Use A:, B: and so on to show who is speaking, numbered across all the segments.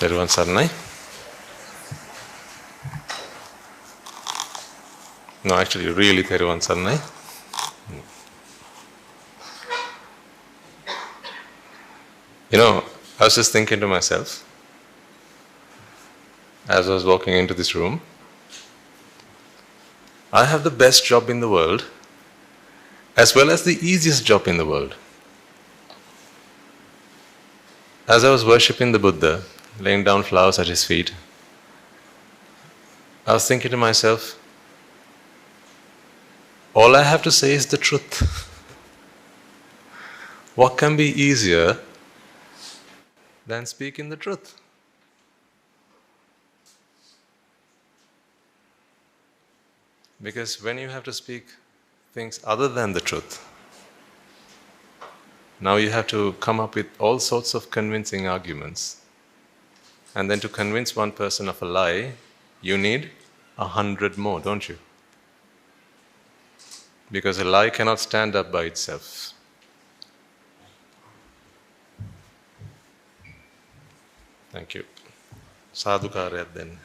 A: Teruvan Saranai. No, actually, really Teruvan Saranai. You know, I was just thinking to myself, as I was walking into this room, I have the best job in the world, as well as the easiest job in the world. As I was worshipping the Buddha, laying down flowers at his feet, I was thinking to myself, all I have to say is the truth. What can be easier than speaking the truth? Because when you have to speak things other than the truth, now you have to come up with all sorts of convincing arguments. And then to convince one person of a lie, you need 100 more, don't you? Because a lie cannot stand up by itself. Thank you. Sadhukarya then.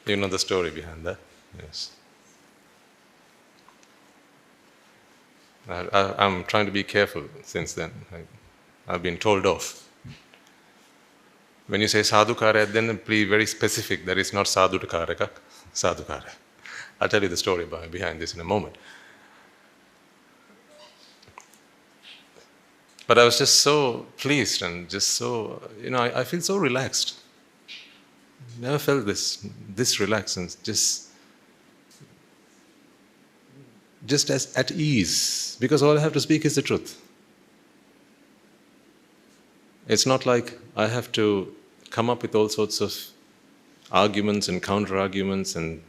A: You know the story behind that? Yes. I'm trying to be careful since then. I've been told off. When you say sadhukarya, then please be very specific. That is not sadhukarya, sadhukarya. I'll tell you the story behind this in a moment. But I was just so pleased and just so, I feel so relaxed. Never felt this relaxed and just as at ease, because all I have to speak is the truth. It's not like I have to come up with all sorts of arguments and counter-arguments, and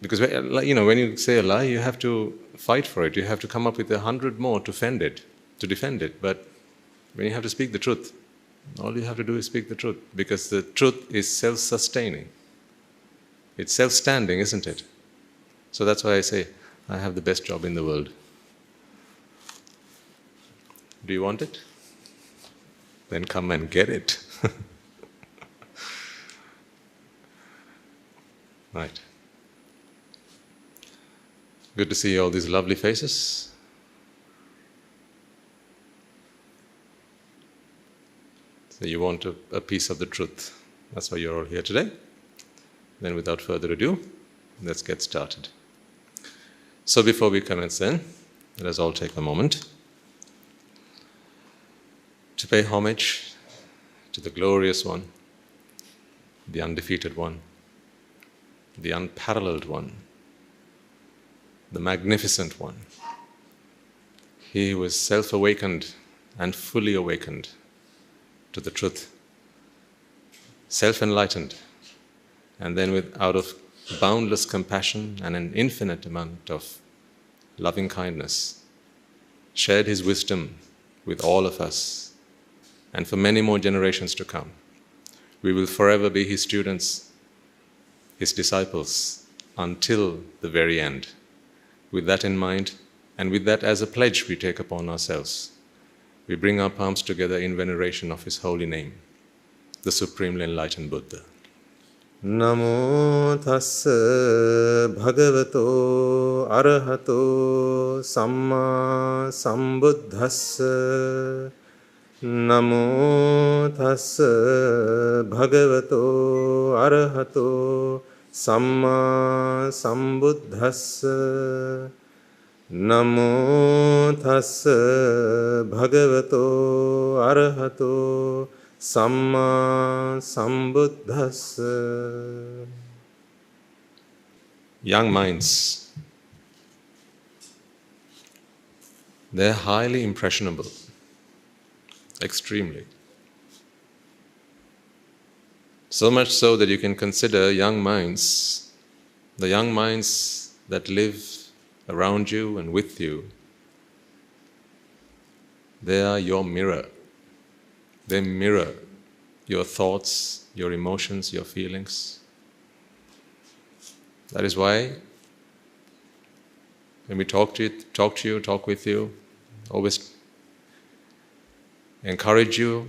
A: because when you say a lie, you have to fight for it. You have to come up with 100 more to defend it. But when you have to speak the truth, all you have to do is speak the truth, because the truth is self-sustaining. It's self-standing, isn't it? So that's why I say, I have the best job in the world. Do you want it? Then come and get it. Right. Good to see all these lovely faces. So you want a piece of the truth. That's why you're all here today. Then without further ado, let's get started. So before we commence then, let us all take a moment to pay homage to the glorious one, the undefeated one, the unparalleled one, the magnificent one. He who is self-awakened and fully awakened to the truth, self-enlightened, and then out of boundless compassion and an infinite amount of loving kindness, shared his wisdom with all of us, and for many more generations to come. We will forever be his students, his disciples, until the very end. With that in mind, and with that as a pledge we take upon ourselves, we bring our palms together in veneration of his holy name, the Supremely Enlightened Buddha.
B: Namo tassa bhagavato arahato samma sambuddhassa. Namo tassa bhagavato arahato samma sambuddhassa. Namo tassa bhagavato arahato Samma Sambuddhassa.
A: Young minds, they're highly impressionable, extremely. So much so that you can consider young minds, the young minds that live around you and with you, they are your mirror. They mirror your thoughts, your emotions, your feelings. That is why when we talk with you, always encourage you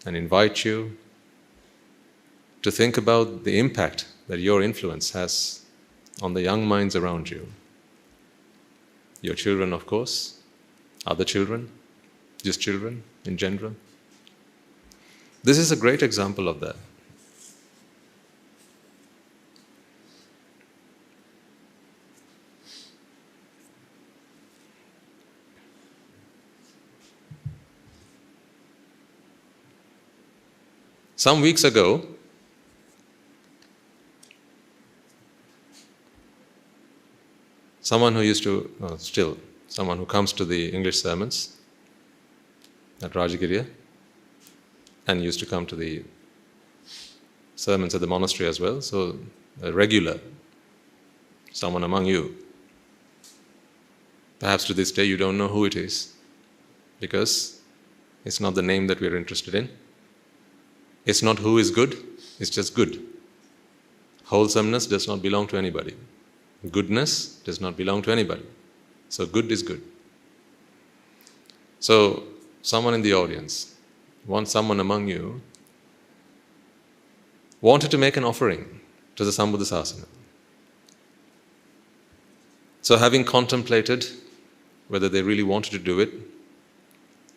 A: and invite you to think about the impact that your influence has on the young minds around you. Your children, of course, other children, just children in general. This is a great example of that. Some weeks ago, someone who comes to the English sermons at Rajagiriya and used to come to the sermons at the monastery as well, so a regular, someone among you. Perhaps to this day you don't know who it is, because it's not the name that we're interested in. It's not who is good, it's just good. Wholesomeness does not belong to anybody. Goodness does not belong to anybody. So good is good. So someone in the audience, someone among you, wanted to make an offering to the Sambuddhasasana. So having contemplated whether they really wanted to do it,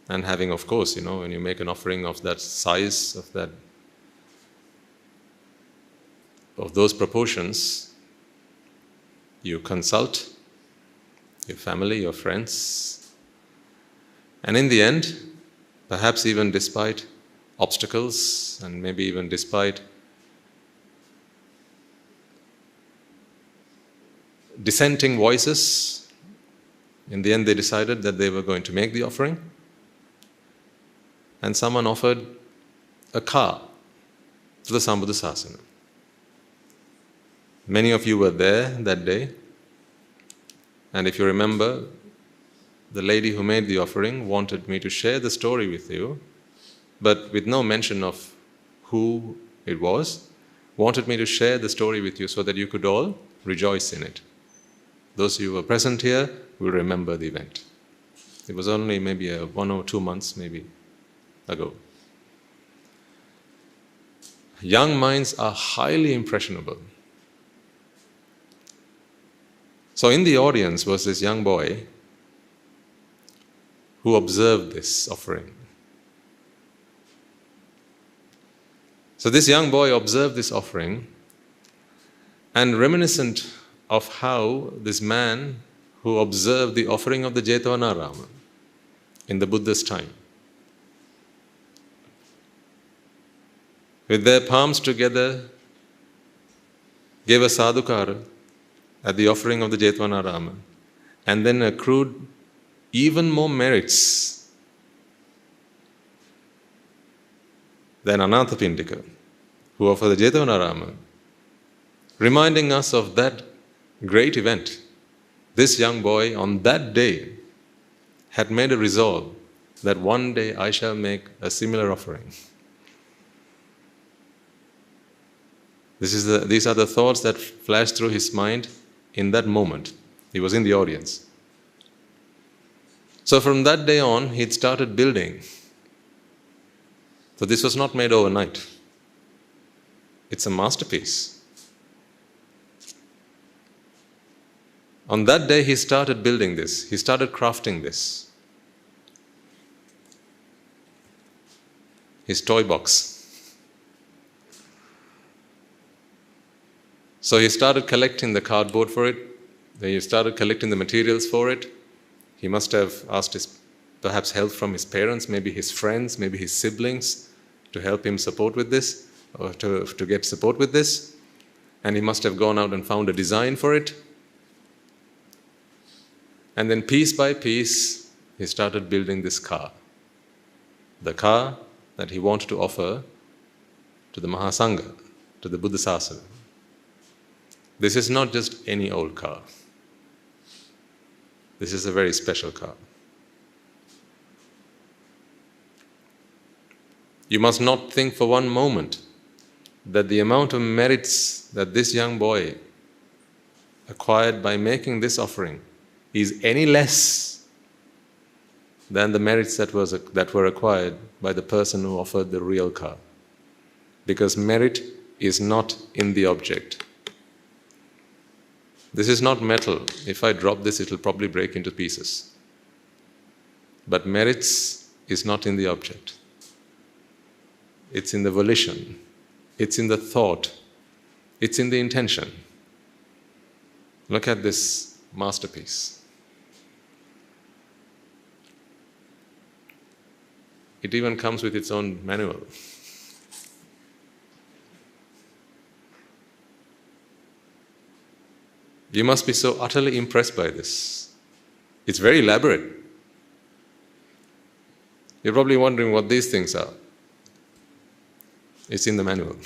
A: and having, of course, when you make an offering of that size, of those proportions, you consult your family, your friends, and in the end, perhaps even despite obstacles and maybe even despite dissenting voices, in the end they decided that they were going to make the offering. And someone offered a car to the Sambuddhasasana. Many of you were there that day, and if you remember, the lady who made the offering wanted me to share the story with you, but with no mention of who it was, wanted me to share the story with you so that you could all rejoice in it. Those of you who were present here will remember the event. It was only maybe 1 or 2 months ago. Young minds are highly impressionable. So in the audience was this young boy who observed this offering. So this young boy observed this offering, and reminiscent of how this man who observed the offering of the Jetavana in the Buddha's time, with their palms together, gave a sadhukara at the offering of the Jetavana, and then accrued even more merits than Anathapindika, who offered the Jetavana, reminding us of that great event. This young boy on that day had made a resolve that one day I shall make a similar offering. These are the thoughts that flashed through his mind in that moment. He was in the audience. So from that day on, he'd started building. So this was not made overnight. It's a masterpiece. On that day, he started building this. He started crafting this. His toy box. So he started collecting the cardboard for it. Then he started collecting the materials for it. He must have asked perhaps help from his parents, maybe his friends, maybe his siblings, to help him support with this, or to get support with this. And he must have gone out and found a design for it. And then piece by piece, he started building this car. The car that he wanted to offer to the Mahasangha, to the Buddhasasana. This is not just any old car. This is a very special car. You must not think for one moment that the amount of merits that this young boy acquired by making this offering is any less than the merits that were acquired by the person who offered the real car. Because merit is not in the object. This is not metal. If I drop this, it will probably break into pieces. But merits is not in the object. It's in the volition. It's in the thought. It's in the intention. Look at this masterpiece. It even comes with its own manual. You must be so utterly impressed by this. It's very elaborate. You're probably wondering what these things are. It's in the manual.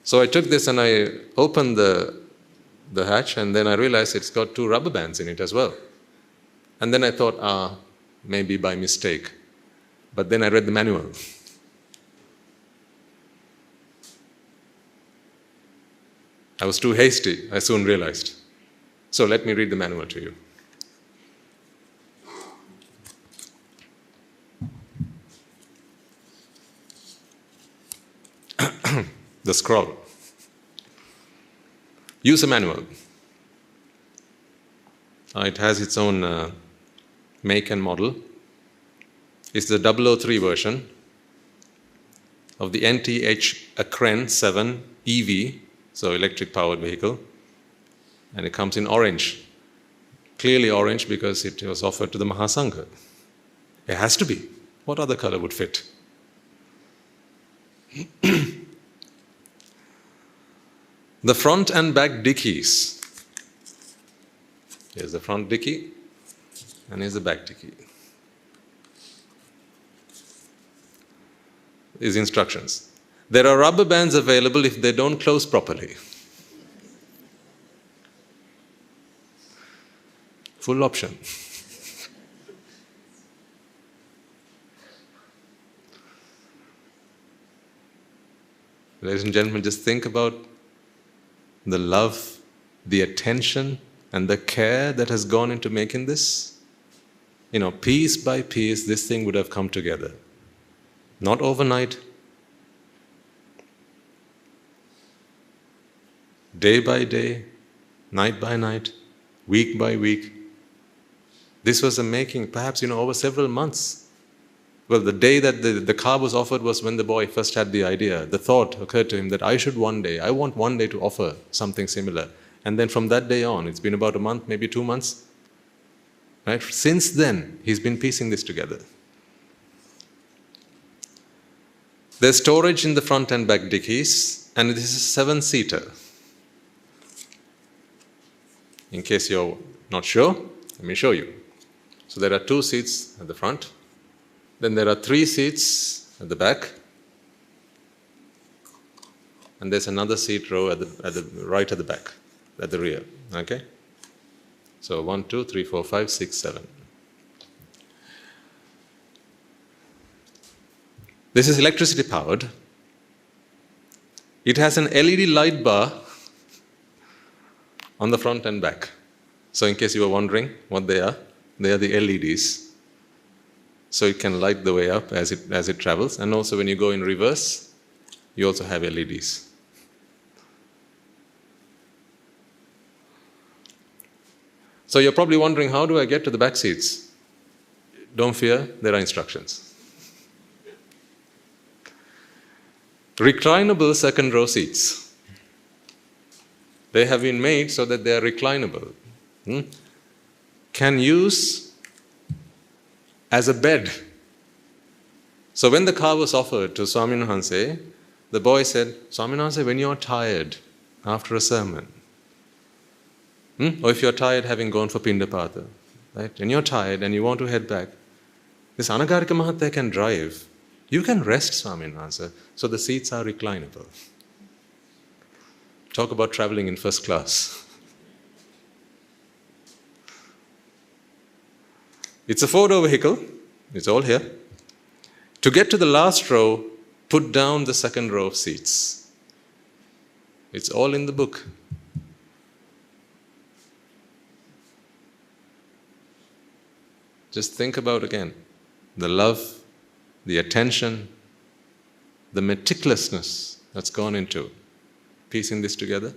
A: So I took this and I opened the hatch, and then I realized it's got 2 rubber bands in it as well. And then I thought, maybe by mistake. But then I read the manual. I was too hasty, I soon realized. So let me read the manual to you. The scroll. Use a manual. It has its own make and model. It's the 003 version of the NTH Akren 7 EV, so electric powered vehicle, and it comes in orange. Clearly orange because it was offered to the Mahasangha. It has to be. What other color would fit? The front and back dickies. Here's the front dicky, and here's the back dicky. These instructions. There are rubber bands available if they don't close properly. Full option. Ladies and gentlemen, just think about the love, the attention, and the care that has gone into making this. Piece by piece, this thing would have come together. Not overnight. Day by day, night by night, week by week. This was a making, perhaps, over several months. Well, the day that the car was offered was when the boy first had the idea. The thought occurred to him that I want one day to offer something similar. And then from that day on, it's been about a month, maybe 2 months. Right? Since then, he's been piecing this together. There's storage in the front and back dickies, and this is a 7-seater. In case you're not sure, let me show you. So there are 2 seats at the front. Then there are 3 seats at the back. And there's another seat row at the right at the back, at the rear. Okay? So 1, 2, 3, 4, 5, 6, 7. This is electricity powered. It has an LED light bar on the front and back. So in case you were wondering what they are the LEDs. So it can light the way up as it travels. And also when you go in reverse, you also have LEDs. So you're probably wondering, how do I get to the back seats? Don't fear, there are instructions. Reclinable second row seats. They have been made so that they are reclinable. Can use as a bed. So when the car was offered to Swamin Wahanse, the boy said, Swamin Wahanse, when you're tired after a sermon, or if you're tired having gone for Pindapata, right, and you're tired and you want to head back, this Anagarika Mahathya can drive. You can rest, Swamin Wahanse. So the seats are reclinable. Talk about traveling in first class. It's a 4-door vehicle. It's all here. To get to the last row, put down the second row of seats. It's all in the book. Just think about again the love, the attention, the meticulousness that's gone into piecing this together.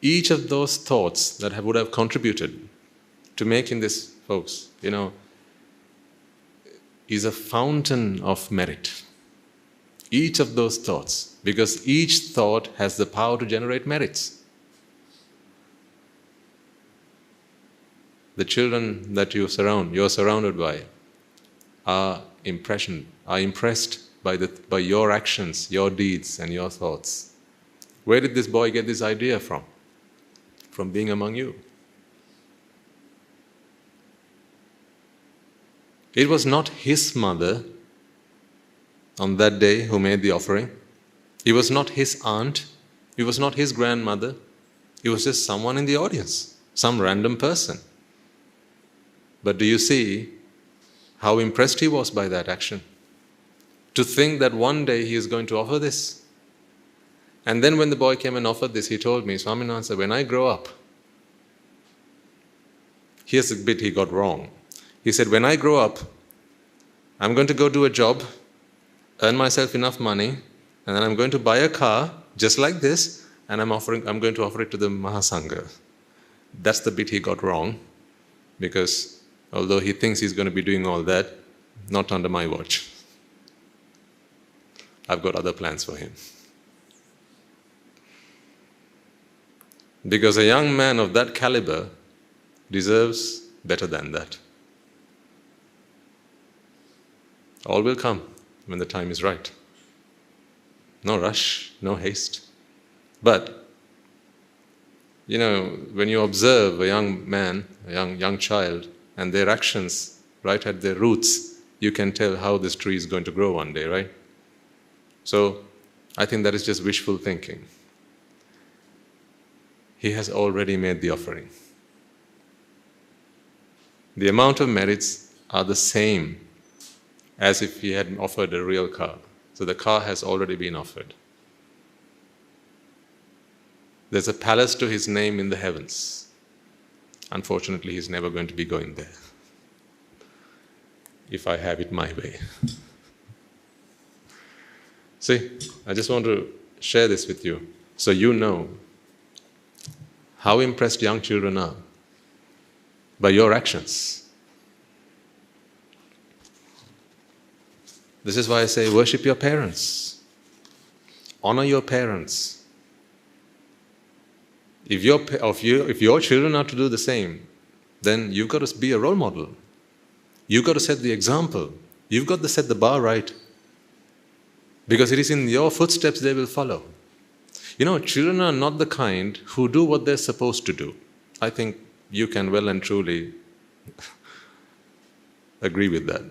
A: Each of those thoughts that would have contributed to making this, folks, is a fountain of merit. Each of those thoughts, because each thought has the power to generate merits. The children that you're surrounded by, are impressed by your actions, your deeds, and your thoughts. Where did this boy get this idea from? From being among you. It was not his mother on that day who made the offering. It was not his aunt. It was not his grandmother. It was just someone in the audience, some random person. But do you see how impressed he was by that action? To think that one day he is going to offer this. And then when the boy came and offered this, he told me, Swaminathan said, when I grow up, here's the bit he got wrong. He said, when I grow up, I'm going to go do a job, earn myself enough money, and then I'm going to buy a car just like this, and I'm going to offer it to the Mahasangha. That's the bit he got wrong, because although he thinks he's going to be doing all that, not under my watch. I've got other plans for him. Because a young man of that caliber deserves better than that. All will come when the time is right. No rush, no haste. But, when you observe a young man, a young child, and their actions right at their roots, you can tell how this tree is going to grow one day, right? So, I think that is just wishful thinking. He has already made the offering. The amount of merits are the same as if he had offered a real car. So the car has already been offered. There's a palace to his name in the heavens. Unfortunately, he's never going to be going there, if I have it my way. See, I just want to share this with you so you know how impressed young children are by your actions. This is why I say worship your parents. Honor your parents. If your children are to do the same, then you've got to be a role model. You've got to set the example. You've got to set the bar right. Because it is in your footsteps they will follow. Children are not the kind who do what they're supposed to do. I think you can well and truly agree with that.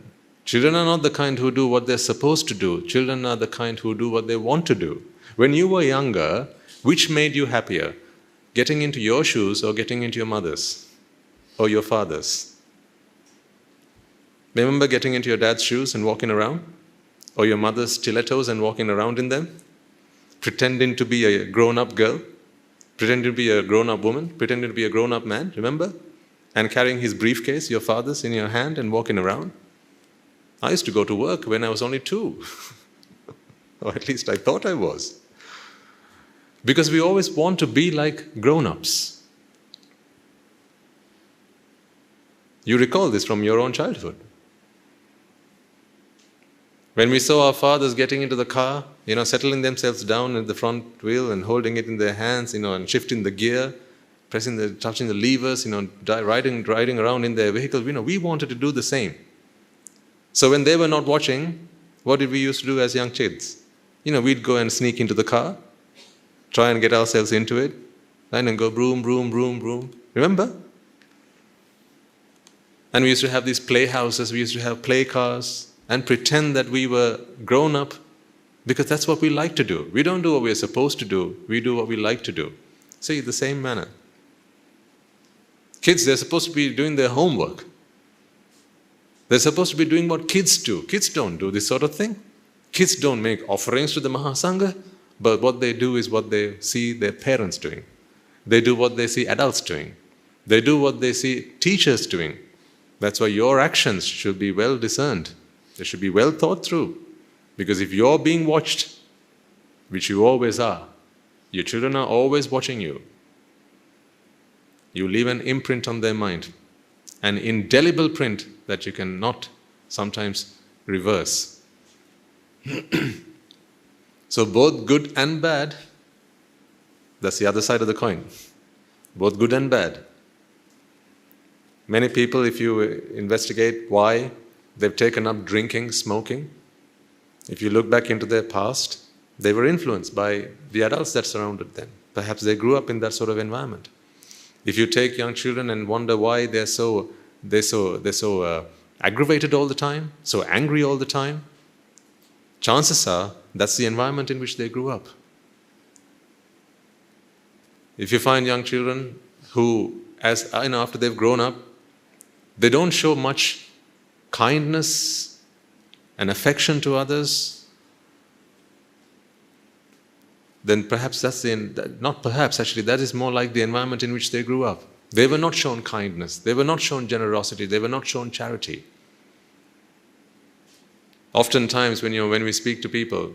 A: Children are not the kind who do what they're supposed to do. Children are the kind who do what they want to do. When you were younger, which made you happier? Getting into your shoes or getting into your mother's or your father's? Remember getting into your dad's shoes and walking around? Or your mother's stilettos and walking around in them? Pretending to be a grown-up girl? Pretending to be a grown-up woman? Pretending to be a grown-up man? Remember? And carrying his briefcase, your father's, in your hand and walking around? I used to go to work when I was only 2. Or at least I thought I was. Because we always want to be like grown-ups. You recall this from your own childhood. When we saw our fathers getting into the car, settling themselves down at the front wheel and holding it in their hands, and shifting the gear, touching the levers, riding around in their vehicle, we wanted to do the same. So when they were not watching, what did we used to do as young kids? We'd go and sneak into the car, try and get ourselves into it, and then go broom, broom, broom, broom. Remember? And we used to have these playhouses, we used to have play cars, and pretend that we were grown up, because that's what we like to do. We don't do what we're supposed to do, we do what we like to do. See, the same manner. Kids, they're supposed to be doing their homework. They're supposed to be doing what kids do. Kids don't do this sort of thing. Kids don't make offerings to the Mahasangha, but what they do is what they see their parents doing. They do what they see adults doing. They do what they see teachers doing. That's why your actions should be well discerned. They should be well thought through. Because if you're being watched, which you always are, your children are always watching you. You leave an imprint on their mind, an indelible print that you cannot sometimes reverse. So both good and bad, that's the other side of the coin. Both good and bad. Many people, if you investigate why they've taken up drinking, smoking, if you look back into their past, they were influenced by the adults that surrounded them. Perhaps they grew up in that sort of environment. If you take young children and wonder why they're so aggravated all the time, so angry all the time, chances are that's the environment in which they grew up. If you find young children who, after they've grown up, they don't show much kindness and affection to others, then perhaps that is more like the environment in which they grew up. They were not shown kindness, they were not shown generosity, they were not shown charity. Oftentimes when we speak to people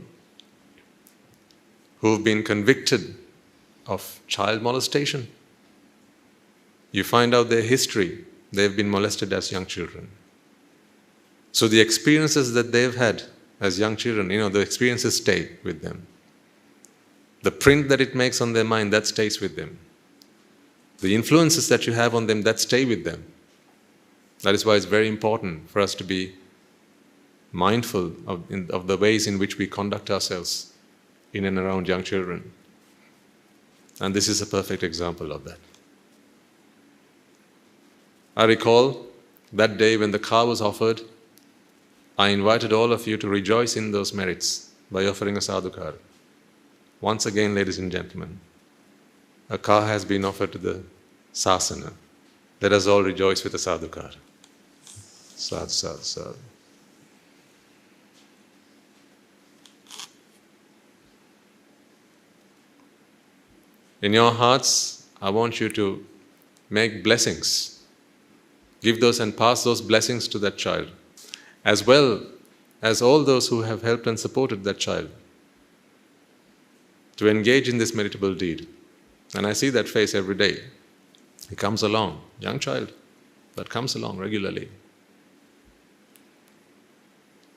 A: who've been convicted of child molestation, you find out their history. They've been molested as young children. So the experiences that they've had as young children, the experiences stay with them. The print that it makes on their mind, that stays with them. The influences that you have on them, that stay with them. That is why it's very important for us to be mindful of the ways in which we conduct ourselves in and around young children. And this is a perfect example of that. I recall that day when the car was offered, I invited all of you to rejoice in those merits by offering a sadhukar. Once again, ladies and gentlemen, a car has been offered to the sasana. Let us all rejoice with a sadhukar. Sadhu, sadhu, sadhu. In your hearts, I want you to make blessings. Give those and pass those blessings to that child, as well as all those who have helped and supported that child to engage in this meritable deed. And I see that face every day. He comes along, young child, that comes along regularly.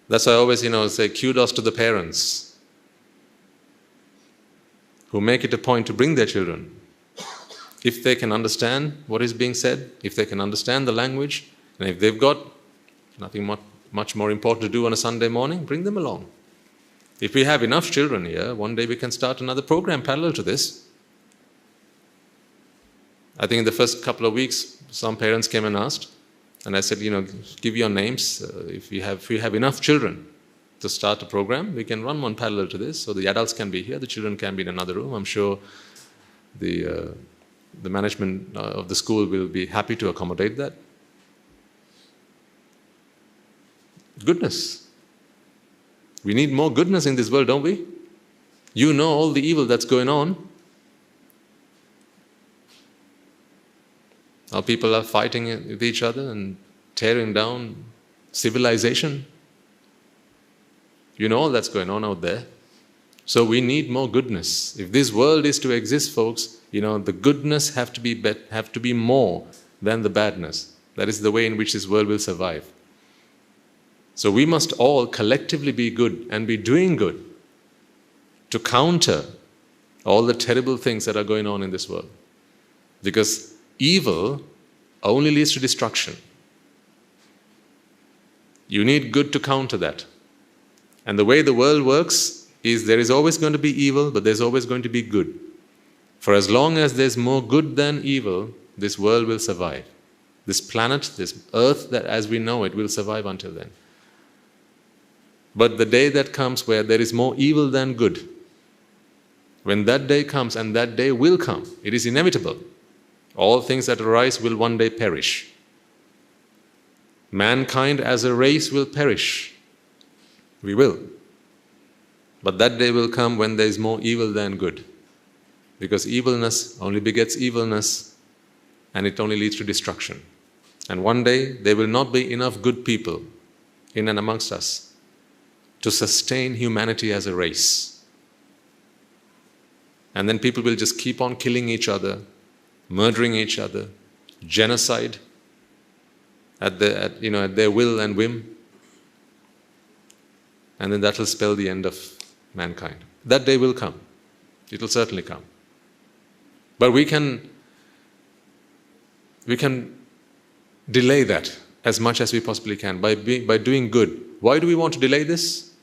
A: That's why I always, say kudos to the parents who make it a point to bring their children. If they can understand what is being said, if they can understand the language, and if they've got nothing much more important to do on a Sunday morning, bring them along. If we have enough children here, one day we can start another program parallel to this. I think in the first couple of weeks, some parents came and asked, and I said, give your names. If we have enough children to start a program, we can run one parallel to this, so the adults can be here, the children can be in another room. I'm sure the management of the school will be happy to accommodate that. Goodness. We need more goodness in this world, don't we? You know all the evil that's going on. How people are fighting with each other and tearing down civilization. You know all that's going on out there. So we need more goodness. If this world is to exist, folks, the goodness have to be more than the badness. That is the way in which this world will survive. So we must all collectively be good and be doing good to counter all the terrible things that are going on in this world. Because evil only leads to destruction. You need good to counter that. And the way the world works is there is always going to be evil, but there's always going to be good. For as long as there's more good than evil, this world will survive. This planet, this earth that as we know it, will survive until then. But the day that comes where there is more evil than good, when that day comes, and that day will come, it is inevitable. All things that arise will one day perish. Mankind as a race will perish. We will. But that day will come when there is more evil than good. Because evilness only begets evilness, and it only leads to destruction. And one day there will not be enough good people in and amongst us to sustain humanity as a race. And then people will just keep on killing each other, murdering each other, genocide at their will and whim. And then that will spell the end of mankind. That day will come. It will certainly come. But we can delay that as much as we possibly can by doing good. Why do we want to delay this?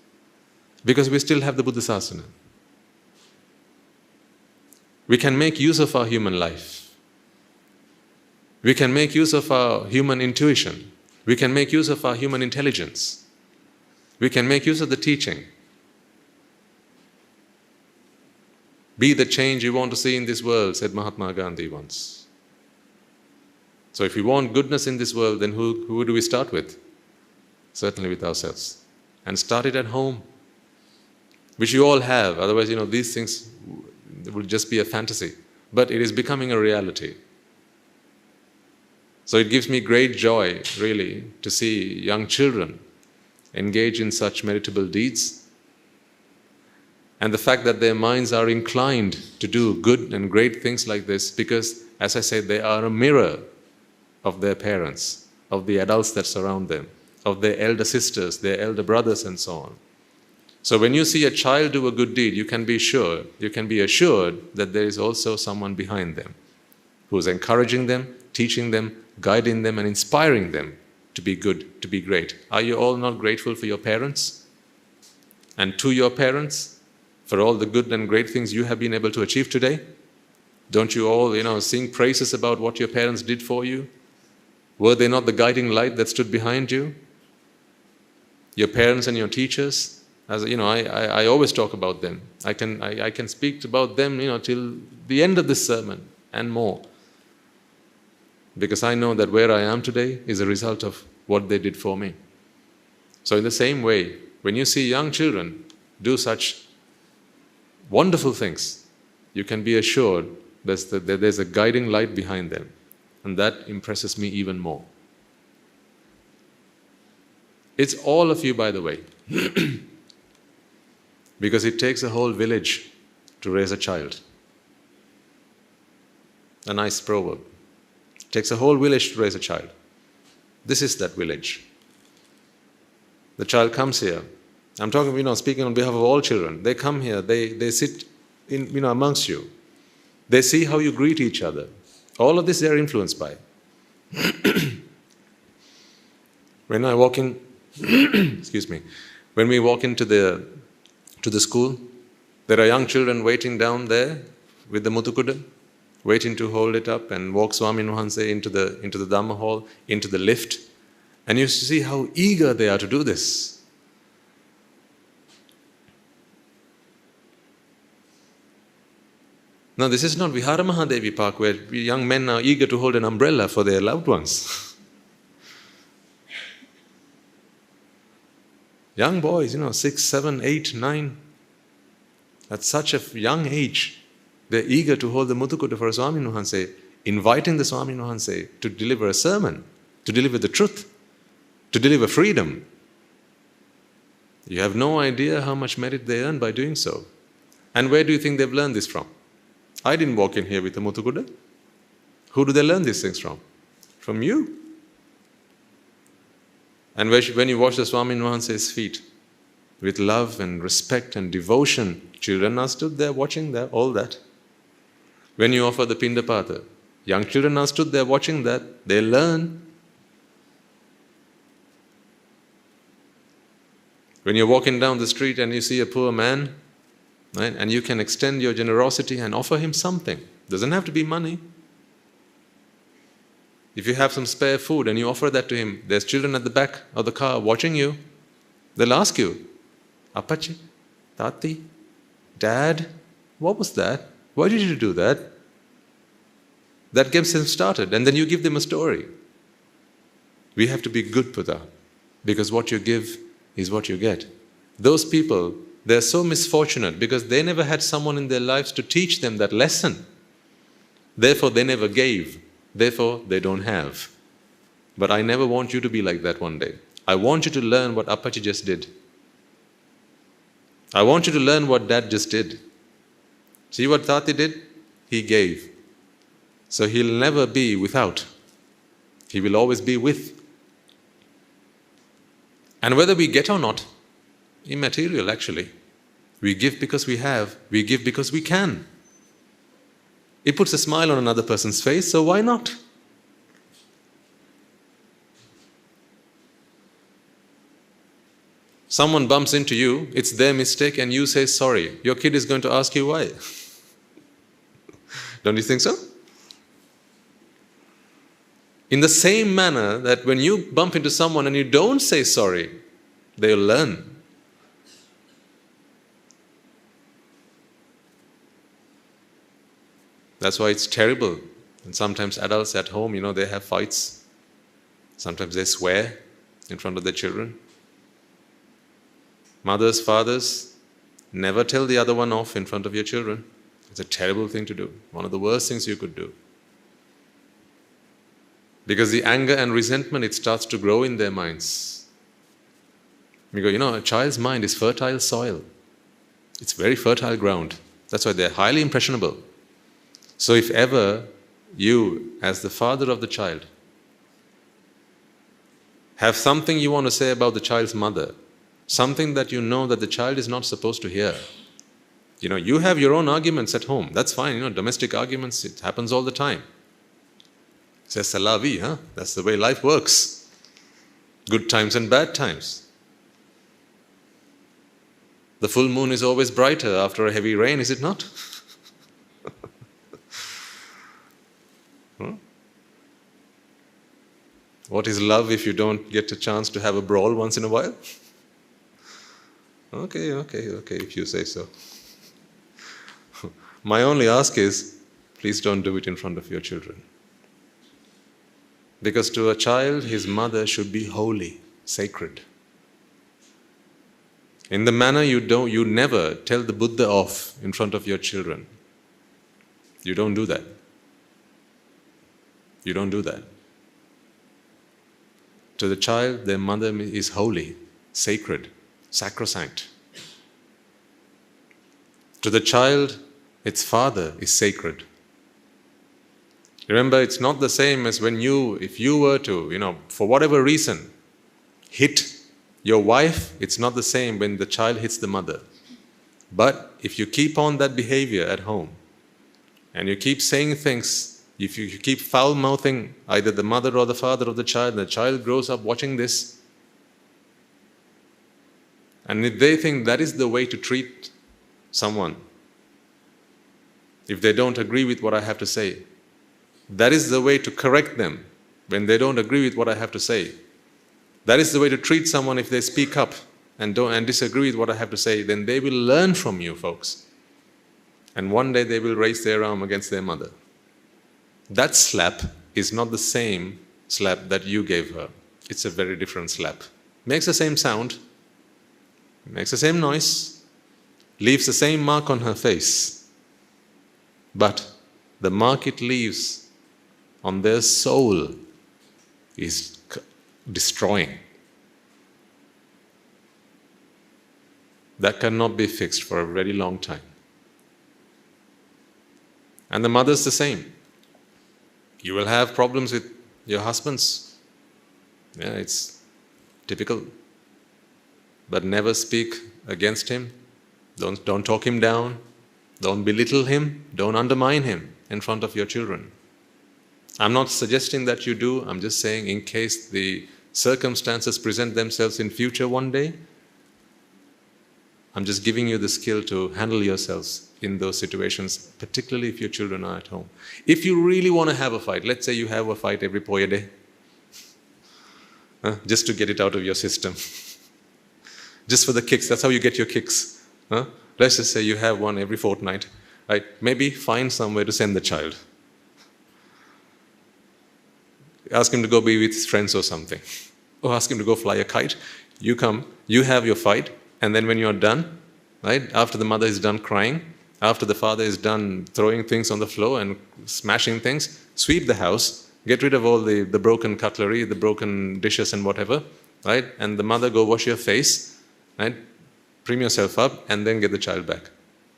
A: Because we still have the Buddhasasana. We can make use of our human life. We can make use of our human intuition. We can make use of our human intelligence. We can make use of the teaching. Be the change you want to see in this world, said Mahatma Gandhi once. So if we want goodness in this world, then who do we start with? Certainly with ourselves. And start it at home, which you all have. Otherwise, these things will just be a fantasy. But it is becoming a reality. So it gives me great joy, really, to see young children engage in such meritable deeds. And the fact that their minds are inclined to do good and great things like this, because, as I said, they are a mirror of their parents, of the adults that surround them, of their elder sisters, their elder brothers, and so on. So when you see a child do a good deed, you can be assured that there is also someone behind them who is encouraging them, teaching them, guiding them, and inspiring them to be good, to be great. Are you all not grateful for your parents? And to your parents, for all the good and great things you have been able to achieve today? Don't you all, sing praises about what your parents did for you? Were they not the guiding light that stood behind you? Your parents and your teachers, as I always talk about them. I can speak about them, till the end of this sermon and more. Because I know that where I am today is a result of what they did for me. So in the same way, when you see young children do such wonderful things, you can be assured that there's a guiding light behind them. And that impresses me even more. It's all of you, by the way. Because it takes a whole village to raise a child. A nice proverb. It takes a whole village to raise a child. This is that village. The child comes here. I'm talking, speaking on behalf of all children. They come here, they sit in, amongst you. They see how you greet each other. All of this they are influenced by. When I walk in, excuse me, when we walk into the school, there are young children waiting down there with the mutukuda, waiting to hold it up and walk Swami Nuhanse into the Dhamma hall, into the lift. And you see how eager they are to do this. Now, this is not Vihara Mahadevi Park where young men are eager to hold an umbrella for their loved ones. Young boys, 6, 7, 8, 9, at such a young age, they're eager to hold the Mutukuta for a Swami Nuhanse, inviting the Swami Nuhanse to deliver a sermon, to deliver the truth, to deliver freedom. You have no idea how much merit they earn by doing so. And where do you think they've learned this from? I didn't walk in here with a Mutukuda. Who do they learn these things from? From you. And when you wash the Swami Nuhanse's feet with love and respect and devotion, children are stood there watching all that. When you offer the Pindapata, young children are stood there watching that. They learn. When you're walking down the street and you see a poor man, right, and you can extend your generosity and offer him something. Doesn't have to be money. If you have some spare food and you offer that to him, there's children at the back of the car watching you. They'll ask you, Appachi, Tati, Dad, what was that? Why did you do that? That gets them started, and then you give them a story. We have to be good, Buddha, because what you give is what you get. Those people, they're so misfortunate because they never had someone in their lives to teach them that lesson. Therefore, they never gave. therefore they don't have. But I never want you to be like that one day. I want you to learn what Appachi just did. I want you to learn what Dad just did. See what Tati did? He gave. So he'll never be without. He will always be with. And whether we get or not, immaterial actually. We give because we have. We give because we can. It puts a smile on another person's face, so why not? Someone bumps into you, it's their mistake, and you say sorry. Your kid is going to ask you why. Don't you think so? In the same manner that when you bump into someone and you don't say sorry, they'll learn. That's why it's terrible. And sometimes adults at home, they have fights. Sometimes they swear in front of their children. Mothers, fathers, never tell the other one off in front of your children. It's a terrible thing to do. One of the worst things you could do. Because the anger and resentment, it starts to grow in their minds. Because, a child's mind is fertile soil. It's very fertile ground. That's why they're highly impressionable. So if ever you, as the father of the child, have something you want to say about the child's mother, something that you know that the child is not supposed to hear. You have your own arguments at home. That's fine, domestic arguments, it happens all the time. C'est la vie, huh? That's the way life works. Good times and bad times. The full moon is always brighter after a heavy rain, is it not? Huh? What is love if you don't get a chance to have a brawl once in a while? Okay, if you say so. My only ask is, please don't do it in front of your children. Because to a child, his mother should be holy, sacred. In the manner you never tell the Buddha off in front of your children. You don't do that. You don't do that. To the child, their mother is holy, sacred, sacrosanct. To the child, its father is sacred. Remember, it's not the same as if you were to, for whatever reason, hit your wife, it's not the same when the child hits the mother. But if you keep on that behavior at home, and you keep saying things, if you keep foul-mouthing either the mother or the father of the child, and the child grows up watching this, and if they think that is the way to treat someone, if they don't agree with what I have to say, that is the way to correct them when they don't agree with what I have to say. That is the way to treat someone if they speak up and disagree with what I have to say, then they will learn from you, folks. And one day they will raise their arm against their mother. That slap is not the same slap that you gave her. It's a very different slap. Makes the same sound, makes the same noise, leaves the same mark on her face. But the mark it leaves on their soul is destroying. That cannot be fixed for a very long time. And the mother's the same. You will have problems with your husbands. Yeah, it's typical. But never speak against him. Don't talk him down. Don't belittle him. Don't undermine him in front of your children. I'm not suggesting that you do. I'm just saying in case the circumstances present themselves in future one day, I'm just giving you the skill to handle yourselves in those situations, particularly if your children are at home. If you really want to have a fight, let's say you have a fight every poya day, just to get it out of your system. Just for the kicks, that's how you get your kicks. Let's just say you have one every fortnight. Right? Maybe find somewhere to send the child. Ask him to go be with his friends or something. Or ask him to go fly a kite. You come, you have your fight, and then when you're done, right, after the mother is done crying, After the father is done throwing things on the floor and smashing things, sweep the house, get rid of all the broken cutlery, the broken dishes and whatever, right? And the mother, go wash your face, right? Prim yourself up, and then get the child back.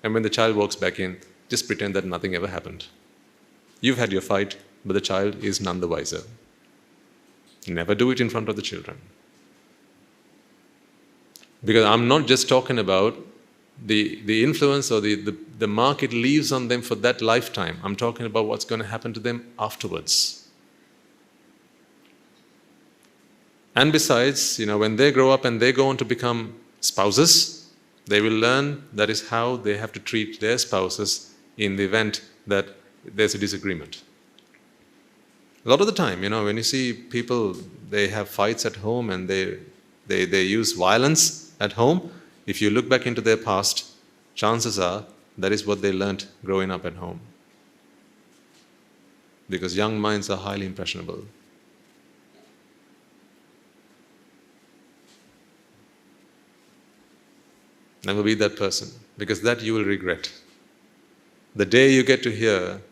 A: And when the child walks back in, just pretend that nothing ever happened. You've had your fight, but the child is none the wiser. Never do it in front of the children. Because I'm not just talking about the influence or the mark it leaves on them for that lifetime. I'm talking about what's going to happen to them afterwards. And besides, when they grow up and they go on to become spouses, they will learn that is how they have to treat their spouses in the event that there's a disagreement. A lot of the time, when you see people, they have fights at home and they use violence at home, if you look back into their past, chances are that is what they learnt growing up at home. Because young minds are highly impressionable. Never be that person, because that you will regret. The day you get to hear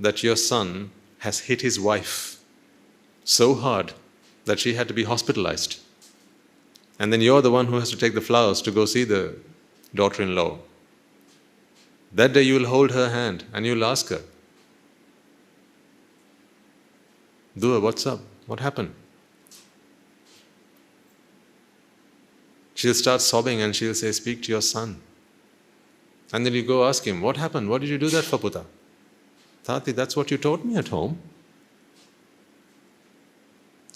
A: that your son has hit his wife so hard that she had to be hospitalized, and then you're the one who has to take the flowers to go see the daughter-in-law, that day you will hold her hand and you'll ask her, Dua, what's up? What happened? She'll start sobbing and she'll say, speak to your son. And then you go ask him, what happened? What did you do that for, Puta? Tati, that's what you taught me at home.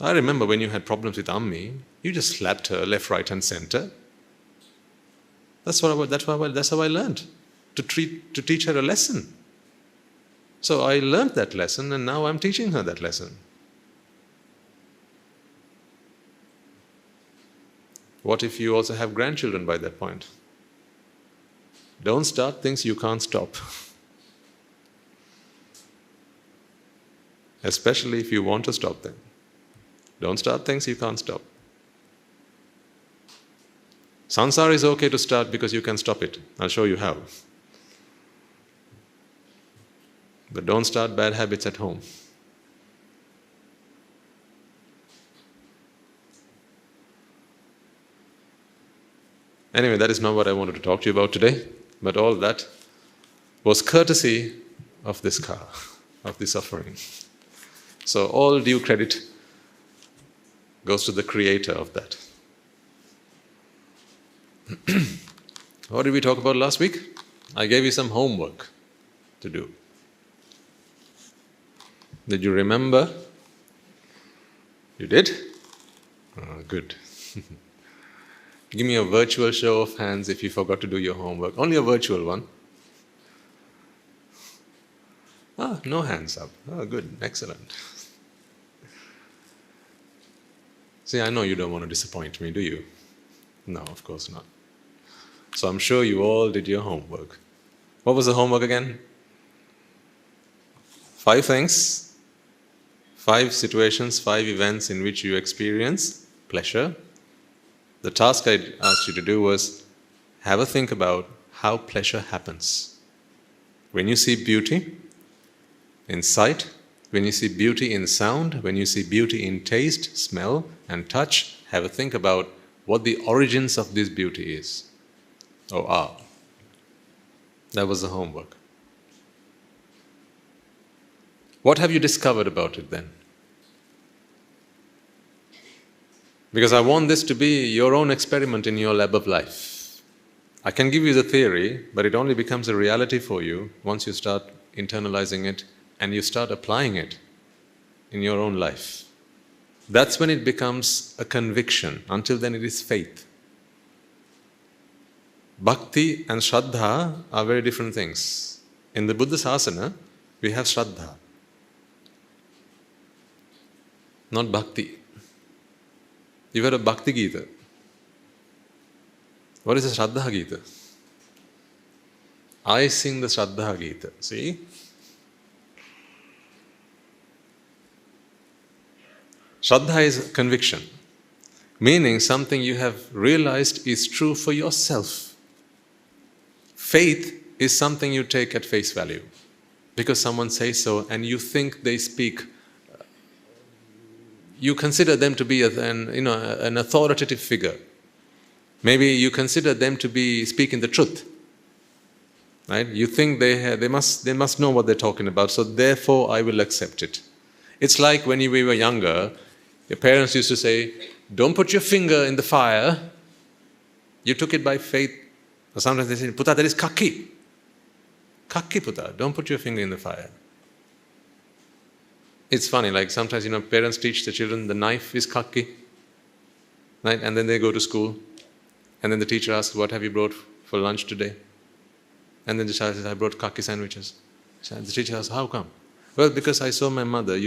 A: I remember when you had problems with Ammi, you just slapped her left, right and center. That's how I learned to teach her a lesson. So I learned that lesson and now I'm teaching her that lesson. What if you also have grandchildren by that point? Don't start things you can't stop. Especially if you want to stop them. Don't start things you can't stop. Sansar is okay to start because you can stop it. I'll show you how. But don't start bad habits at home. Anyway, that is not what I wanted to talk to you about today, but all that was courtesy of this car, of this offering. So all due credit goes to the creator of that. What did we talk about last week? I gave you some homework to do. Did you remember? You did? Oh, good. Give me a virtual show of hands if you forgot to do your homework. Only a virtual one. No hands up. Oh, good. Excellent. See, I know you don't want to disappoint me, do you? No, of course not. So I'm sure you all did your homework. What was the homework again? 5 things, 5 situations, 5 events in which you experience pleasure. The task I asked you to do was have a think about how pleasure happens. When you see beauty in sight, when you see beauty in sound, when you see beauty in taste, smell and touch, have a think about what the origins of this beauty is or are. That was the homework. What have you discovered about it then? Because I want this to be your own experiment in your lab of life. I can give you the theory, but it only becomes a reality for you once you start internalizing it and you start applying it in your own life. That's when it becomes a conviction. Until then it is faith. Bhakti and Shraddha are very different things. In the Buddha Sasana, we have Shraddha, not Bhakti. You've heard of Bhakti Gita. What is a Shraddha Gita? I sing the Shraddha Gita. See? Shraddha is conviction, meaning something you have realized is true for yourself. Faith is something you take at face value. Because someone says so and you think they speak, you consider them to be an authoritative figure. Maybe you consider them to be speaking the truth. Right? You think they must know what they're talking about, so therefore I will accept it. It's like when we were younger, your parents used to say, don't put your finger in the fire. You took it by faith. Or sometimes they say, Puta, that is kaki. Kaki, Puta, don't put your finger in the fire. It's funny, like sometimes, parents teach the children the knife is kaki. Right? And then they go to school. And then the teacher asks, what have you brought for lunch today? And then the child says, I brought kaki sandwiches. The teacher asks, how come? Well, because I saw my mother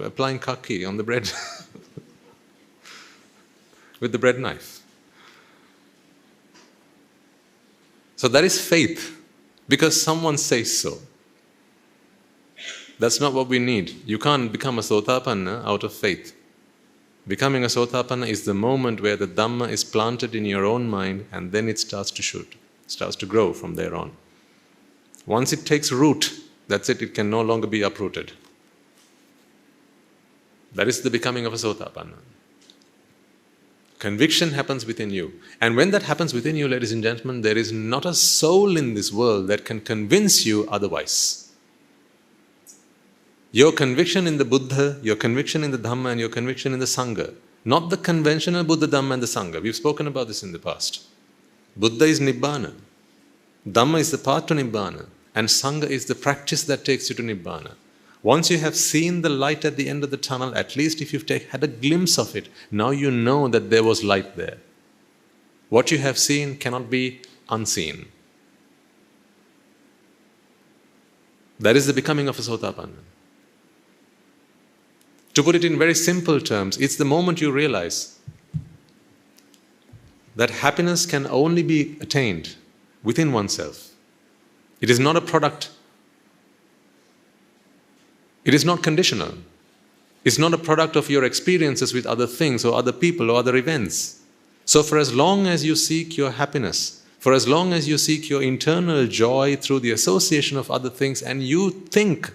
A: applying kaki on the bread with the bread knife. So that is faith, because someone says so. That's not what we need. You can't become a sotapanna out of faith. Becoming a sotapanna is the moment where the Dhamma is planted in your own mind, and then it starts to shoot, starts to grow from there on. Once it takes root, that's it can no longer be uprooted. That is the becoming of a sotapanna. Conviction happens within you. And when that happens within you, ladies and gentlemen, there is not a soul in this world that can convince you otherwise. Your conviction in the Buddha, your conviction in the Dhamma, and your conviction in the Sangha, not the conventional Buddha, Dhamma, and the Sangha. We've spoken about this in the past. Buddha is Nibbana. Dhamma is the path to Nibbana. And Sangha is the practice that takes you to Nibbana. Once you have seen the light at the end of the tunnel, at least if you've had a glimpse of it, now you know that there was light there. What you have seen cannot be unseen. That is the becoming of a Sotapanna. To put it in very simple terms, it's the moment you realize that happiness can only be attained within oneself. It is not a product. It is not conditional. It's not a product of your experiences with other things or other people or other events. So for as long as you seek your happiness, for as long as you seek your internal joy through the association of other things, and you think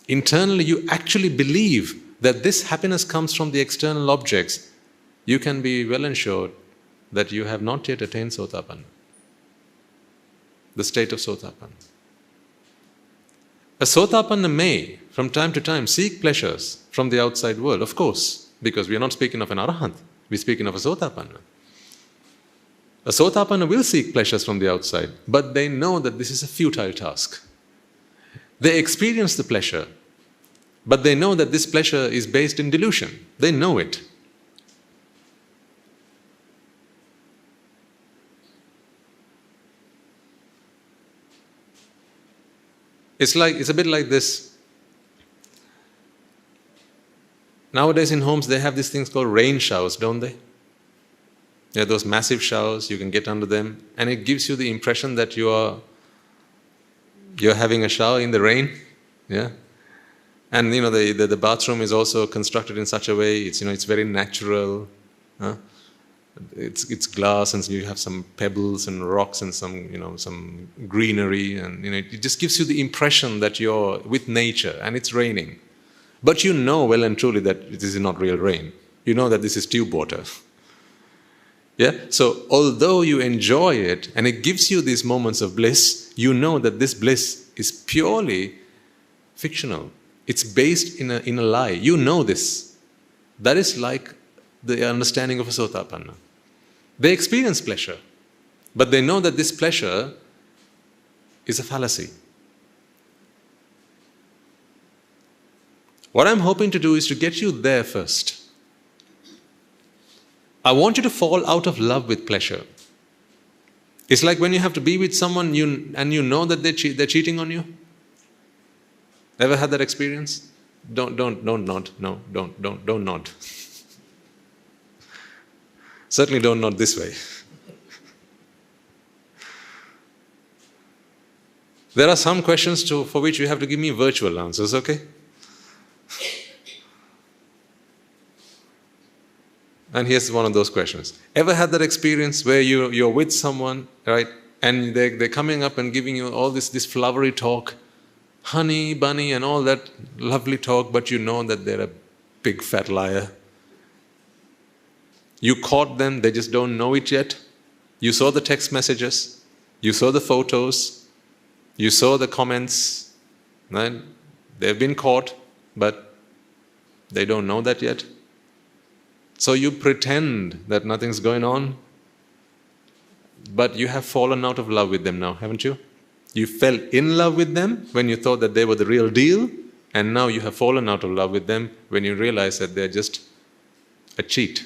A: internally, you actually believe that this happiness comes from the external objects, you can be well ensured that you have not yet attained Sotapanna, the state of Sotapanna. A Sotapanna may, from time to time, seek pleasures from the outside world, of course, because we are not speaking of an Arahant, we are speaking of a Sotapanna. A Sotapanna will seek pleasures from the outside, but they know that this is a futile task. They experience the pleasure, but they know that this pleasure is based in delusion. They know it. It's a bit like this. Nowadays in homes, they have these things called rain showers, don't they? There are those massive showers, you can get under them, and it gives you the impression that you're having a shower in the rain. Yeah? And the bathroom is also constructed in such a way, it's very natural. Huh? It's glass, and you have some pebbles and rocks and some greenery, and it just gives you the impression that you're with nature and it's raining. But you know well and truly that this is not real rain. You know that this is tube water. Yeah? So although you enjoy it and it gives you these moments of bliss, you know that this bliss is purely fictional. It's based in a lie. You know this. That is like the understanding of a Sotapanna. They experience pleasure, but they know that this pleasure is a fallacy. What I'm hoping to do is to get you there first. I want you to fall out of love with pleasure. It's like when you have to be with someone and you know that they're cheating on you. Ever had that experience? Don't nod. No, don't nod. Certainly don't nod this way. There are some questions for which you have to give me virtual answers, okay? And here's one of those questions. Ever had that experience where you're with someone, right? And they're coming up and giving you all this flowery talk, honey, bunny, and all that lovely talk, but you know that they're a big fat liar. You caught them, they just don't know it yet. You saw the text messages, you saw the photos, you saw the comments, right? They've been caught, but they don't know that yet. So you pretend that nothing's going on, but you have fallen out of love with them now, haven't you? You fell in love with them when you thought that they were the real deal, and now you have fallen out of love with them when you realize that they're just a cheat.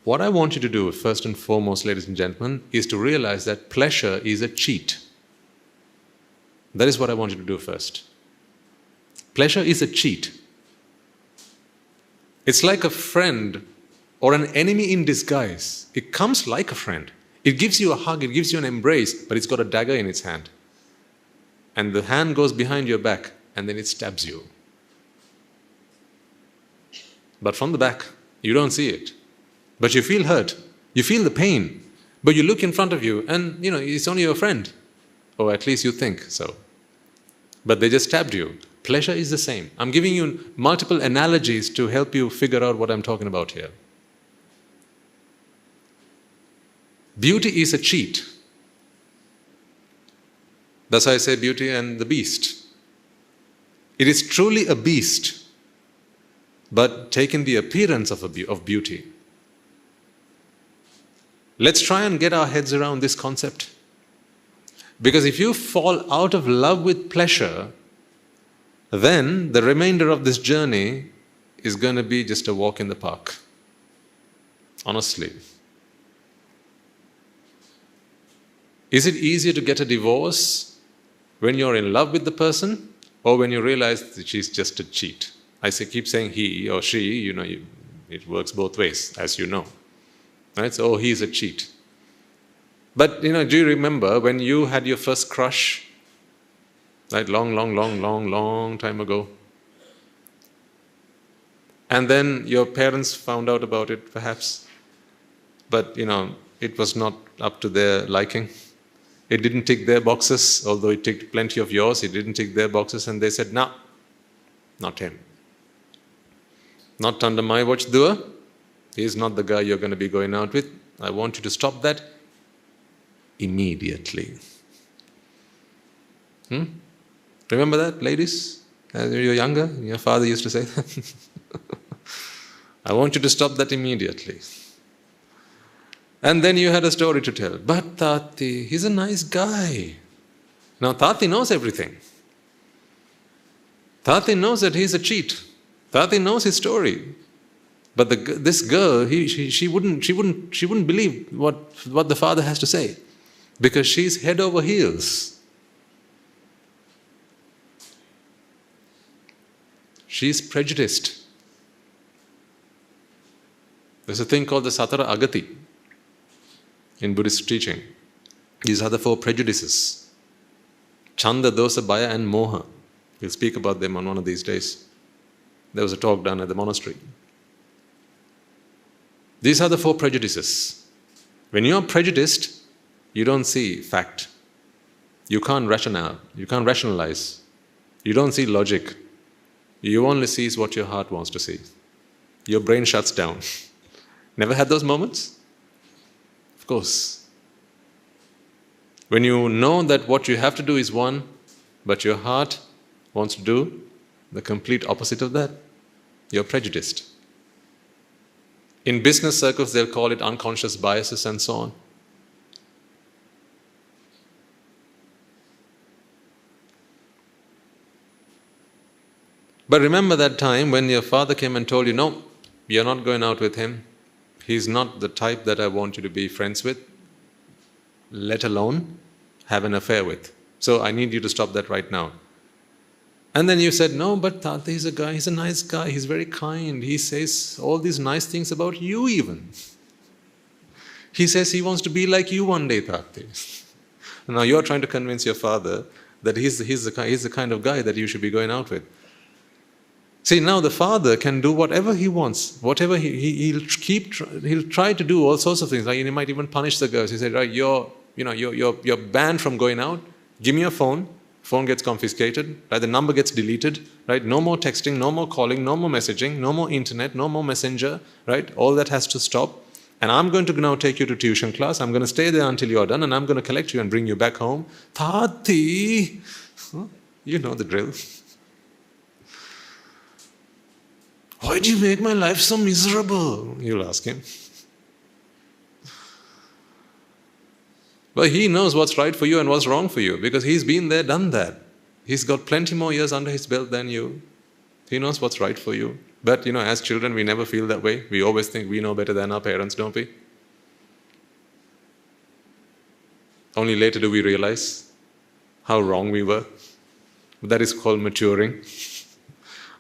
A: What I want you to do, first and foremost, ladies and gentlemen, is to realize that pleasure is a cheat. That is what I want you to do first. Pleasure is a cheat. It's like a friend or an enemy in disguise. It comes like a friend. It gives you a hug, it gives you an embrace, but it's got a dagger in its hand. And the hand goes behind your back, and then it stabs you. But from the back, you don't see it. But you feel hurt. You feel the pain. But you look in front of you, and it's only your friend. Or at least you think so. But they just stabbed you. Pleasure is the same. I'm giving you multiple analogies to help you figure out what I'm talking about here. Beauty is a cheat. That's why I say beauty and the beast. It is truly a beast, but taking the appearance of beauty. Let's try and get our heads around this concept. Because if you fall out of love with pleasure, then the remainder of this journey is going to be just a walk in the park. Honestly. Is it easier to get a divorce when you're in love with the person, or when you realize that she's just a cheat? Keep saying he or she, it works both ways, as you know. Right? So, he's a cheat. But, do you remember when you had your first crush? Right? Long time ago. And then your parents found out about it, perhaps. But, it was not up to their liking. It didn't tick their boxes, although it ticked plenty of yours. It didn't tick their boxes, and they said, "No, not him. Not under my watch, Dua. He's not the guy you're going to be going out with. I want you to stop that immediately." Remember that, ladies? As you were younger, your father used to say that. I want you to stop that immediately. And then you had a story to tell. But Tati, he's a nice guy. Now Tati knows everything. Tati knows that he's a cheat. Tati knows his story. But this girl, she wouldn't believe what the father has to say, because she's head over heels. She's prejudiced. There's a thing called the Satara Agati in Buddhist teaching. These are the 4 prejudices. Chanda, Dosa, Baya and Moha. We'll speak about them on one of these days. There was a talk done at the monastery. These are the 4 prejudices. When you're prejudiced, you don't see fact. You can't rationalize. You don't see logic. You only see what your heart wants to see. Your brain shuts down. Never had those moments? Of course. When you know that what you have to do is one, but your heart wants to do the complete opposite of that, you're prejudiced. In business circles, they'll call it unconscious biases and so on. But remember that time when your father came and told you, "No, you're not going out with him. He's not the type that I want you to be friends with, let alone have an affair with. So I need you to stop that right now." And then you said, "No, but Tata, he's a nice guy, he's very kind. He says all these nice things about you even. He says he wants to be like you one day, Tata." Now you're trying to convince your father that he's the kind of guy that you should be going out with. See, now the father can do whatever he wants, he'll try to do all sorts of things. Like he might even punish the girls. He said, "Right, you're you're banned from going out. Give me your phone. Phone gets confiscated, right? The number gets deleted, right? No more texting, no more calling, no more messaging, no more internet, no more messenger, right? All that has to stop. And I'm going to now take you to tuition class. I'm going to stay there until you're done, and I'm going to collect you and bring you back home. Tati! Huh? You know the drill. Why do you make my life so miserable? You'll ask him. But he knows what's right for you and what's wrong for you, because he's been there, done that. He's got plenty more years under his belt than you. He knows what's right for you. But as children, we never feel that way. We always think we know better than our parents, don't we? Only later do we realize how wrong we were. That is called maturing.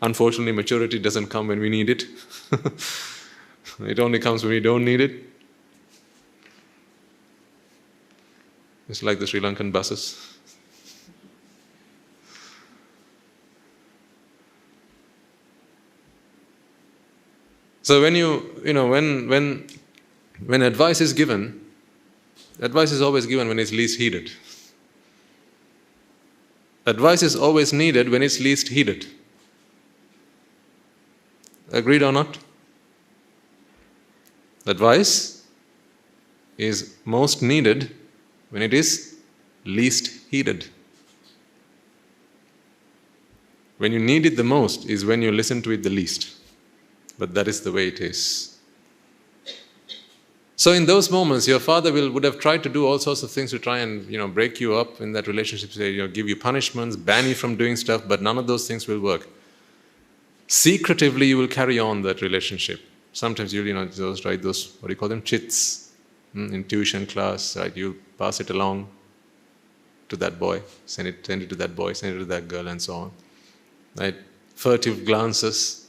A: Unfortunately, maturity doesn't come when we need it. It only comes when we don't need it. It's like the Sri Lankan buses. So when advice is given, advice is always given when it's least heeded. Advice is always needed when it's least heeded. Agreed or not? Advice is most needed when it is least heeded. When you need it the most is when you listen to it the least. But that is the way it is. So in those moments, your father would have tried to do all sorts of things to try and break you up in that relationship, say, give you punishments, ban you from doing stuff, but none of those things will work. Secretively, you will carry on that relationship. Sometimes you'll write those, what do you call them, chits in tuition class, right? You'll pass it along to that boy, send it to that boy, send it to that girl, and so on. Right? Furtive glances.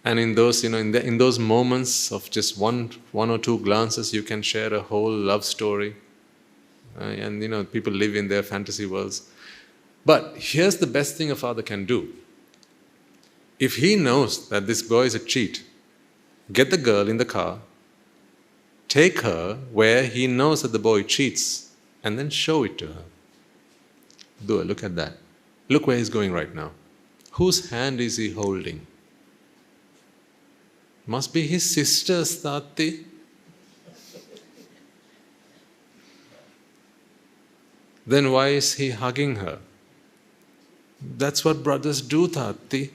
A: And in those, in those moments of just one or two glances, you can share a whole love story. And people live in their fantasy worlds. But here's the best thing a father can do. If he knows that this boy is a cheat, get the girl in the car, take her where he knows that the boy cheats, and then show it to her. Dua, look at that. Look where he's going right now. Whose hand is he holding? Must be his sister's, Tati. Then why is he hugging her? That's what brothers do, Tati.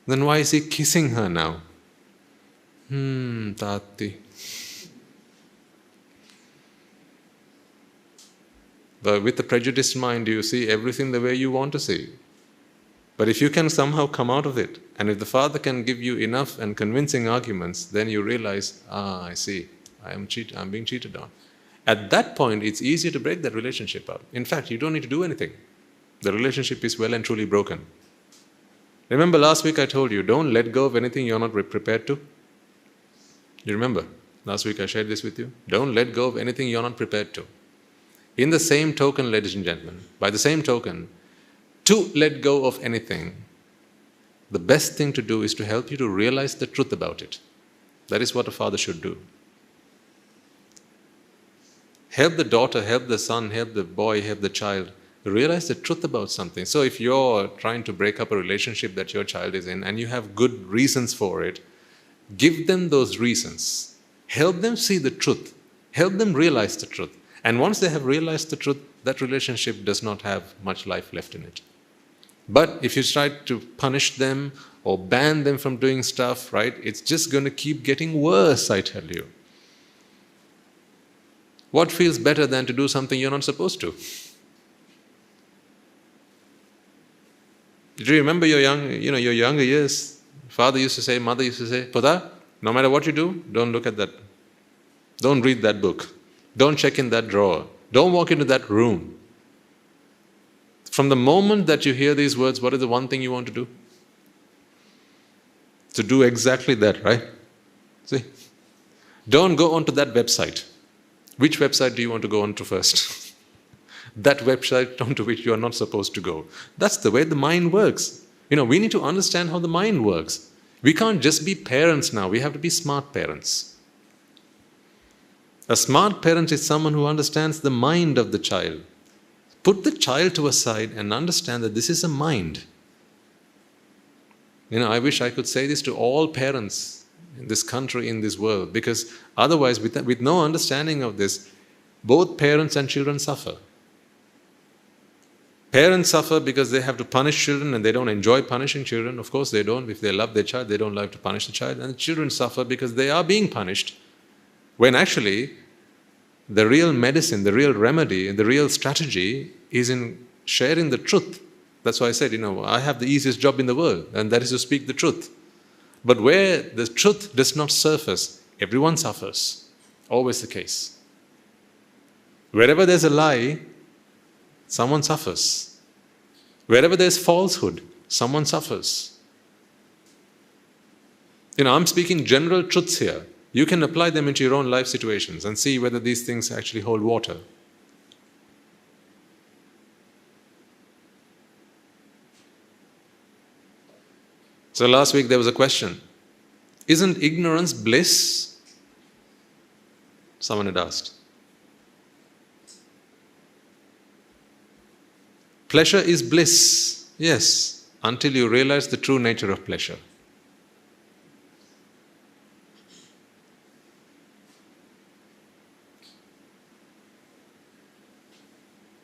A: Then why is he kissing her now? Tati. But with the prejudiced mind, you see everything the way you want to see. But if you can somehow come out of it, and if the father can give you enough and convincing arguments, then you realize, I see, I'm being cheated on. At that point, it's easier to break that relationship up. In fact, you don't need to do anything. The relationship is well and truly broken. Remember last week I told you, don't let go of anything you're not prepared to? You remember? Last week I shared this with you. Don't let go of anything you're not prepared to. In the same token, ladies and gentlemen, by the same token, to let go of anything, the best thing to do is to help you to realize the truth about it. That is what a father should do. Help the daughter, help the son, help the boy, help the child realize the truth about something. So if you're trying to break up a relationship that your child is in and you have good reasons for it, give them those reasons. Help them see the truth. Help them realize the truth. And once they have realized the truth, that relationship does not have much life left in it. But if you try to punish them or ban them from doing stuff, right, it's just going to keep getting worse, I tell you. What feels better than to do something you're not supposed to? Do you remember your younger years? Father used to say, mother used to say, Pota, no matter what you do, don't look at that. Don't read that book. Don't check in that drawer. Don't walk into that room. From the moment that you hear these words, what is the one thing you want to do? To do exactly that, right? See? Don't go onto that website. Which website do you want to go onto first? That website onto which you are not supposed to go. That's the way the mind works. We need to understand how the mind works. We can't just be parents now. We have to be smart parents. A smart parent is someone who understands the mind of the child. Put the child to a side and understand that this is a mind. I wish I could say this to all parents in this country, in this world, because otherwise, with no understanding of this, both parents and children suffer. Parents suffer because they have to punish children and they don't enjoy punishing children. Of course they don't. If they love their child, they don't like to punish the child. And the children suffer because they are being punished, when actually the real medicine, the real remedy, and the real strategy is in sharing the truth. That's why I said, I have the easiest job in the world, and that is to speak the truth. But where the truth does not surface, everyone suffers. Always the case. Wherever there's a lie, someone suffers. Wherever there's falsehood, someone suffers. I'm speaking general truths here. You can apply them into your own life situations and see whether these things actually hold water. So last week there was a question. Isn't ignorance bliss? Someone had asked. Pleasure is bliss, yes, until you realize the true nature of pleasure.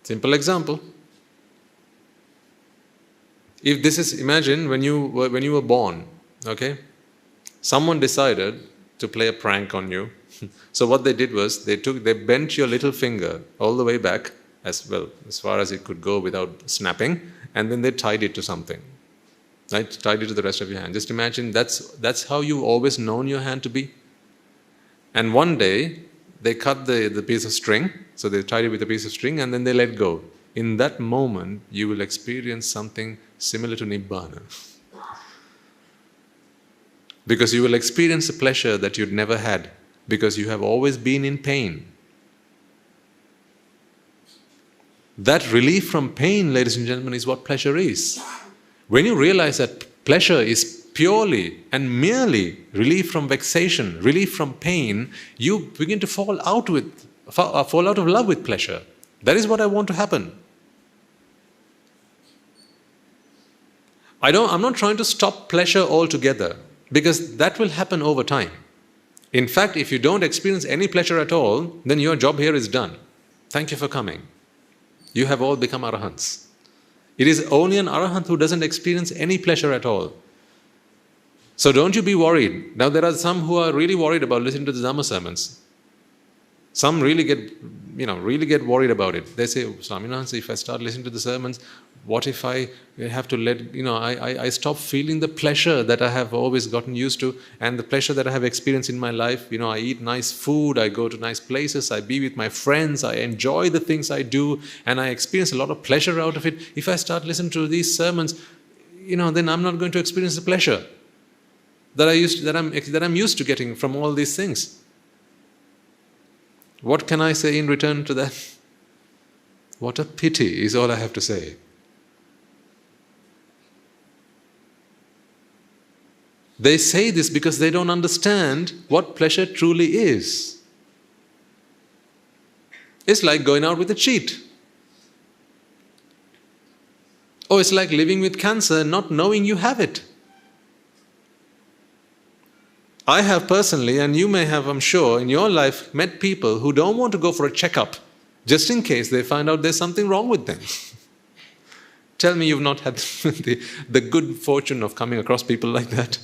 A: Simple example. Imagine when you were born, okay? Someone decided to play a prank on you. So what they did was, they bent your little finger all the way back, as far as it could go without snapping, and then they tied it to something. Right? Tied it to the rest of your hand. Just imagine that's how you've always known your hand to be. And one day, they cut the piece of string, so they tied it with a piece of string, and then they let go. In that moment, you will experience something similar to Nibbana. Because you will experience a pleasure that you'd never had, because you have always been in pain. That relief from pain, ladies and gentlemen, is what pleasure is. When you realize that pleasure is purely and merely relief from vexation, relief from pain, you begin to fall out of love with pleasure. That is what I want to happen. I'm not trying to stop pleasure altogether, because that will happen over time. In fact, if you don't experience any pleasure at all, then your job here is done. Thank you for coming. You have all become arahants. It is only an arahant who doesn't experience any pleasure at all. So don't you be worried. Now there are some who are really worried about listening to the Dhamma sermons. Some really get worried about it. They say, Swaminathan, if I start listening to the sermons, what if I have to I stop feeling the pleasure that I have always gotten used to, and the pleasure that I have experienced in my life. I eat nice food, I go to nice places, I be with my friends, I enjoy the things I do, and I experience a lot of pleasure out of it. If I start listening to these sermons, then I'm not going to experience the pleasure that I'm used to getting from all these things. What can I say in return to that? What a pity is all I have to say. They say this because they don't understand what pleasure truly is. It's like going out with a cheat. Or it's like living with cancer and not knowing you have it. I have personally, and you may have, I'm sure, in your life, met people who don't want to go for a checkup just in case they find out there's something wrong with them. Tell me you've not had the good fortune of coming across people like that.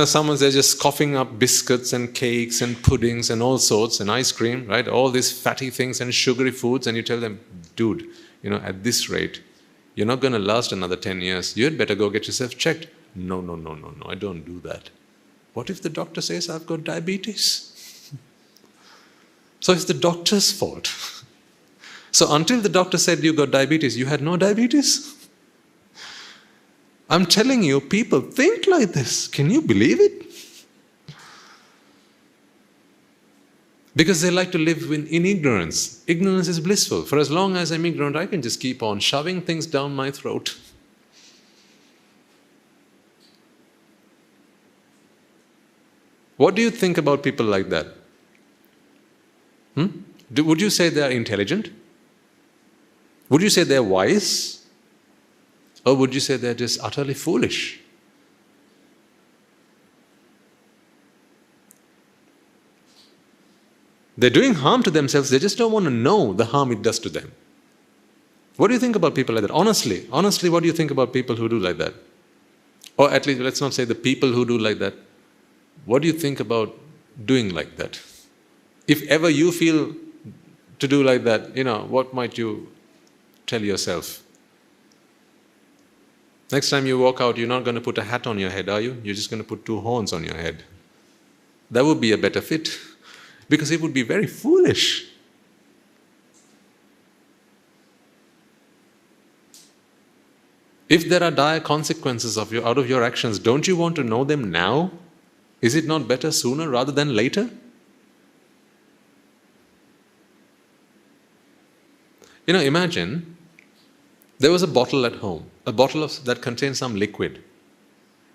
A: Someone's there just coughing up biscuits and cakes and puddings and all sorts and ice cream, right? All these fatty things and sugary foods, and you tell them, dude, at this rate, you're not going to last another 10 years. You'd better go get yourself checked. No, I don't do that. What if the doctor says I've got diabetes? So it's the doctor's fault. So until the doctor said you've got diabetes, you had no diabetes? I'm telling you, people think like this. Can you believe it? Because they like to live in ignorance. Ignorance is blissful. For as long as I'm ignorant, I can just keep on shoving things down my throat. What do you think about people like that? Would you say they are intelligent? Would you say they're wise? Or would you say they're just utterly foolish? They're doing harm to themselves, they just don't want to know the harm it does to them. What do you think about people like that? Honestly, what do you think about people who do like that? Or at least, let's not say the people who do like that. What do you think about doing like that? If ever you feel to do like that, what might you tell yourself? Next time you walk out, you're not going to put a hat on your head, are you? You're just going to put 2 horns on your head. That would be a better fit, because it would be very foolish. If there are dire consequences out of your actions, don't you want to know them now? Is it not better sooner rather than later? Imagine there was a bottle at home, a bottle that contains some liquid,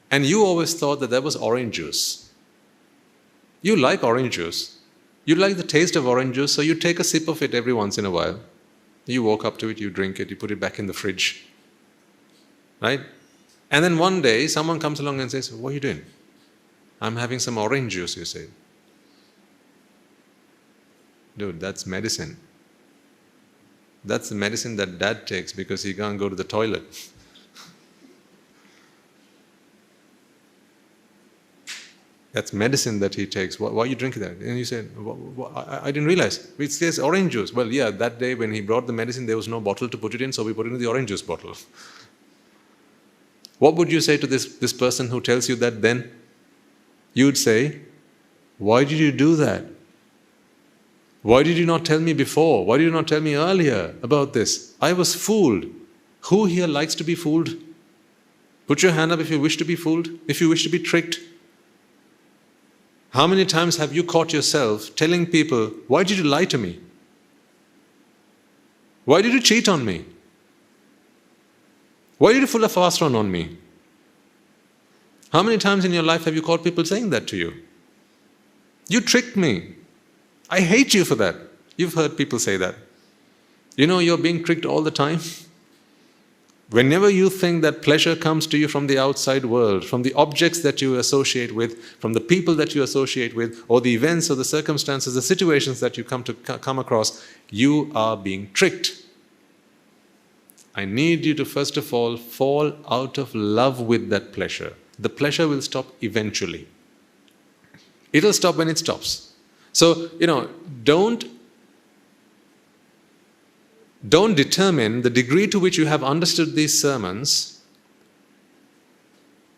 A: and you always thought that was orange juice. You like orange juice. You like the taste of orange juice, so you take a sip of it every once in a while. You walk up to it, you drink it, you put it back in the fridge. Right? And then one day, someone comes along and says, "What are you doing?" "I'm having some orange juice," you say. Dude, that's medicine. That's the medicine that Dad takes because he can't go to the toilet. That's medicine that he takes. Why are you drinking that? And you said, I didn't realize. It says orange juice. Well, yeah, that day when he brought the medicine, there was no bottle to put it in, so we put it in the orange juice bottle. What would you say to this person who tells you that then? You'd say, "Why did you do that? Why did you not tell me before? Why did you not tell me earlier about this? I was fooled." Who here likes to be fooled? Put your hand up if you wish to be fooled, if you wish to be tricked. How many times have you caught yourself telling people, "Why did you lie to me? Why did you cheat on me? Why did you pull a fast one on me?" How many times in your life have you caught people saying that to you? "You tricked me. I hate you for that." You've heard people say that. You're being tricked all the time. Whenever you think that pleasure comes to you from the outside world, from the objects that you associate with, from the people that you associate with, or the events or the circumstances, the situations that you come across, you are being tricked. I need you to first of all fall out of love with that pleasure. The pleasure will stop eventually. It'll stop when it stops. So, don't determine the degree to which you have understood these sermons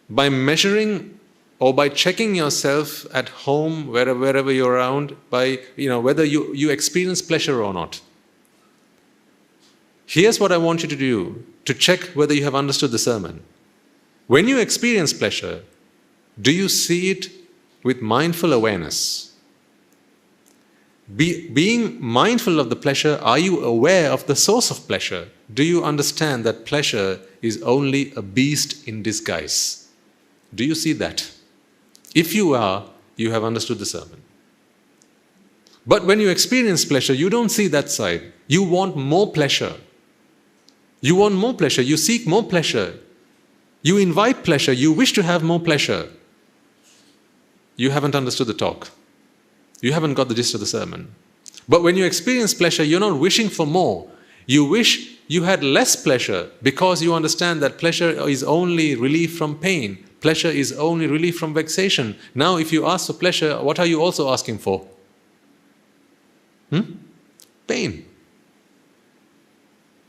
A: by measuring or by checking yourself at home, wherever you're around, by whether you experience pleasure or not. Here's what I want you to do to check whether you have understood the sermon. When you experience pleasure, do you see it with mindful awareness? Being mindful of the pleasure, are you aware of the source of pleasure? Do you understand that pleasure is only a beast in disguise? Do you see that? If you are, you have understood the sermon. But when you experience pleasure, you don't see that side. You want more pleasure. You want more pleasure. You seek more pleasure. You invite pleasure. You wish to have more pleasure. You haven't understood the talk. You haven't got the gist of the sermon. But when you experience pleasure, you're not wishing for more. You wish you had less pleasure because you understand that pleasure is only relief from pain. Pleasure is only relief from vexation. Now, if you ask for pleasure, what are you also asking for? Pain.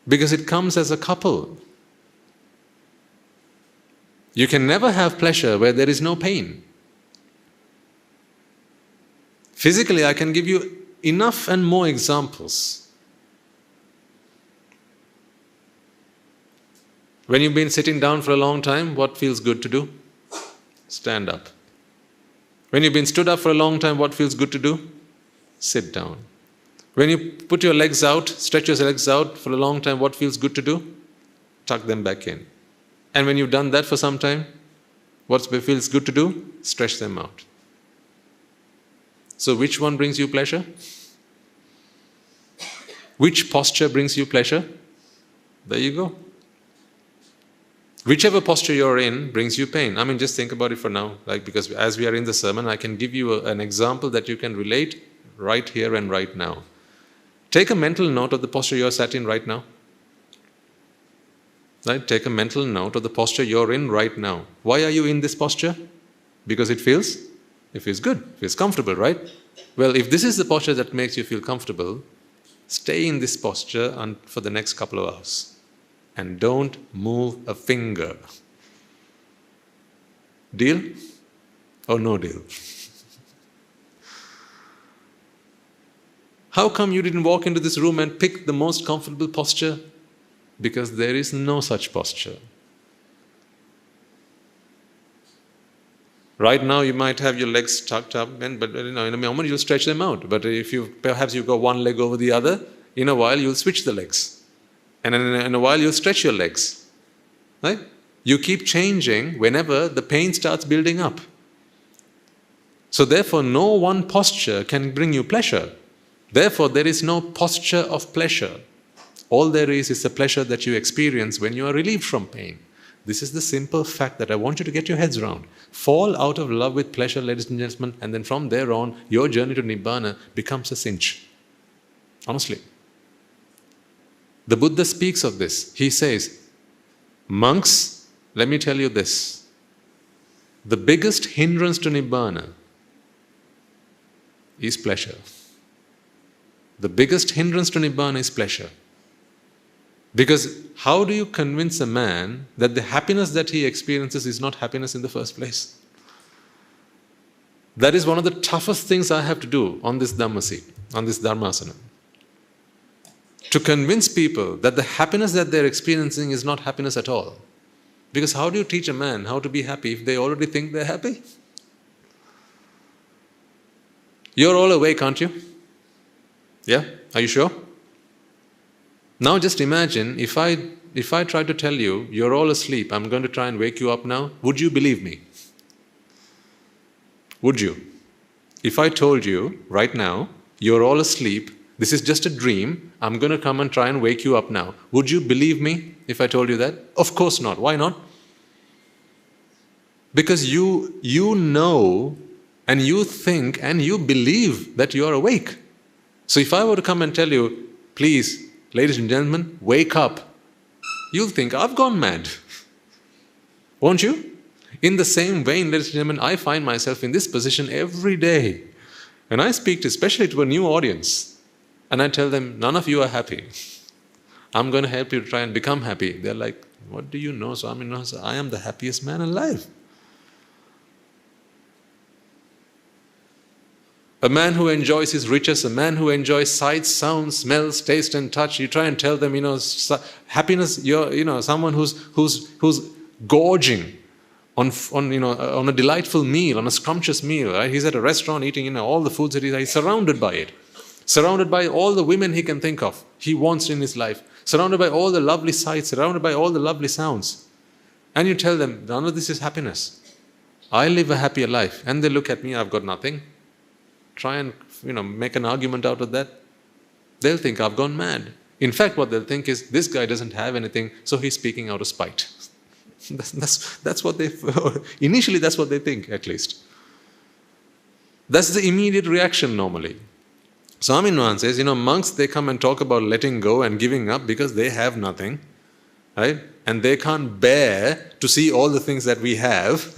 A: Because it comes as a couple. You can never have pleasure where there is no pain. Physically, I can give you enough and more examples. When you've been sitting down for a long time, what feels good to do? Stand up. When you've been stood up for a long time, what feels good to do? Sit down. When you put your legs out, stretch your legs out for a long time, what feels good to do? Tuck them back in. And when you've done that for some time, what feels good to do? Stretch them out. So which one brings you pleasure? Which posture brings you pleasure? There you go. Whichever posture you're in brings you pain. I mean, just think about it for now. Because as we are in the sermon, I can give you an example that you can relate right here and right now. Take a mental note of the posture you're sat in right now. Right? Take a mental note of the posture you're in right now. Why are you in this posture? Because it feels good, it feels comfortable, right? Well, if this is the posture that makes you feel comfortable, stay in this posture for the next couple of hours. And don't move a finger. Deal or no deal? How come you didn't walk into this room and pick the most comfortable posture? Because there is no such posture. Right now you might have your legs tucked up, but in a moment you'll stretch them out. But if perhaps you've got one leg over the other, in a while you'll switch the legs. And in a while you'll stretch your legs. Right? You keep changing whenever the pain starts building up. So therefore no one posture can bring you pleasure. Therefore there is no posture of pleasure. All there is the pleasure that you experience when you are relieved from pain. This is the simple fact that I want you to get your heads around. Fall out of love with pleasure, ladies and gentlemen, and then from there on, your journey to Nibbana becomes a cinch. Honestly. The Buddha speaks of this. He says, monks, let me tell you this. The biggest hindrance to Nibbana is pleasure. The biggest hindrance to Nibbana is pleasure. Because how do you convince a man that the happiness that he experiences is not happiness in the first place? That is one of the toughest things I have to do on this Dhamma seat, on this Dharmasana. To convince people that the happiness that they're experiencing is not happiness at all. Because how do you teach a man how to be happy if they already think they're happy? You're all awake, aren't you? Yeah? Are you sure? Now just imagine, if I try to tell you, you're all asleep, I'm going to try and wake you up now, would you believe me? Would you? If I told you, right now, you're all asleep, this is just a dream, I'm going to come and try and wake you up now, would you believe me if I told you that? Of course not. Why not? Because you know and you think and you believe that you're awake. So if I were to come and tell you, please, ladies and gentlemen, wake up, you'll think I've gone mad. Won't you? In the same vein, ladies and gentlemen, I find myself in this position every day. When I speak especially to a new audience, and I tell them, none of you are happy. I'm going to help you to try and become happy. They're like, what do you know, Swami? No, I am the happiest man alive. A man who enjoys his riches, a man who enjoys sights, sounds, smells, taste and touch. You try and tell them, happiness, someone who's gorging on a delightful meal, on a scrumptious meal, right? He's at a restaurant eating, all the foods that he's surrounded by it. Surrounded by all the women he can think of, he wants in his life. Surrounded by all the lovely sights, surrounded by all the lovely sounds. And you tell them, none of this is happiness. I live a happier life. And they look at me, I've got nothing. Try and make an argument out of that. They'll think I've gone mad. In fact, what they'll think is, this guy doesn't have anything, so he's speaking out of spite. That's what they, initially that's what they think, at least. That's the immediate reaction normally. Swami Nwan says, monks, they come and talk about letting go and giving up because they have nothing, right? And they can't bear to see all the things that we have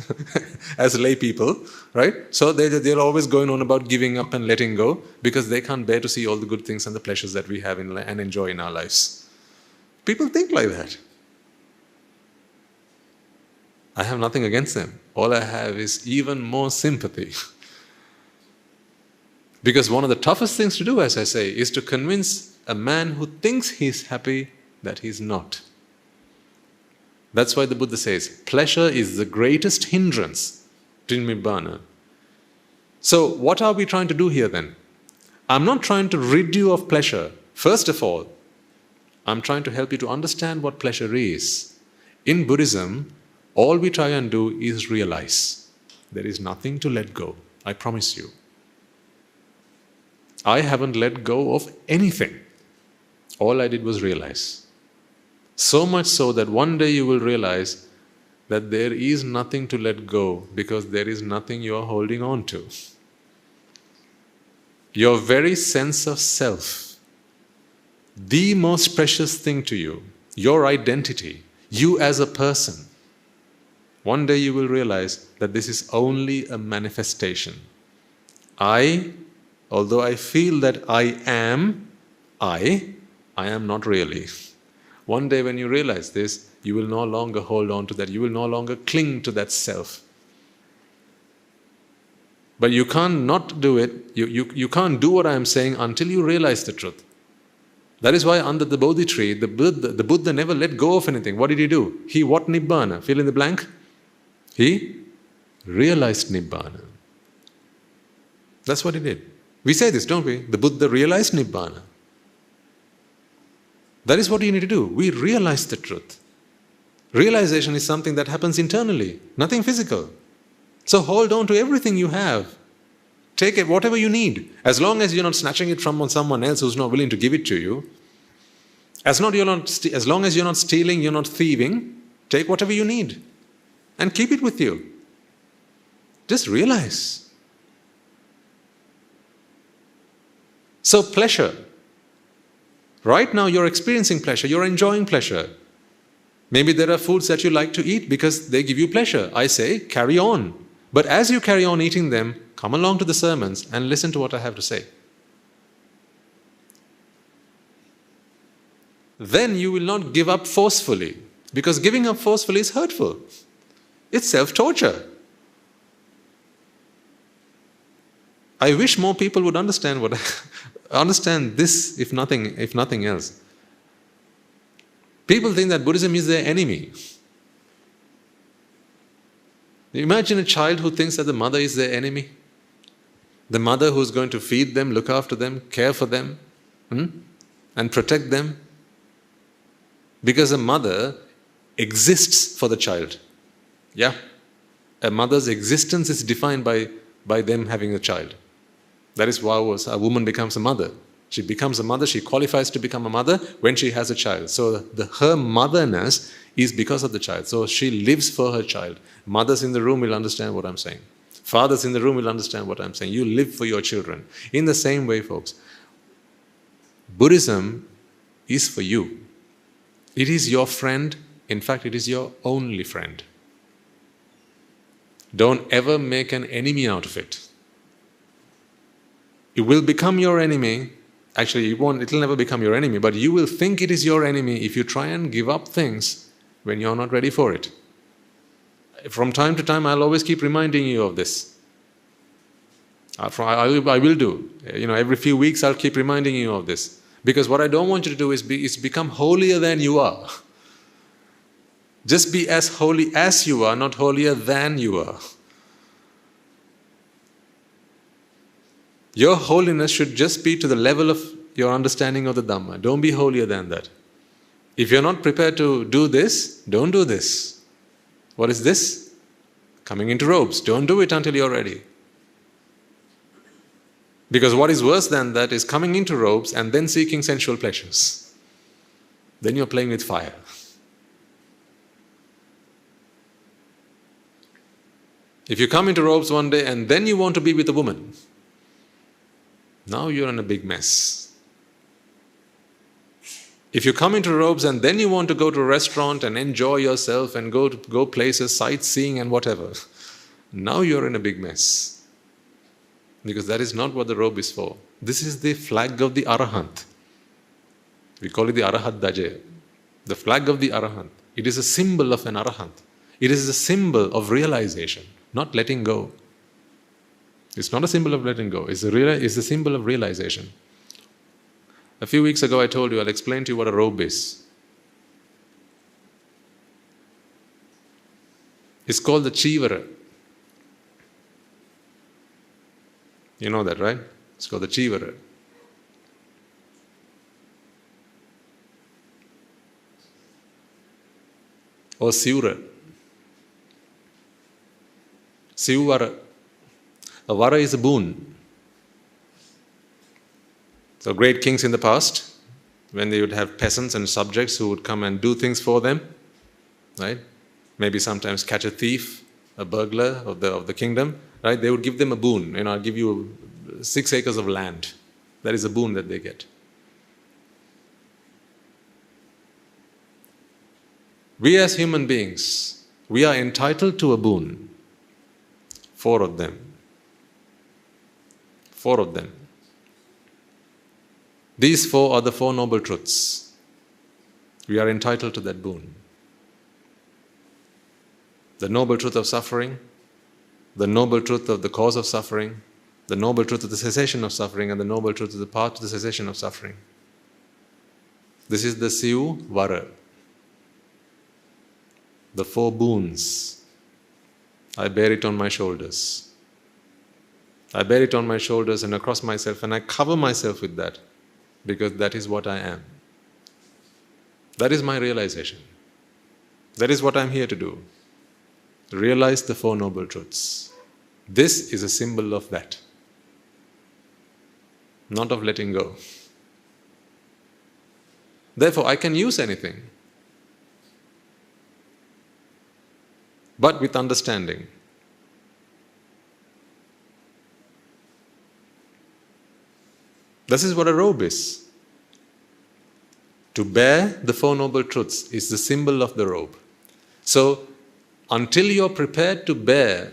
A: as lay people, right? So they're always going on about giving up and letting go because they can't bear to see all the good things and the pleasures that we have and enjoy in our lives. People think like that. I have nothing against them. All I have is even more sympathy. Because one of the toughest things to do, as I say, is to convince a man who thinks he's happy that he's not. That's why the Buddha says, pleasure is the greatest hindrance to Nibbana. So what are we trying to do here then? I'm not trying to rid you of pleasure. First of all, I'm trying to help you to understand what pleasure is. In Buddhism, all we try and do is realize there is nothing to let go. I promise you. I haven't let go of anything. All I did was realize. So much so that one day you will realize that there is nothing to let go because there is nothing you are holding on to. Your very sense of self, the most precious thing to you, your identity, you as a person, one day you will realize that this is only a manifestation. Although I feel that I am not really. One day when you realize this, you will no longer hold on to that. You will no longer cling to that self. But you can't not do it. You can't do what I am saying until you realize the truth. That is why under the Bodhi tree, the Buddha never let go of anything. What did he do? He what Nibbana? Fill in the blank. He realized Nibbana. That's what he did. We say this, don't we? The Buddha realized Nibbana. That is what you need to do. We realize the truth. Realization is something that happens internally, nothing physical. So hold on to everything you have. Take it, whatever you need. As long as you're not snatching it from someone else who's not willing to give it to you. As long as you're not stealing, you're not thieving, take whatever you need and keep it with you. Just realize. So pleasure. Right now you're experiencing pleasure, you're enjoying pleasure. Maybe there are foods that you like to eat because they give you pleasure. I say, carry on. But as you carry on eating them, come along to the sermons and listen to what I have to say. Then you will not give up forcefully, because giving up forcefully is hurtful. It's self-torture. I wish more people would understand this, if nothing else. People think that Buddhism is their enemy. Imagine a child who thinks that the mother is their enemy. The mother who's going to feed them, look after them, care for them, and protect them. Because a mother exists for the child. Yeah. A mother's existence is defined by them having a child. That is why a woman becomes a mother. She becomes a mother, she qualifies to become a mother when she has a child. So her motherness is because of the child. So she lives for her child. Mothers in the room will understand what I'm saying. Fathers in the room will understand what I'm saying. You live for your children. In the same way, folks, Buddhism is for you. It is your friend. In fact, it is your only friend. Don't ever make an enemy out of it. It will become your enemy. Actually, it'll never become your enemy, but you will think it is your enemy if you try and give up things when you're not ready for it. From time to time, I'll always keep reminding you of this. I will do. Every few weeks, I'll keep reminding you of this. Because what I don't want you to do is become holier than you are. Just be as holy as you are, not holier than you are. Your holiness should just be to the level of your understanding of the Dhamma. Don't be holier than that. If you're not prepared to do this, don't do this. What is this? Coming into robes. Don't do it until you're ready. Because what is worse than that is coming into robes and then seeking sensual pleasures. Then you're playing with fire. If you come into robes one day and then you want to be with a woman, now you're in a big mess. If you come into robes and then you want to go to a restaurant and enjoy yourself and go places, sightseeing and whatever, now you're in a big mess. Because that is not what the robe is for. This is the flag of the Arahant. We call it the Arahat Daje. The flag of the Arahant. It is a symbol of an Arahant. It is a symbol of realization, not letting go. It's not a symbol of letting go. It's a symbol of realization. A few weeks ago I told you, I'll explain to you what a robe is. It's called the Chivara. You know that, right? It's called the Chivara. Or Sivara. Sivara. A vara is a boon. So great kings in the past, when they would have peasants and subjects who would come and do things for them, right? Maybe sometimes catch a thief, a burglar of the kingdom, right? They would give them a boon. I'll give you 6 acres of land. That is a boon that they get. We as human beings, we are entitled to a boon. 4 of them. 4 of them. These 4 are the 4 noble truths. We are entitled to that boon. The noble truth of suffering, the noble truth of the cause of suffering, the noble truth of the cessation of suffering, and the noble truth of the path to the cessation of suffering. This is the Siu Vara. The 4 boons. I bear it on my shoulders. I bear it on my shoulders and across myself, and I cover myself with that, because that is what I am. That is my realization. That is what I'm here to do. Realize the 4 noble truths. This is a symbol of that. Not of letting go. Therefore, I can use anything, but with understanding. This is what a robe is. To bear the 4 noble truths is the symbol of the robe. So, until you're prepared to bear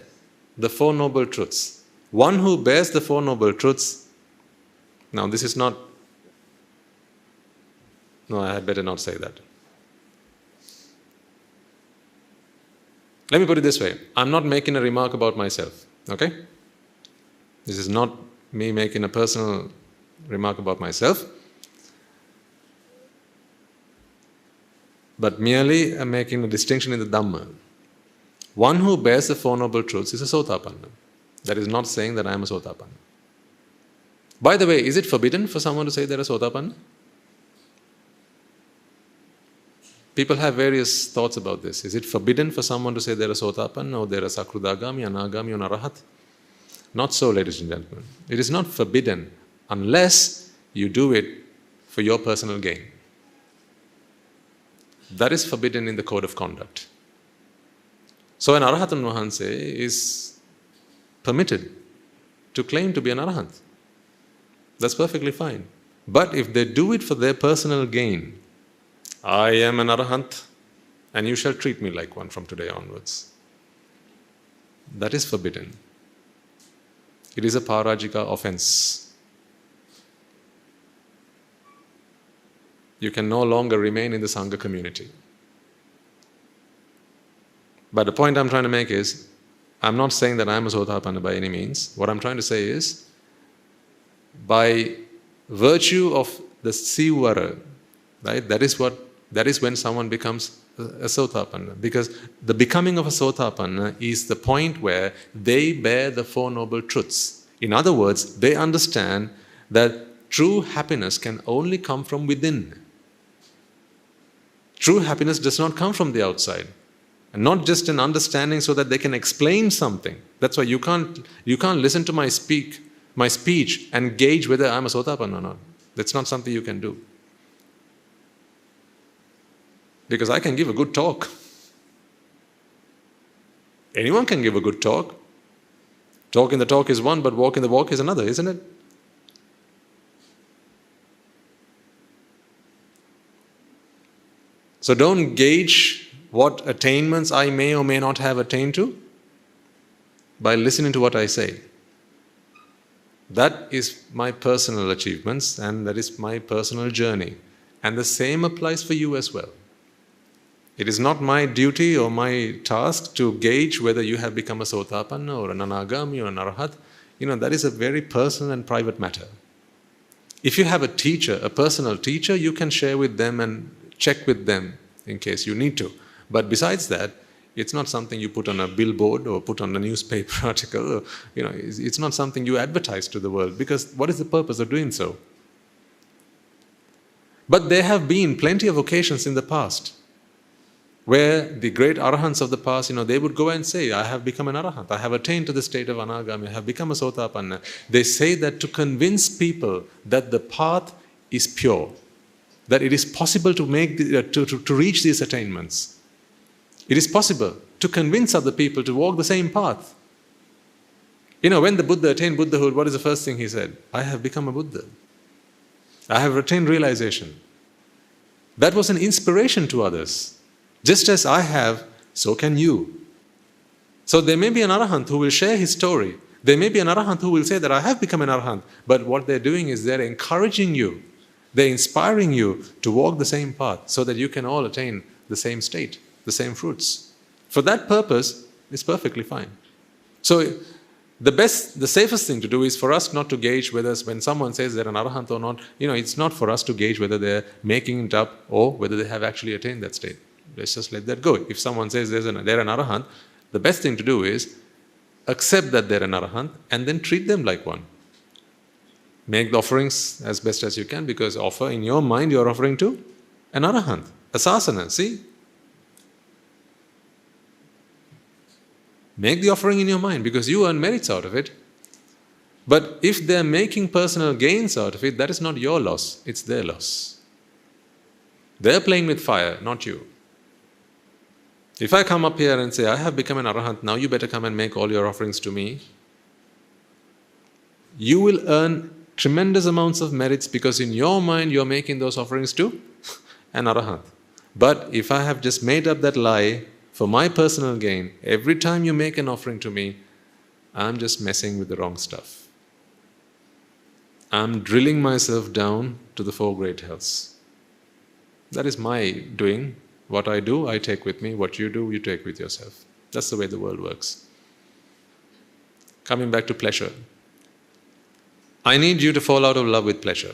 A: the 4 noble truths, one who bears the 4 noble truths, now this is not, no, I had better not say that. Let me put it this way. I'm not making a remark about myself, okay? This is not me making a personal remark about myself, but merely making a distinction in the Dhamma. One who bears the 4 noble truths is a Sotapanna. That is not saying that I am a Sotapanna. By the way, is it forbidden for someone to say they're a Sotapanna? People have various thoughts about this. Is it forbidden for someone to say they're a Sotapanna or they're a Sakrudagami, Anagami or Arahat? Not so, ladies and gentlemen. It is not forbidden unless you do it for your personal gain. That is forbidden in the code of conduct. So an Arahatan Vahanse is permitted to claim to be an Arahant. That's perfectly fine. But if they do it for their personal gain, I am an Arahant and you shall treat me like one from today onwards, that is forbidden. It is a parajika offense. You can no longer remain in the Sangha community. But the point I'm trying to make is, I'm not saying that I'm a Sotapanna by any means. What I'm trying to say is, by virtue of the Sivara, right, that is when someone becomes a Sotapanna. Because the becoming of a Sotapanna is the point where they bear the 4 noble truths. In other words, they understand that true happiness can only come from within. True happiness does not come from the outside. And not just an understanding so that they can explain something. That's why you can't listen to my speech and gauge whether I'm a Sotapanna or not. That's not something you can do. Because I can give a good talk. Anyone can give a good talk. Talk in the talk is one, but walk in the walk is another, isn't it? So don't gauge what attainments I may or may not have attained to by listening to what I say. That is my personal achievements and that is my personal journey. And the same applies for you as well. It is not my duty or my task to gauge whether you have become a Sotapanna or an Anagami or an Arahat. That is a very personal and private matter. If you have a teacher, a personal teacher, you can share with them and check with them in case you need to. But besides that, it's not something you put on a billboard or put on a newspaper article. Or, it's not something you advertise to the world, because what is the purpose of doing so? But there have been plenty of occasions in the past Where the great arahants of the past, they would go and say, I have become an arahant, I have attained to the state of anagami, I have become a sotapanna. They say that to convince people that the path is pure, that it is possible to reach these attainments. It is possible to convince other people to walk the same path. When the Buddha attained Buddhahood, what is the first thing he said? I have become a Buddha. I have attained realization. That was an inspiration to others. Just as I have, so can you. So there may be an arahant who will share his story. There may be an arahant who will say that I have become an arahant. But what they're doing is they're encouraging you. They're inspiring you to walk the same path so that you can all attain the same state, the same fruits. For that purpose, it's perfectly fine. So the safest thing to do is for us not to gauge whether when someone says they're an arahant or not, it's not for us to gauge whether they're making it up or whether they have actually attained that state. Let's just let that go. If someone says they're an arahant, the best thing to do is accept that they're an arahant and then treat them like one. Make the offerings as best as you can, because in your mind you're offering to an arahant, a sasana, see? Make the offering in your mind because you earn merits out of it. But if they're making personal gains out of it, that is not your loss, it's their loss. They're playing with fire, not you. If I come up here and say, I have become an arahant, now you better come and make all your offerings to me, you will earn tremendous amounts of merits because in your mind you're making those offerings to an arahant. But if I have just made up that lie for my personal gain, every time you make an offering to me, I'm just messing with the wrong stuff. I'm drilling myself down to the 4 great hells. That is my doing. What I do, I take with me. What you do, you take with yourself. That's the way the world works. Coming back to pleasure. I need you to fall out of love with pleasure.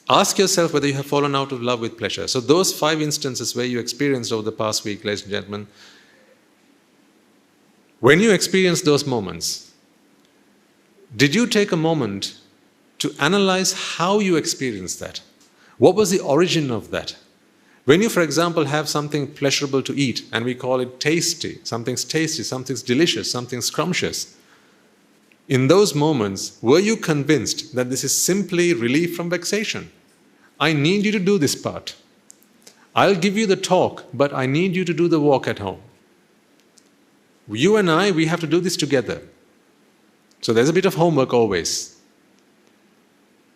A: Ask yourself whether you have fallen out of love with pleasure. So those 5 instances where you experienced over the past week, ladies and gentlemen, when you experienced those moments, did you take a moment to analyze how you experienced that? What was the origin of that? When you, for example, have something pleasurable to eat, and we call it tasty, something's delicious, something's scrumptious, in those moments, were you convinced that this is simply relief from vexation? I need you to do this part. I'll give you the talk, but I need you to do the walk at home. You and I, we have to do this together. So there's a bit of homework always.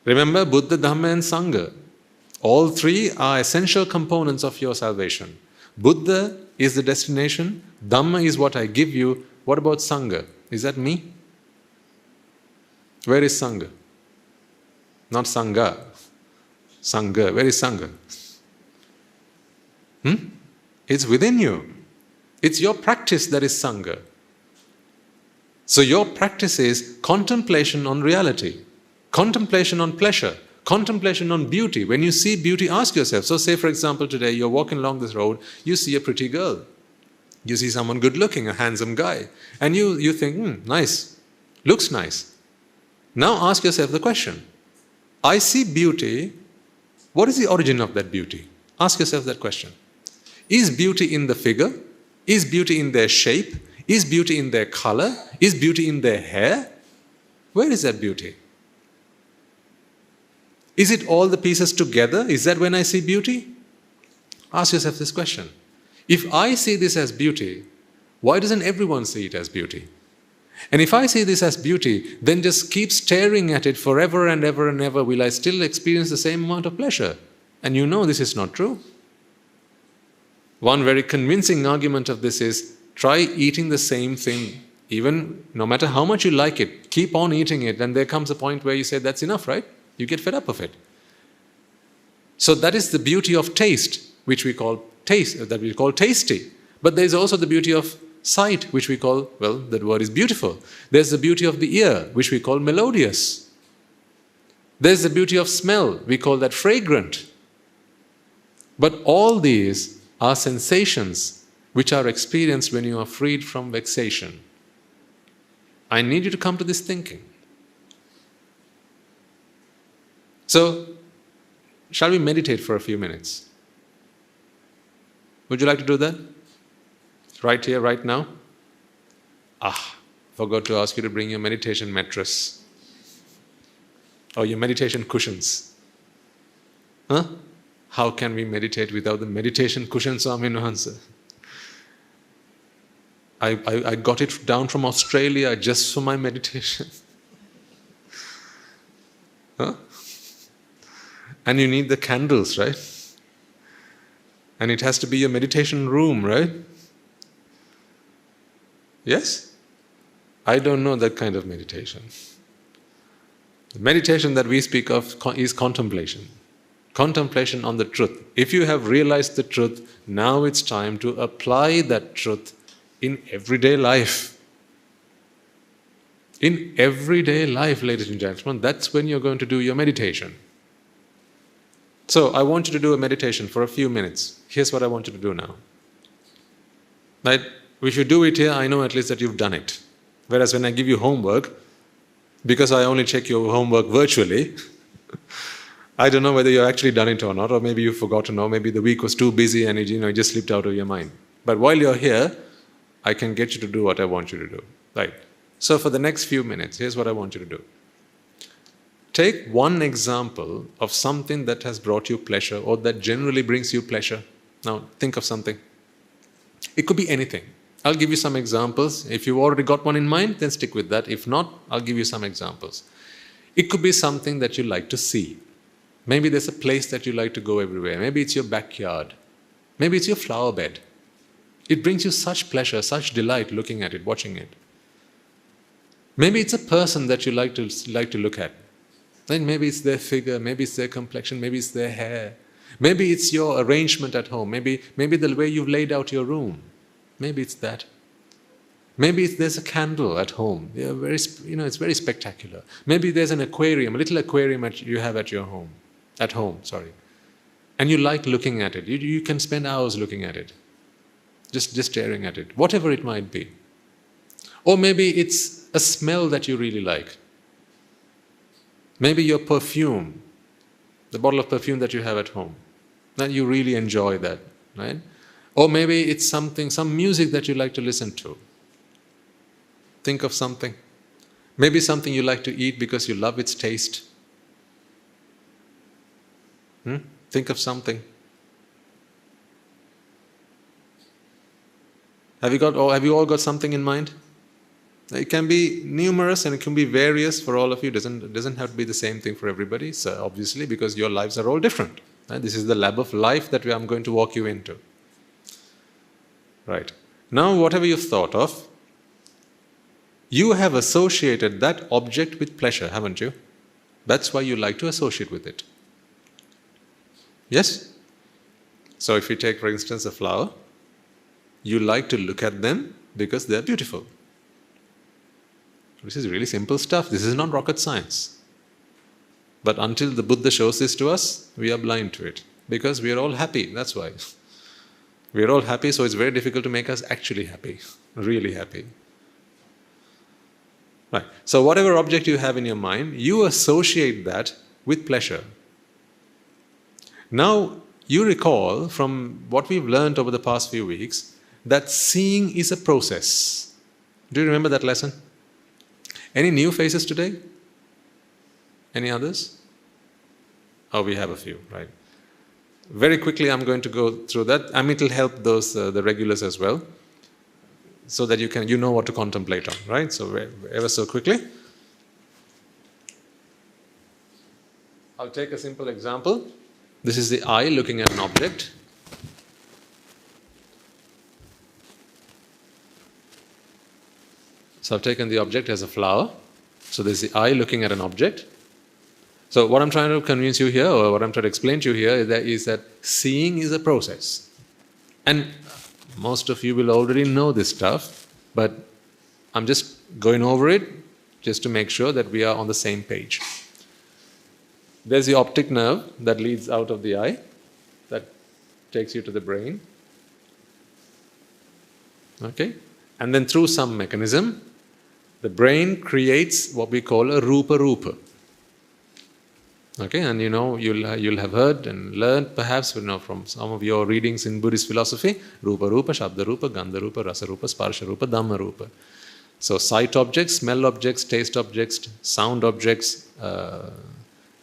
A: Remember, Buddha, Dhamma and Sangha. All 3 are essential components of your salvation. Buddha is the destination. Dhamma is what I give you. What about Sangha? Is that me? Where is Sangha? Not Sangha. Sangha. Where is Sangha? It's within you. It's your practice that is Sangha. So your practice is contemplation on reality, contemplation on pleasure, contemplation on beauty. When you see beauty, ask yourself. So say, for example, today you're walking along this road, you see a pretty girl. You see someone good looking, a handsome guy. And you think, nice, looks nice. Now ask yourself the question, I see beauty, what is the origin of that beauty? Ask yourself that question. Is beauty in the figure? Is beauty in their shape? Is beauty in their color? Is beauty in their hair? Where is that beauty? Is it all the pieces together? Is that when I see beauty? Ask yourself this question. If I see this as beauty, why doesn't everyone see it as beauty? And if I see this as beauty, then just keep staring at it forever and ever and ever, will I still experience the same amount of pleasure? And you know this is not true. One very convincing argument of this is, try eating the same thing, even no matter how much you like it, keep on eating it, and there comes a point where you say, that's enough, right? You get fed up of it. So that is the beauty of taste, which we call tasty. But there's also the beauty of sight, which we call, well, that word is beautiful. There's the beauty of the ear, which we call melodious. There's the beauty of smell, we call that fragrant. But all these are sensations which are experienced when you are freed from vexation. I need you to come to this thinking. So, shall we meditate for a few minutes? Would you like to do that? Right here, right now? Forgot to ask you to bring your meditation mattress. Or your meditation cushions. Huh? How can we meditate without the meditation cushions, Swami Nuhansa? I got it down from Australia just for my meditation. Huh? And you need the candles, right? And it has to be your meditation room, right? Yes? I don't know that kind of meditation. The meditation that we speak of is contemplation. Contemplation on the truth. If you have realized the truth, now it's time to apply that truth in everyday life. In everyday life, ladies and gentlemen, that's when you're going to do your meditation. So, I want you to do a meditation for a few minutes. Here's what I want you to do now. Right? If you do it here, I know at least that you've done it. Whereas when I give you homework, because I only check your homework virtually, I don't know whether you've actually done it or not, or maybe you've forgotten, or maybe the week was too busy and it just slipped out of your mind. But while you're here, I can get you to do what I want you to do. Right? So for the next few minutes, here's what I want you to do. Take one example of something that has brought you pleasure or that generally brings you pleasure. Now, think of something. It could be anything. I'll give you some examples. If you've already got one in mind, then stick with that. If not, I'll give you some examples. It could be something that you like to see. Maybe there's a place that you like to go everywhere. Maybe it's your backyard. Maybe it's your flower bed. It brings you such pleasure, such delight looking at it, watching it. Maybe it's a person that you like to look at. Then maybe it's their figure, maybe it's their complexion, maybe it's their hair. Maybe it's your arrangement at home. Maybe the way you've laid out your room. Maybe it's that. Maybe there's a candle at home. It's very spectacular. Maybe there's an aquarium, a little aquarium you have at your home. At home, sorry. And you like looking at it. You can spend hours looking at it. Just staring at it. Whatever it might be. Or maybe it's a smell that you really like. Maybe your perfume, the bottle of perfume that you have at home, that you really enjoy that, right? Or maybe it's some music that you like to listen to. Think of something. Maybe something you like to eat because you love its taste. Think of something. Have you all got something in mind? It can be numerous and it can be various for all of you. It doesn't have to be the same thing for everybody, so obviously, because your lives are all different. Right? This is the lab of life that I'm going to walk you into. Right. Now, whatever you've thought of, you have associated that object with pleasure, haven't you? That's why you like to associate with it. Yes? So if you take, for instance, a flower, you like to look at them because they're beautiful. This is really simple stuff. This is not rocket science. But until the Buddha shows this to us, we are blind to it. Because we are all happy, that's why. We are all happy, so it's very difficult to make us actually happy, really happy. Right. So whatever object you have in your mind, you associate that with pleasure. Now, you recall from what we've learned over the past few weeks, that seeing is a process. Do you remember that lesson? Any new faces today? Any others? Oh, we have a few, right. Very quickly I'm going to go through that. It'll help those, the regulars as well, so that you know what to contemplate on, right? So ever so quickly. I'll take a simple example. This is the eye looking at an object. So I've taken the object as a flower. So there's the eye looking at an object. So what I'm trying to convince you here, or what I'm trying to explain to you here, is that seeing is a process. And most of you will already know this stuff, but I'm just going over it just to make sure that we are on the same page. There's the optic nerve that leads out of the eye, that takes you to the brain. Okay? And then through some mechanism, the brain creates what we call a rupa rupa. Okay, and you'll have heard and learned perhaps from some of your readings in Buddhist philosophy, Rupa Rupa, Shabda Rupa, Gandha Rupa, Rasa Rupa, Sparsha Rupa, Dhamma Rupa. So sight objects, smell objects, taste objects, sound objects,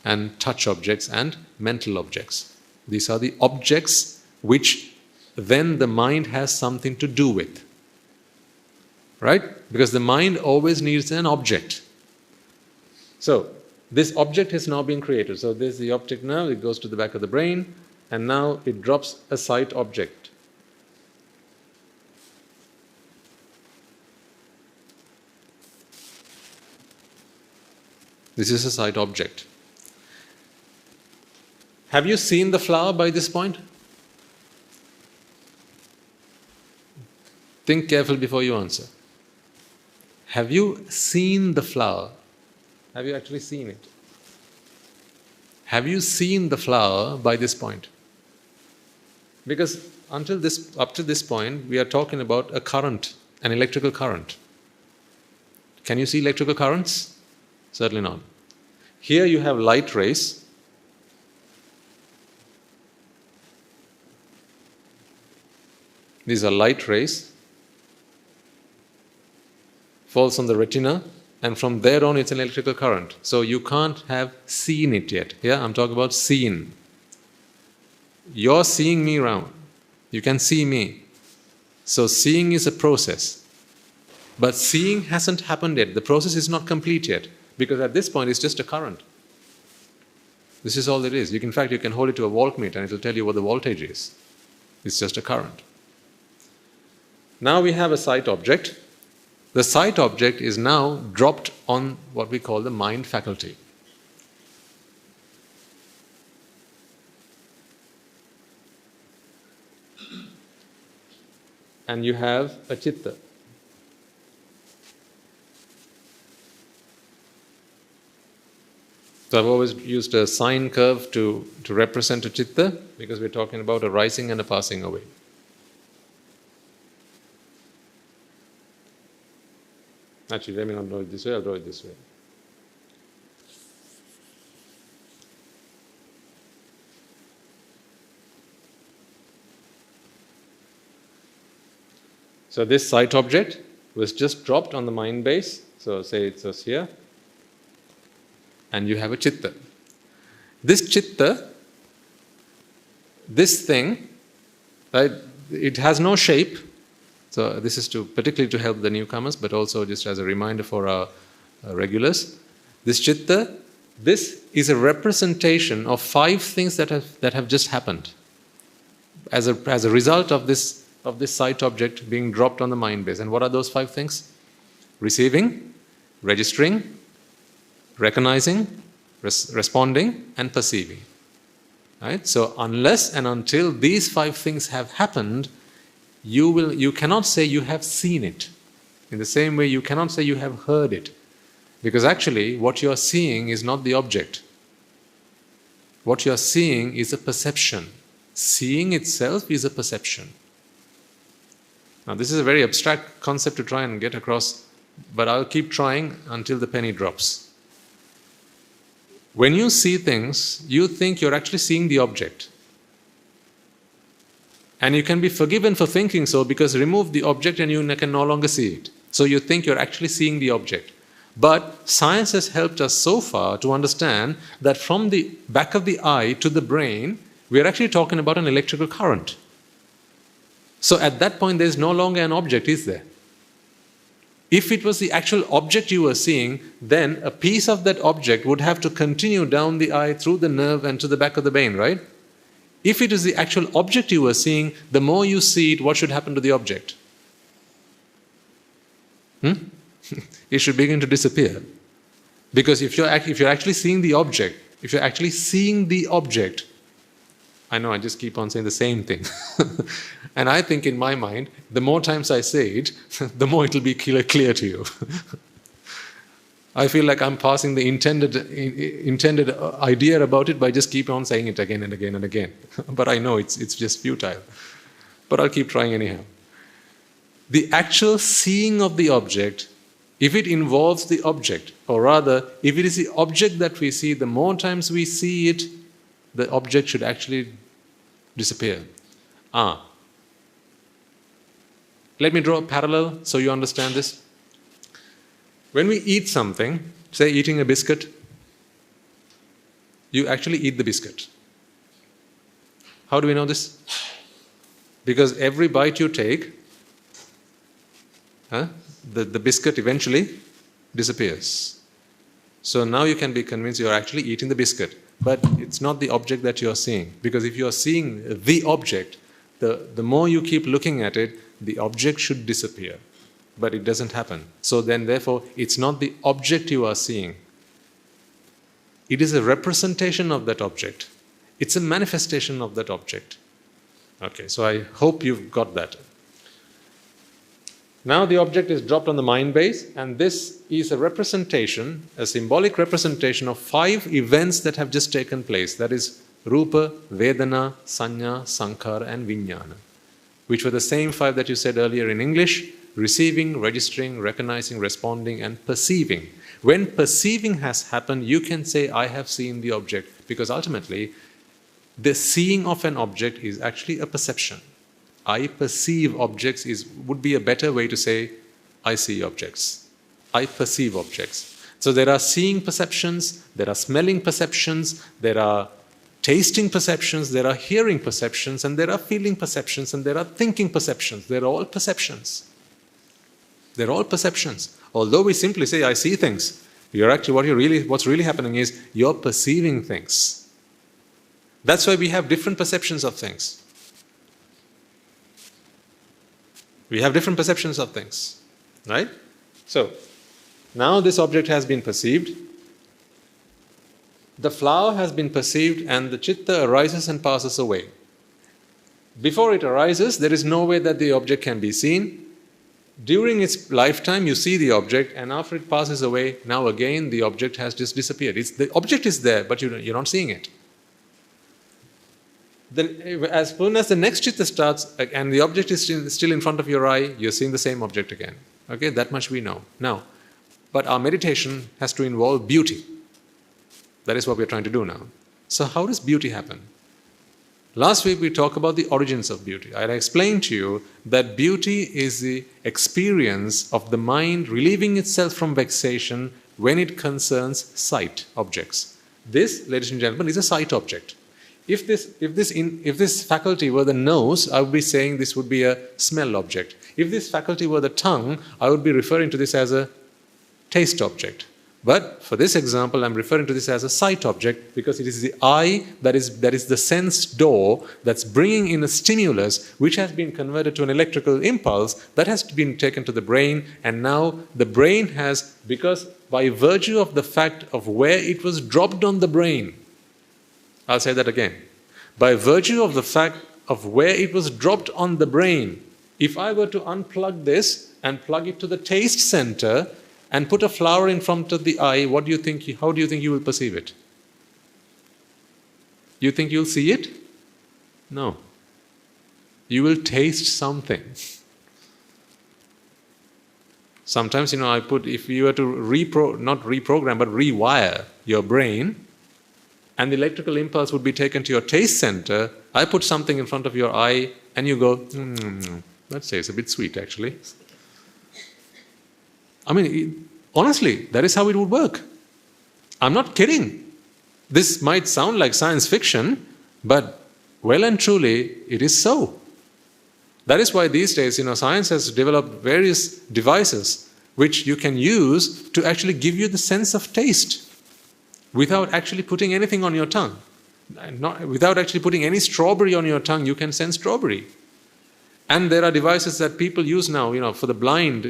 A: and touch objects and mental objects. These are the objects which then the mind has something to do with. Right? Because the mind always needs an object. So, this object has now been created. So, this is the object now, it goes to the back of the brain, and now it drops a sight object. This is a sight object. Have you seen the flower by this point? Think carefully before you answer. Have you seen the flower? Have you actually seen it? Have you seen the flower by this point? Because up to this point, we are talking about a current, an electrical current. Can you see electrical currents? Certainly not. Here you have light rays. These are light rays. Falls on the retina, and from there on it's an electrical current. So you can't have seen it yet. Yeah, I'm talking about seen. You're seeing me around. You can see me. So seeing is a process. But seeing hasn't happened yet. The process is not complete yet. Because at this point it's just a current. This is all it is. In fact, you can hold it to a voltmeter and it will tell you what the voltage is. It's just a current. Now we have a sight object. The sight object is now dropped on what we call the mind faculty. And you have a chitta. So I've always used a sine curve to represent a chitta because we're talking about a rising and a passing away. Actually, let me not draw it this way, I'll draw it this way. So this sight object was just dropped on the mind base. So say it's a sphere. And you have a chitta. This chitta, this thing, right, it has no shape. So this is particularly to help the newcomers, but also just as a reminder for our regulars. This chitta, this is a representation of 5 things that have just happened as a result of this sight object being dropped on the mind base. And what are those 5 things? Receiving, registering, recognizing, responding, and perceiving. Right? So unless and until these 5 things have happened, you cannot say you have seen it. In the same way, you cannot say you have heard it. Because actually, what you are seeing is not the object. What you are seeing is a perception. Seeing itself is a perception. Now, this is a very abstract concept to try and get across, but I'll keep trying until the penny drops. When you see things, you think you're actually seeing the object. And you can be forgiven for thinking so because remove the object and you can no longer see it. So you think you're actually seeing the object. But science has helped us so far to understand that from the back of the eye to the brain, we're actually talking about an electrical current. So at that point, there's no longer an object, is there? If it was the actual object you were seeing, then a piece of that object would have to continue down the eye, through the nerve and to the back of the brain, right? If it is the actual object you were seeing, the more you see it, what should happen to the object? It should begin to disappear. Because if you're actually seeing the object, I know I just keep on saying the same thing. And I think in my mind, the more times I say it, the more it will be clear to you. I feel like I'm passing the intended idea about it by just keep on saying it again and again and again. But I know it's just futile. But I'll keep trying anyhow. The actual seeing of the object If it involves the object, or rather, if it is the object that we see, the more times we see it, the object should actually disappear. Let me draw a parallel so you understand this. When we eat something, say eating a biscuit, you actually eat the biscuit. How do we know this? Because every bite you take, the biscuit eventually disappears. So now you can be convinced you are actually eating the biscuit. But it's not the object that you are seeing. Because if you are seeing the object, the more you keep looking at it, the object should disappear. But it doesn't happen. So then therefore, it's not the object you are seeing. It is a representation of that object. It's a manifestation of that object. Okay, so I hope you've got that. Now the object is dropped on the mind base, and this is a representation, a symbolic representation of 5 events that have just taken place. That is Rupa, Vedana, Sanya, Sankhara and Vijnana, which were the same 5 that you said earlier in English: receiving, registering, recognizing, responding and perceiving. When perceiving has happened, you can say, I have seen the object, because ultimately the seeing of an object is actually a perception. I perceive objects would be a better way to say, I see objects. I perceive objects. So there are seeing perceptions, there are smelling perceptions, there are tasting perceptions, there are hearing perceptions, and there are feeling perceptions, and there are thinking perceptions. They're all perceptions. They're all perceptions. Although we simply say, I see things, what's really happening is you're perceiving things. That's why we have different perceptions of things. We have different perceptions of things, right? So, now this object has been perceived. The flower has been perceived and the chitta arises and passes away. Before it arises, there is no way that the object can be seen. During its lifetime, you see the object, and after it passes away, now again the object has just disappeared. The object is there, but you're not seeing it. As soon as the next chitta starts and the object is still in front of your eye, you're seeing the same object again. Okay, that much we know. Now, but our meditation has to involve beauty. That is what we're trying to do now. So how does beauty happen? Last week we talked about the origins of beauty. I explained to you that beauty is the experience of the mind relieving itself from vexation when it concerns sight objects. This, ladies and gentlemen, is a sight object. If this faculty were the nose, I would be saying this would be a smell object. If this faculty were the tongue, I would be referring to this as a taste object. But for this example, I'm referring to this as a sight object because it is the eye that is the sense door that's bringing in a stimulus which has been converted to an electrical impulse that has been taken to the brain, and now the brain has, because by virtue of the fact of where it was dropped on the brain, I'll say that again. By virtue of the fact of where it was dropped on the brain, if I were to unplug this and plug it to the taste center and put a flower in front of the eye, how do you think you will perceive it? You think you'll see it? No. You will taste something. Sometimes, if you were to not reprogram, but rewire your brain, and the electrical impulse would be taken to your taste center, I put something in front of your eye, and you go, let's say it's a bit sweet actually. I mean, honestly, that is how it would work. I'm not kidding. This might sound like science fiction, but well and truly, it is so. That is why these days, science has developed various devices which you can use to actually give you the sense of taste without actually putting anything on your tongue. Without actually putting any strawberry on your tongue, you can sense strawberry. And there are devices that people use now, for the blind.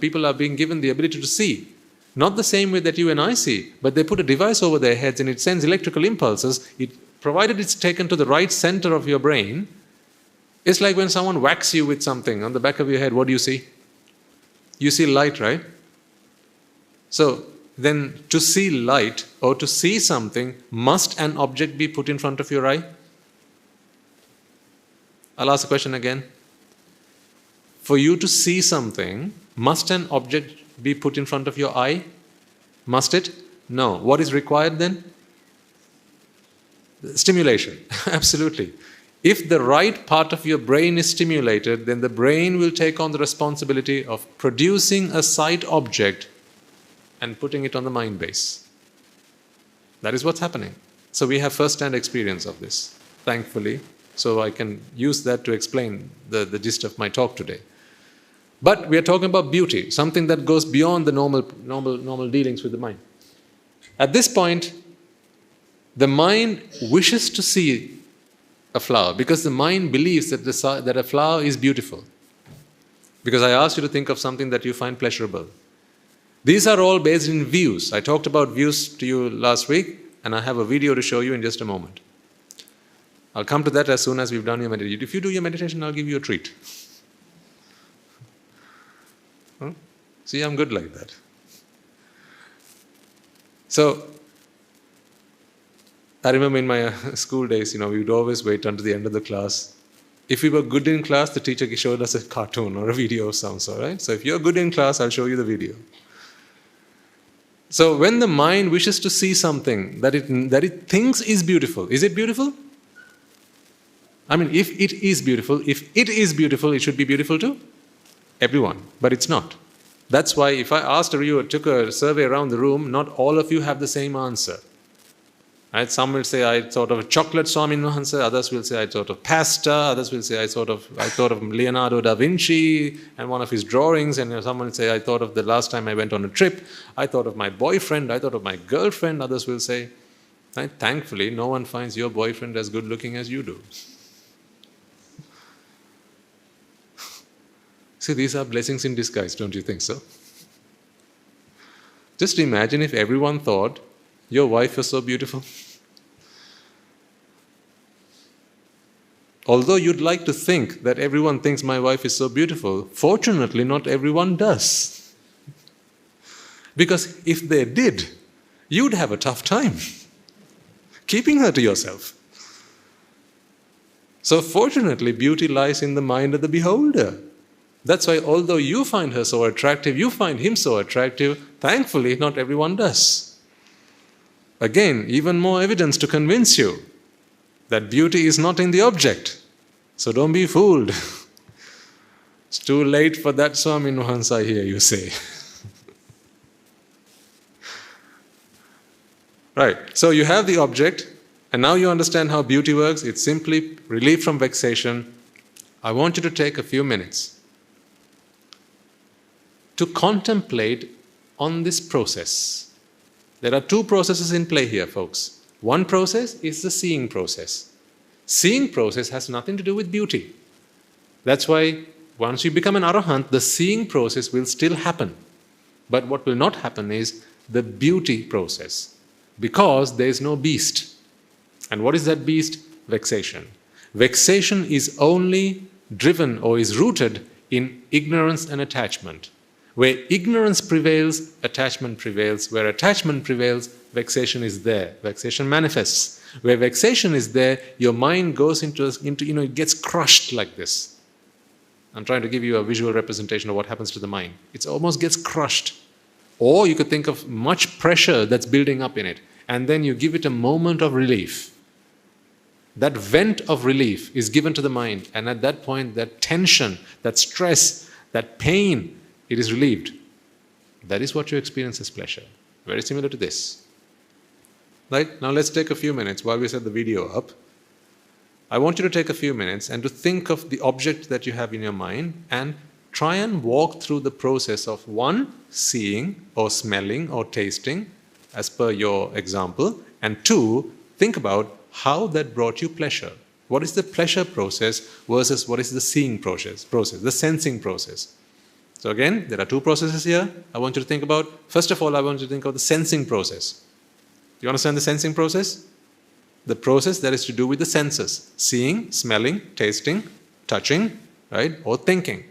A: People are being given the ability to see. Not the same way that you and I see, but they put a device over their heads and it sends electrical impulses. Provided it's taken to the right center of your brain, it's like when someone whacks you with something on the back of your head, what do you see? You see light, right? So then to see light or to see something, must an object be put in front of your eye? I'll ask the question again. For you to see something, must an object be put in front of your eye? Must it? No. What is required then? Stimulation. Absolutely. If the right part of your brain is stimulated, then the brain will take on the responsibility of producing a sight object and putting it on the mind base. That is what's happening. So we have first-hand experience of this, thankfully. So I can use that to explain the gist of my talk today. But we are talking about beauty, something that goes beyond the normal dealings with the mind. At this point, the mind wishes to see a flower because the mind believes that a flower is beautiful. Because I asked you to think of something that you find pleasurable. These are all based in views. I talked about views to you last week, and I have a video to show you in just a moment. I'll come to that as soon as we've done your meditation. If you do your meditation, I'll give you a treat. Huh? See, I'm good like that. So, I remember in my school days, we would always wait until the end of the class. If we were good in class, the teacher showed us a cartoon or a video of some sort, right? So if you're good in class, I'll show you the video. So when the mind wishes to see something that it thinks is beautiful, is it beautiful? I mean, if it is beautiful, it should be beautiful to everyone, but it's not. That's why if I asked you or took a survey around the room, not all of you have the same answer. Right? Some will say, I thought of chocolate Swami Nuhansa, others will say, I thought of pasta, others will say, I thought of Leonardo da Vinci and one of his drawings, and someone will say, I thought of the last time I went on a trip, I thought of my boyfriend, I thought of my girlfriend, others will say, right? Thankfully, no one finds your boyfriend as good looking as you do. See, these are blessings in disguise, don't you think so? Just imagine if everyone thought your wife was so beautiful. Although you'd like to think that everyone thinks my wife is so beautiful, fortunately not everyone does. Because if they did, you'd have a tough time keeping her to yourself. So fortunately, beauty lies in the mind of the beholder. That's why although you find her so attractive, you find him so attractive, thankfully not everyone does. Again, even more evidence to convince you that beauty is not in the object. So don't be fooled. It's too late for that Swami Nuhansa, I hear you say. Right, so you have the object, and now you understand how beauty works. It's simply relief from vexation. I want you to take a few minutes to contemplate on this process. There are two processes in play here, folks. One process is the seeing process. Seeing process has nothing to do with beauty. That's why once you become an arahant, the seeing process will still happen. But what will not happen is the beauty process, because there is no beast. And what is that beast? Vexation. Vexation is only driven or is rooted in ignorance and attachment. Where ignorance prevails, attachment prevails. Where attachment prevails, vexation is there. Vexation manifests. Where vexation is there, your mind goes into it gets crushed like this. I'm trying to give you a visual representation of what happens to the mind. It almost gets crushed. Or you could think of much pressure that's building up in it. And then you give it a moment of relief. That vent of relief is given to the mind. And at that point, that tension, that stress, that pain, it is relieved. That is what you experience as pleasure. Very similar to this. Right? Now let's take a few minutes while we set the video up. I want you to take a few minutes and to think of the object that you have in your mind and try and walk through the process of one, seeing or smelling or tasting as per your example, and two, think about how that brought you pleasure. What is the pleasure process versus what is the seeing process, the sensing process? So again, there are two processes here I want you to think about. First of all, I want you to think of the sensing process. Do you understand the sensing process? The process that is to do with the senses. Seeing, smelling, tasting, touching, right? Or thinking.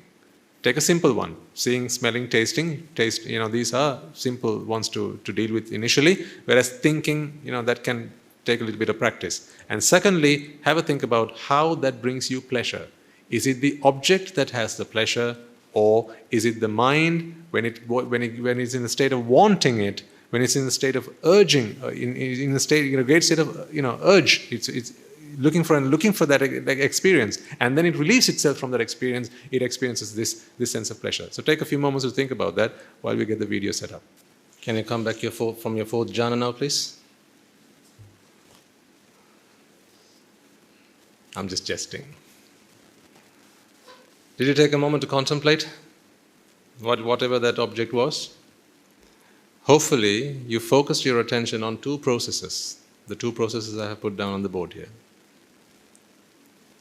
A: Take a simple one. Seeing, smelling, tasting. These are simple ones to deal with initially. Whereas thinking, that can take a little bit of practice. And secondly, have a think about how that brings you pleasure. Is it the object that has the pleasure, Or is it the mind when it's in the state of wanting it, when it's in the state of urging, in the state, great state of urge, it's looking for that experience, and then it relieves itself from that experience. It experiences this sense of pleasure. So take a few moments to think about that while we get the video set up. Can you come back from your fourth jhana now, please? I'm just jesting. Did you take a moment to contemplate whatever that object was? Hopefully, you focused your attention on two processes. The two processes I have put down on the board here.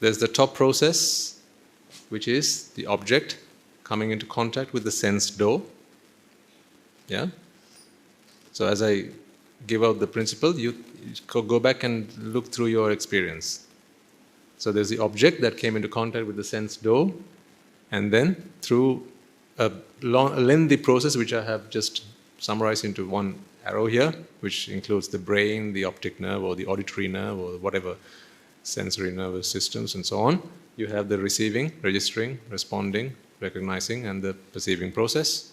A: There's the top process, which is the object coming into contact with the sense door. Yeah? So as I give out the principle, you go back and look through your experience. So there's the object that came into contact with the sense door, and then through a lengthy process, which I have just summarized into one arrow here, which includes the brain, the optic nerve, or the auditory nerve, or whatever sensory nervous systems and so on. You have the receiving, registering, responding, recognizing, and the perceiving process.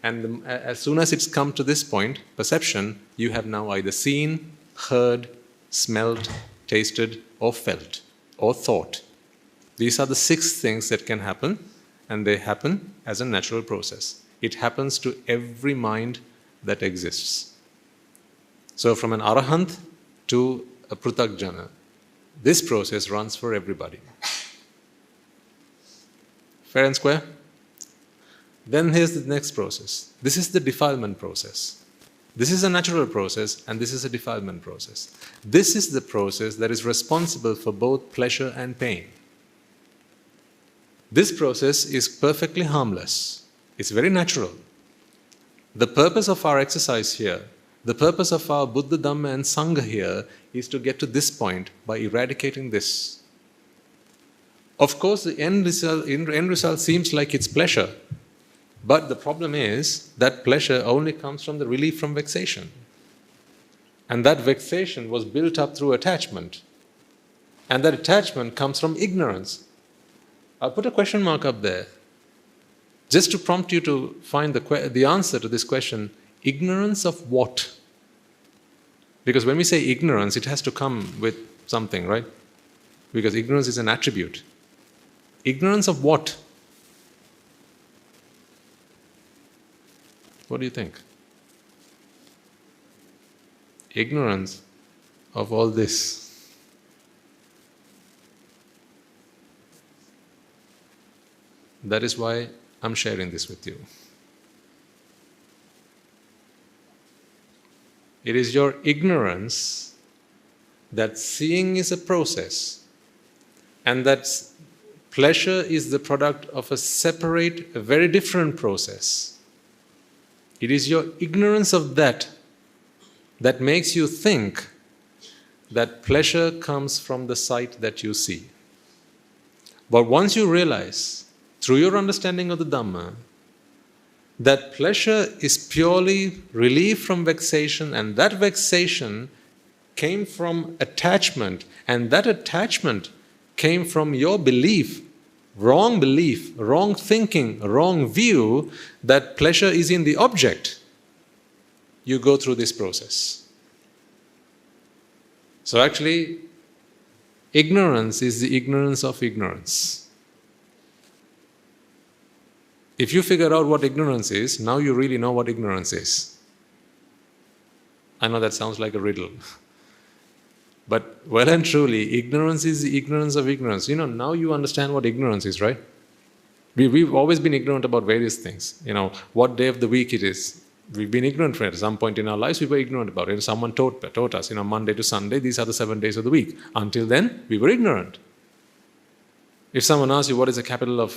A: And as soon as it's come to this point, perception, you have now either seen, heard, smelled, tasted, or felt, or thought. These are the 6 things that can happen, and they happen as a natural process. It happens to every mind that exists. So from an arahant to a pruthakjana, this process runs for everybody. Fair and square? Then here's the next process. This is the defilement process. This is a natural process, and this is a defilement process. This is the process that is responsible for both pleasure and pain. This process is perfectly harmless. It's very natural. The purpose of our exercise here, the purpose of our Buddha, Dhamma and Sangha here is to get to this point by eradicating this. Of course, the end result seems like it's pleasure, but the problem is that pleasure only comes from the relief from vexation. And that vexation was built up through attachment. And that attachment comes from ignorance. I'll put a question mark up there, just to prompt you to find the answer to this question. Ignorance of what? Because when we say ignorance, it has to come with something, right? Because ignorance is an attribute. Ignorance of what? What do you think? Ignorance of all this. That is why I'm sharing this with you. It is your ignorance that seeing is a process, and that pleasure is the product of a separate, a very different process. It is your ignorance of that that makes you think that pleasure comes from the sight that you see. But once you realize, through your understanding of the Dhamma, that pleasure is purely relief from vexation, and that vexation came from attachment, and that attachment came from your belief, wrong thinking, wrong view, that pleasure is in the object, you go through this process. So actually, ignorance is the ignorance of ignorance. If you figure out what ignorance is, now you really know what ignorance is. I know that sounds like a riddle. But well and truly, ignorance is the ignorance of ignorance. Now you understand what ignorance is, right? We've always been ignorant about various things. What day of the week it is. We've been ignorant for it. At some point in our lives, we were ignorant about it. Someone taught us, Monday to Sunday, these are the 7 days of the week. Until then, we were ignorant. If someone asks you what is the capital of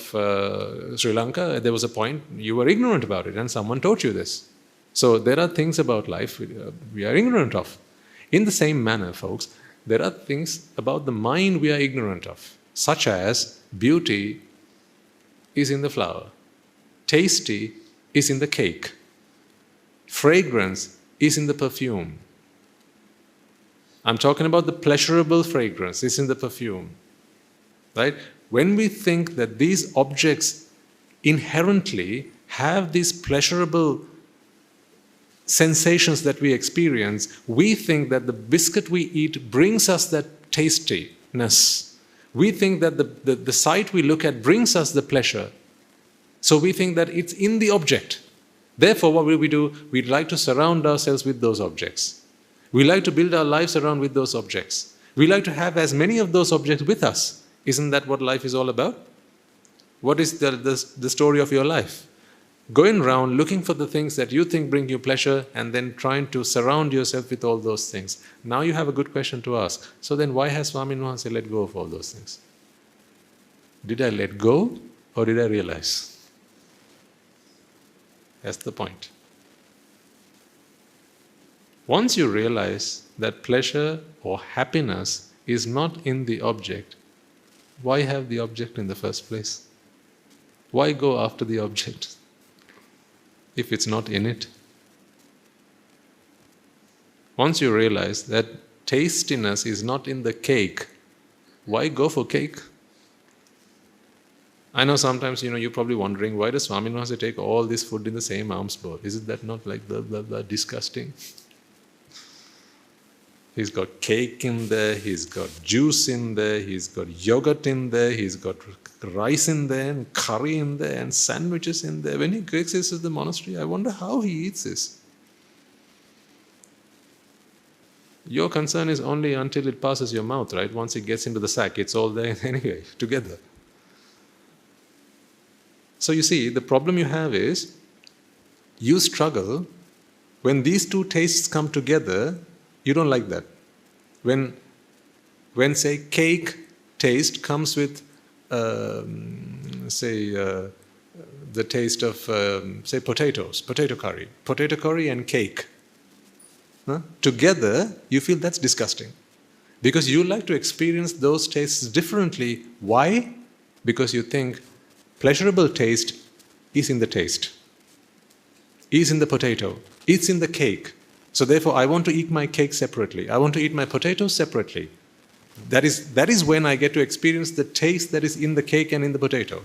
A: Sri Lanka, there was a point you were ignorant about it and someone taught you this. So there are things about life we are ignorant of. In the same manner, folks, there are things about the mind we are ignorant of, such as beauty is in the flower, tasty is in the cake, fragrance is in the perfume. I'm talking about the pleasurable fragrance is in the perfume, right? When we think that these objects inherently have these pleasurable sensations that we experience, we think that the biscuit we eat brings us that tastiness. We think that the sight we look at brings us the pleasure. So we think that it's in the object. Therefore, what will we do? We'd like to surround ourselves with those objects. We like to build our lives around with those objects. We like to have as many of those objects with us. Isn't that what life is all about? What is the story of your life? Going around looking for the things that you think bring you pleasure and then trying to surround yourself with all those things. Now you have a good question to ask. So then why has Swami Nuhanse let go of all those things? Did I let go or did I realize? That's the point. Once you realize that pleasure or happiness is not in the object, why have the object in the first place? Why go after the object if it's not in it? Once you realize that tastiness is not in the cake, why go for cake? I know sometimes, you're probably wondering, why does Swami Nuhanse take all this food in the same alms bowl? Isn't that not like disgusting? He's got cake in there, he's got juice in there, he's got yogurt in there, he's got rice in there, and curry in there, and sandwiches in there. When he takes this to the monastery, I wonder how he eats this. Your concern is only until it passes your mouth, right? Once it gets into the sack, it's all there anyway, together. So you see, the problem you have is, you struggle, when these two tastes come together, you don't like that. When say, cake taste comes with, the taste of, say, potatoes, potato curry and cake. Together, you feel that's disgusting. Because you like to experience those tastes differently. Why? Because you think pleasurable taste is in the taste, is in the potato, it's in the cake. So therefore, I want to eat my cake separately. I want to eat my potatoes separately. That is when I get to experience the taste that is in the cake and in the potato.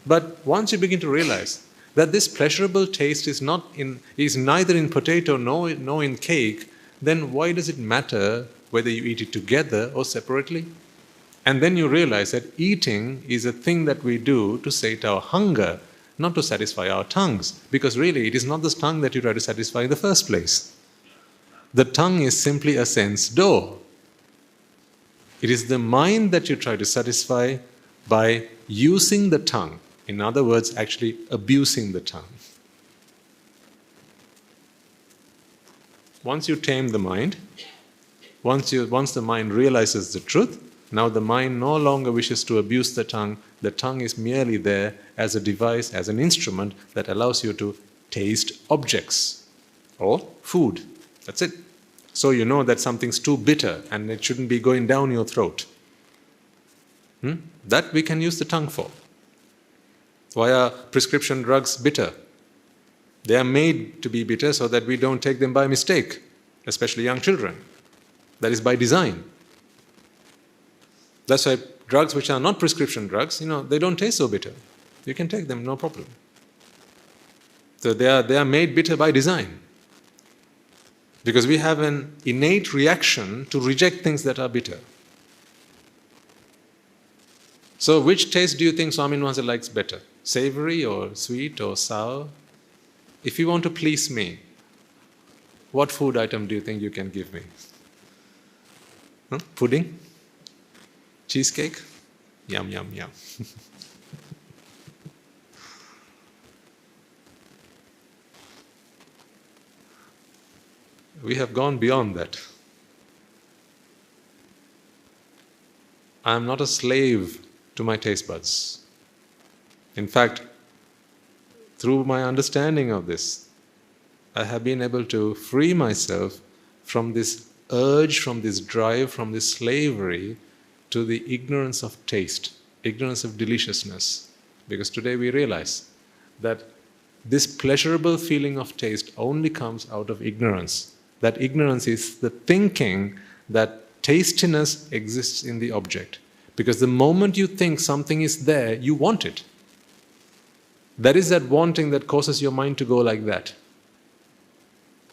A: But once you begin to realize that this pleasurable taste is neither in potato nor in cake, then why does it matter whether you eat it together or separately? And then you realize that eating is a thing that we do to sate our hunger, not to satisfy our tongues. Because really, it is not this tongue that you try to satisfy in the first place. The tongue is simply a sense door. It is the mind that you try to satisfy by using the tongue. In other words, actually abusing the tongue. Once you tame the mind, once the mind realizes the truth, now the mind no longer wishes to abuse the tongue. The tongue is merely there as a device, as an instrument that allows you to taste objects or food. That's it. So you know that something's too bitter and it shouldn't be going down your throat. That we can use the tongue for. Why are prescription drugs bitter? They are made to be bitter so that we don't take them by mistake, especially young children. That is by design. That's why drugs which are not prescription drugs, they don't taste so bitter. You can take them, no problem. So they are made bitter by design. Because we have an innate reaction to reject things that are bitter. So which taste do you think Swami Nuhanse likes better? Savory or sweet or sour? If you want to please me, what food item do you think you can give me? Pudding? Cheesecake? Yum, yum, yum. We have gone beyond that. I am not a slave to my taste buds. In fact, through my understanding of this, I have been able to free myself from this urge, from this drive, from this slavery to the ignorance of taste, ignorance of deliciousness. Because today we realize that this pleasurable feeling of taste only comes out of ignorance. That ignorance is the thinking that tastiness exists in the object. Because the moment you think something is there, you want it. There is that wanting that causes your mind to go like that.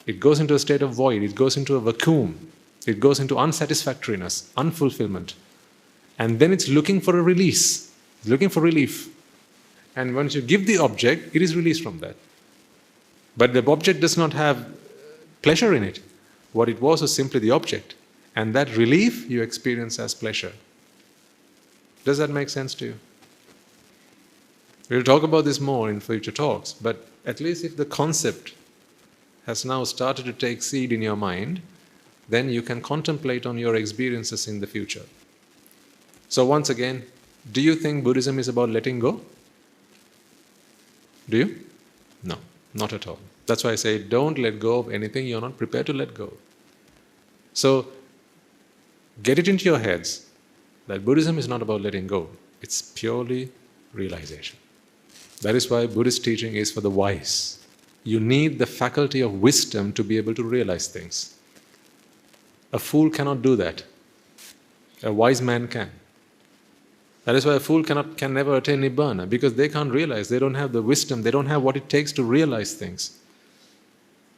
A: It goes into a state of void, it goes into a vacuum, it goes into unsatisfactoriness, unfulfillment. And then it's looking for a release, looking for relief. And once you give the object, it is released from that. But the object does not have pleasure in it. What it was simply the object. And that relief you experience as pleasure. Does that make sense to you? We'll talk about this more in future talks, but at least if the concept has now started to take seed in your mind, then you can contemplate on your experiences in the future. So once again, do you think Buddhism is about letting go? Do you? No, not at all. That's why I say don't let go of anything you're not prepared to let go. So get it into your heads that Buddhism is not about letting go. It's purely realization. That is why Buddhist teaching is for the wise. You need the faculty of wisdom to be able to realize things. A fool cannot do that. A wise man can. That is why a fool can never attain Nibbana, because they can't realize, they don't have the wisdom, they don't have what it takes to realize things.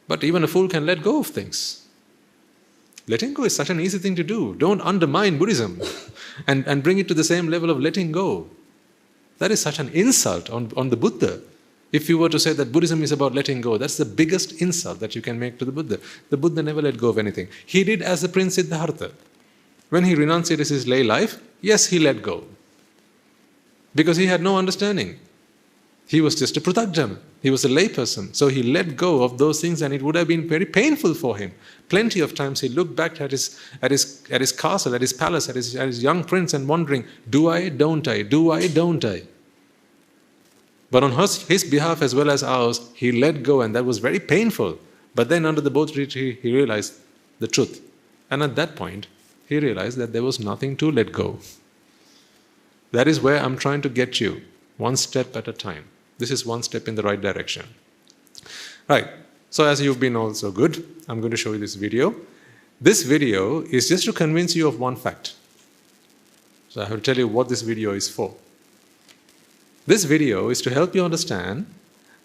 A: But even a fool can let go of things. Letting go is such an easy thing to do. Don't undermine Buddhism and bring it to the same level of letting go. That is such an insult on the Buddha. If you were to say that Buddhism is about letting go, that's the biggest insult that you can make to the Buddha. The Buddha never let go of anything. He did as the Prince Siddhartha. When he renunciated his lay life, yes, he let go. Because he had no understanding. He was just a pratagjana. He was a layperson. So he let go of those things, and it would have been very painful for him. Plenty of times he looked back at his castle, at his palace, at his young prince, and wondering, do I, don't I? Do I, don't I? But on his behalf as well as ours, he let go, and that was very painful. But then under the Bodh tree, he realized the truth. And at that point, he realized that there was nothing to let go. That is where I'm trying to get you, one step at a time. This is one step in the right direction. Right, so as you've been also good, I'm going to show you this video. This video is just to convince you of one fact. So I will tell you what this video is for. This video is to help you understand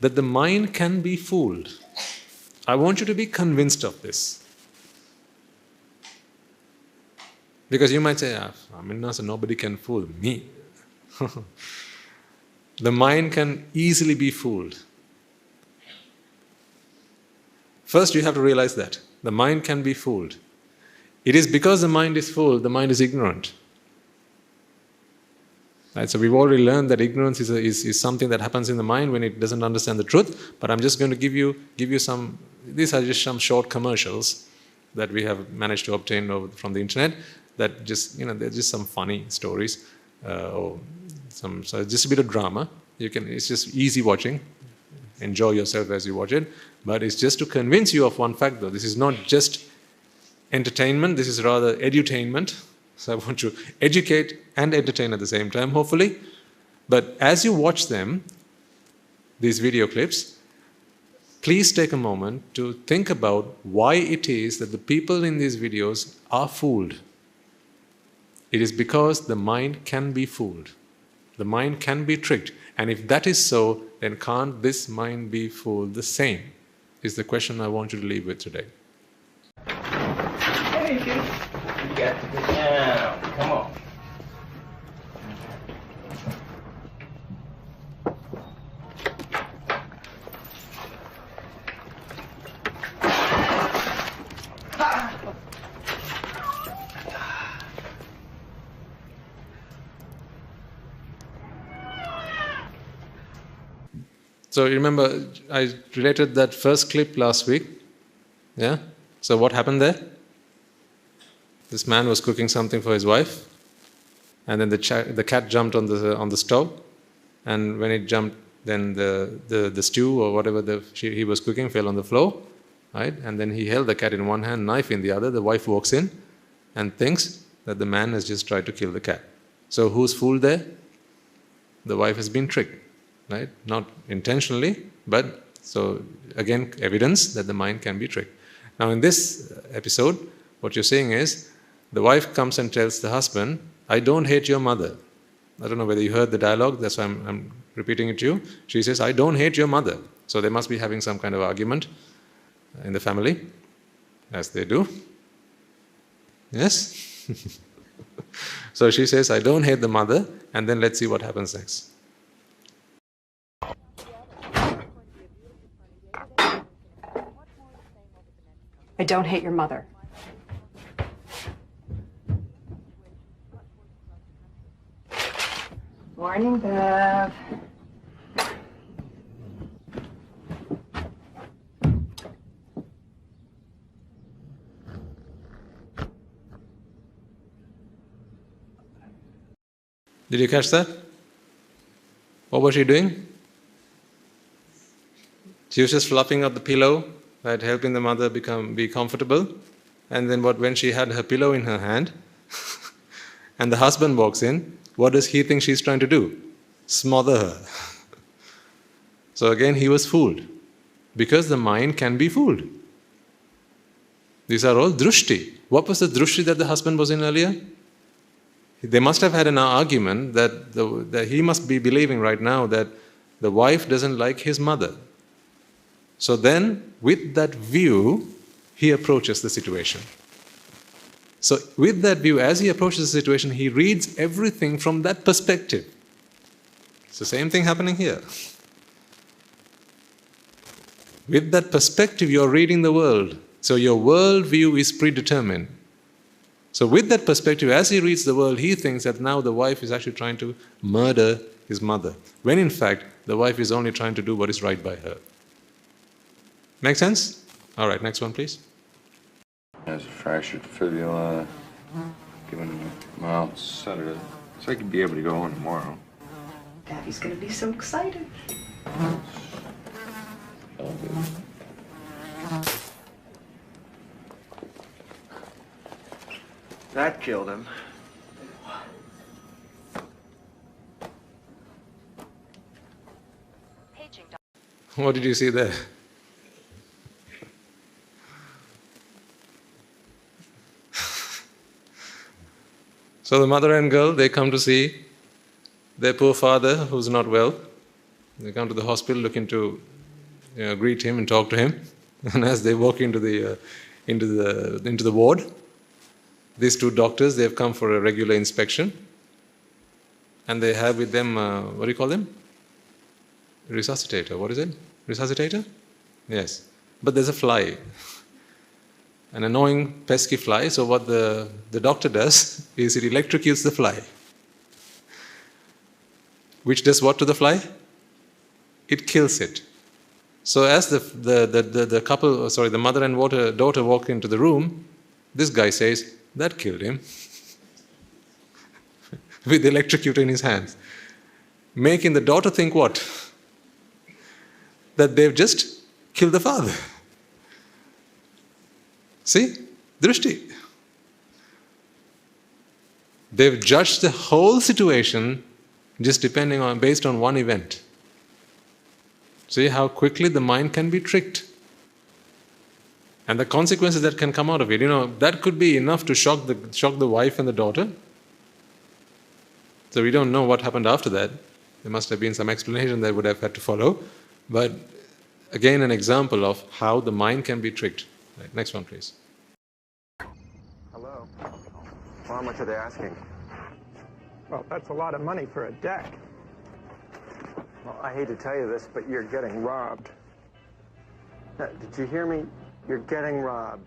A: that the mind can be fooled. I want you to be convinced of this. Because you might say, nobody can fool me. The mind can easily be fooled. First, you have to realize that. The mind can be fooled. It is because the mind is fooled, the mind is ignorant. Right, so we've already learned that ignorance is something that happens in the mind when it doesn't understand the truth. But I'm just going to give you some, these are just some short commercials that we have managed to obtain from the internet that just, they're just some funny stories. So just a bit of drama. It's just easy watching. Enjoy yourself as you watch it. But it's just to convince you of one fact though. This is not just entertainment, this is rather edutainment. So I want to educate and entertain at the same time, hopefully. But as you watch them, these video clips, please take a moment to think about why it is that the people in these videos are fooled. It is because the mind can be fooled. The mind can be tricked. And if that is so, then can't this mind be fooled the same? Is the question I want you to leave with today.
C: Hey, kid. You got to get down. Come on.
A: So you remember I related that first clip last week? Yeah? So what happened there? This man was cooking something for his wife, and then the cat jumped on the stove, and when it jumped, then the stew or whatever he was cooking fell on the floor, right? And then he held the cat in one hand, knife in the other. The wife walks in and thinks that the man has just tried to kill the cat. So who's fooled there? The wife has been tricked. Right? Not intentionally, but so again, evidence that the mind can be tricked. Now in this episode, what you're saying is, the wife comes and tells the husband, I don't hate your mother. I don't know whether you heard the dialogue, that's why I'm repeating it to you. She says, I don't hate your mother. So they must be having some kind of argument in the family, as they do. Yes? So she says, I don't hate the mother, and then let's see what happens next.
D: I don't hate your mother. Morning, Bev.
A: Did you catch that? What was she doing? She was just fluffing up the pillow, right, helping the mother be comfortable. And then when she had her pillow in her hand, and the husband walks in, what does he think she's trying to do? Smother her. So again, he was fooled. Because the mind can be fooled. These are all drushti. What was the drushti that the husband was in earlier? They must have had an argument that he must be believing right now that the wife doesn't like his mother. So then, with that view, he approaches the situation. So with that view, as he approaches the situation, he reads everything from that perspective. It's the same thing happening here. With that perspective, you're reading the world. So your world view is predetermined. So with that perspective, as he reads the world, he thinks that now the wife is actually trying to murder his mother. When in fact, the wife is only trying to do what is right by her. Make sense? All right, next one, please.
E: Has a fractured fibula, given him a mild sedative. So I could be able to go on tomorrow.
D: Daddy's gonna be so excited.
E: Oh, good. That killed him.
A: What did you see there? So the mother and girl, they come to see their poor father who's not well. They come to the hospital looking to greet him and talk to him. And as they walk into the ward, these two doctors, they have come for a regular inspection. And they have with them, what do you call them? Resuscitator. What is it? Resuscitator? Yes. But there's a fly. An annoying, pesky fly. So what the doctor does is it electrocutes the fly. Which does what to the fly? It kills it. So as the couple, the mother and daughter walk into the room, this guy says, that killed him. With the electrocutor in his hands. Making the daughter think what? That they've just killed the father. See? Drishti. They've judged the whole situation just based on one event. See how quickly the mind can be tricked. And the consequences that can come out of it, that could be enough to shock the wife and the daughter. So we don't know what happened after that. There must have been some explanation that would have had to follow. But again, an example of how the mind can be tricked. Right, next one, please.
F: Hello. Well, how much are they asking?
G: Well, that's a lot of money for a deck.
F: Well, I hate to tell you this, but you're getting robbed. Did you hear me? You're getting robbed.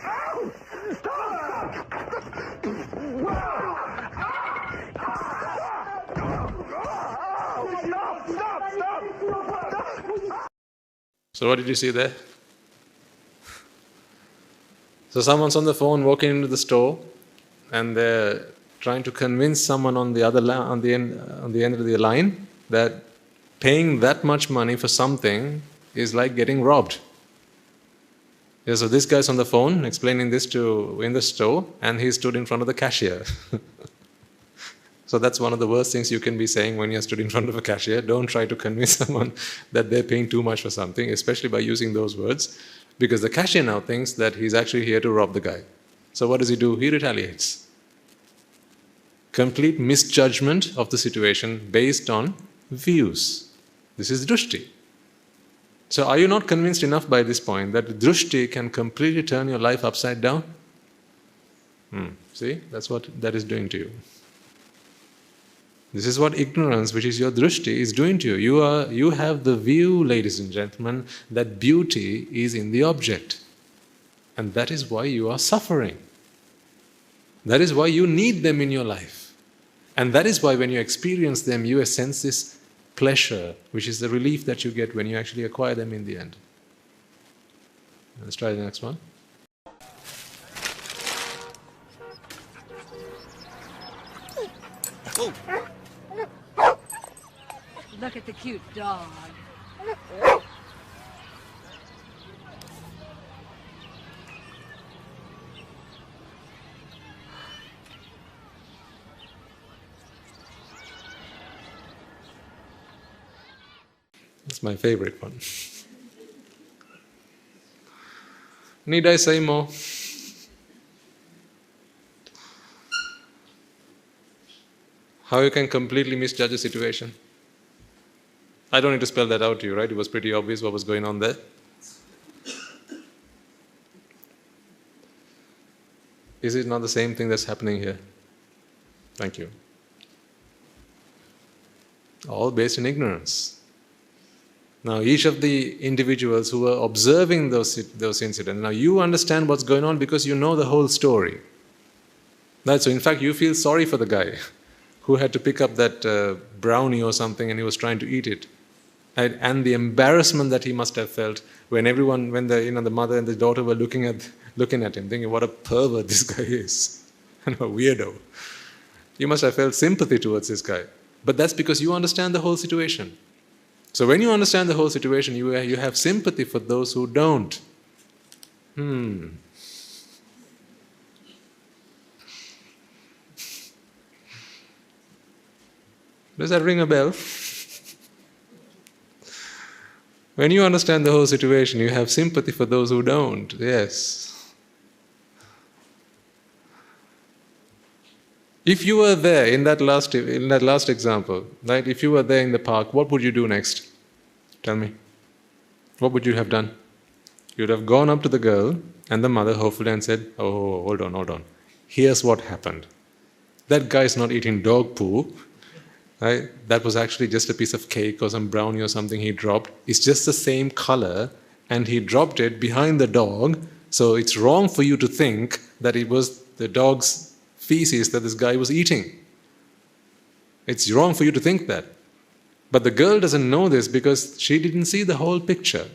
F: Ow! Stop! Stop!
A: So what did you see there? So someone's on the phone walking into the store and they're trying to convince someone on the end of the line that paying that much money for something is like getting robbed. Yeah, so this guy's on the phone explaining this in the store, and he stood in front of the cashier. So that's one of the worst things you can be saying when you're stood in front of a cashier. Don't try to convince someone that they're paying too much for something, especially by using those words, because the cashier now thinks that he's actually here to rob the guy. So what does he do? He retaliates. complete misjudgment of the situation based on views. This is drishti. So are you not convinced enough by this point that drishti can completely turn your life upside down? See, that's what that is doing to you. This is what ignorance, which is your drishti, is doing to you. You have the view, ladies and gentlemen, that beauty is in the object. And that is why you are suffering. That is why you need them in your life. And that is why when you experience them, you sense this pleasure, which is the relief that you get when you actually acquire them in the end. Let's try the next one.
H: Look at the cute dog.
A: That's my favorite one. Need I say more? How you can completely misjudge a situation? I don't need to spell that out to you, right? It was pretty obvious what was going on there. Is it not the same thing that's happening here? Thank you. All based in ignorance. Now, each of the individuals who were observing those incidents, now you understand what's going on because you know the whole story. Right? So, in fact, you feel sorry for the guy who had to pick up that brownie or something and he was trying to eat it. Right? And the embarrassment that he must have felt when the mother and the daughter were looking at him, thinking, what a pervert this guy is, and a weirdo. You must have felt sympathy towards this guy. But that's because you understand the whole situation. So when you understand the whole situation, you have sympathy for those who don't. Does that ring a bell? When you understand the whole situation, you have sympathy for those who don't. Yes. If you were there in that last example, right? If you were there in the park, what would you do next? Tell me. What would you have done? You'd have gone up to the girl and the mother, hopefully, and said, "Oh, hold on. Here's what happened. That guy's not eating dog poo. Right? That was actually just a piece of cake or some brownie or something he dropped. It's just the same color, and he dropped it behind the dog. So it's wrong for you to think that it was the dog's feces that this guy was eating. It's wrong for you to think that. But the girl doesn't know this because she didn't see the whole picture.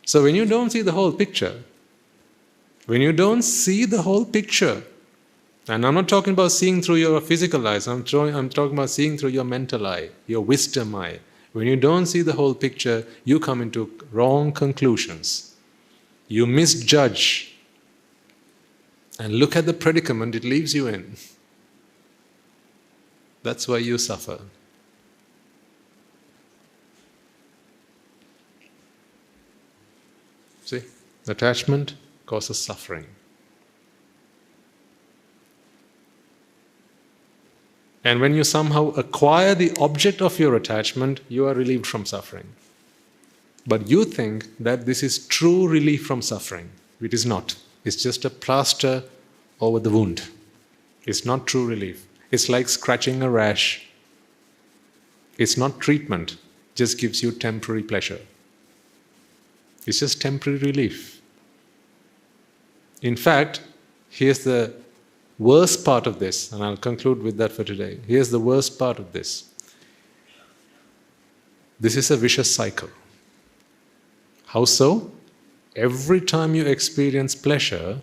A: So when you don't see the whole picture, and I'm not talking about seeing through your physical eyes, I'm talking about seeing through your mental eye, your wisdom eye. When you don't see the whole picture, you come into wrong conclusions. You misjudge. And look at the predicament it leaves you in. That's why you suffer. See, attachment causes suffering. And when you somehow acquire the object of your attachment, you are relieved from suffering. But you think that this is true relief from suffering. It is not. It's just a plaster over the wound. It's not true relief. It's like scratching a rash. It's not treatment. It just gives you temporary pleasure. It's just temporary relief. In fact, here's the worst part of this, and I'll conclude with that for today. Here's the worst part of this. This is a vicious cycle. How so? Every time you experience pleasure,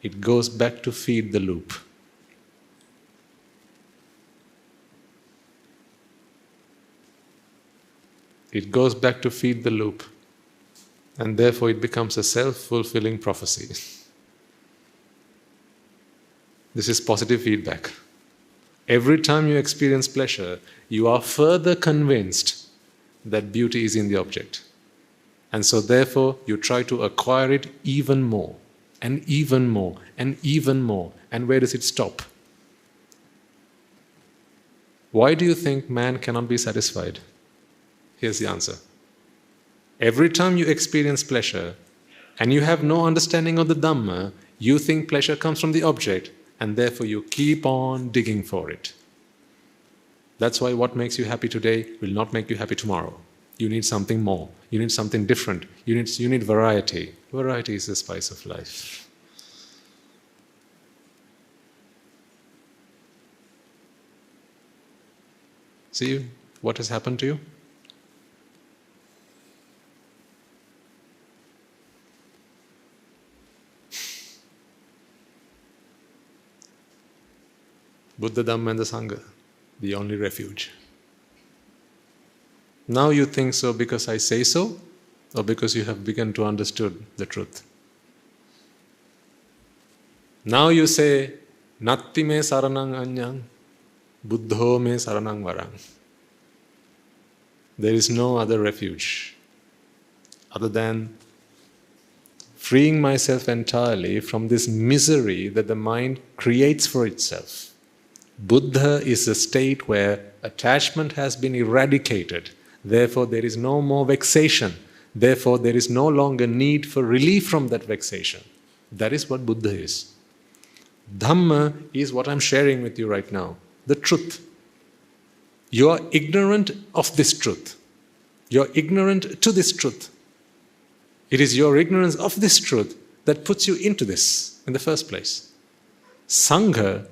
A: it goes back to feed the loop. It goes back to feed the loop. And therefore it becomes a self-fulfilling prophecy. This is positive feedback. Every time you experience pleasure, you are further convinced that beauty is in the object. And so therefore, you try to acquire it even more, and even more, and even more. And where does it stop? Why do you think man cannot be satisfied? Here's the answer. Every time you experience pleasure and you have no understanding of the Dhamma, you think pleasure comes from the object and therefore you keep on digging for it. That's why what makes you happy today will not make you happy tomorrow. You need something more. You need something different. You need variety. Variety is the spice of life. See what has happened to you? Buddha, Dhamma and the Sangha, the only refuge. Now you think so because I say so, or because you have begun to understood the truth. Now you say, Natti me saranang anyang, Buddho me saranang varang. There is no other refuge other than freeing myself entirely from this misery that the mind creates for itself. Buddha is a state where attachment has been eradicated. Therefore, there is no more vexation. Therefore, there is no longer need for relief from that vexation. That is what Buddha is. Dhamma is what I'm sharing with you right now, the truth. You are ignorant of this truth. You are ignorant to this truth. It is your ignorance of this truth that puts you into this in the first place. Sangha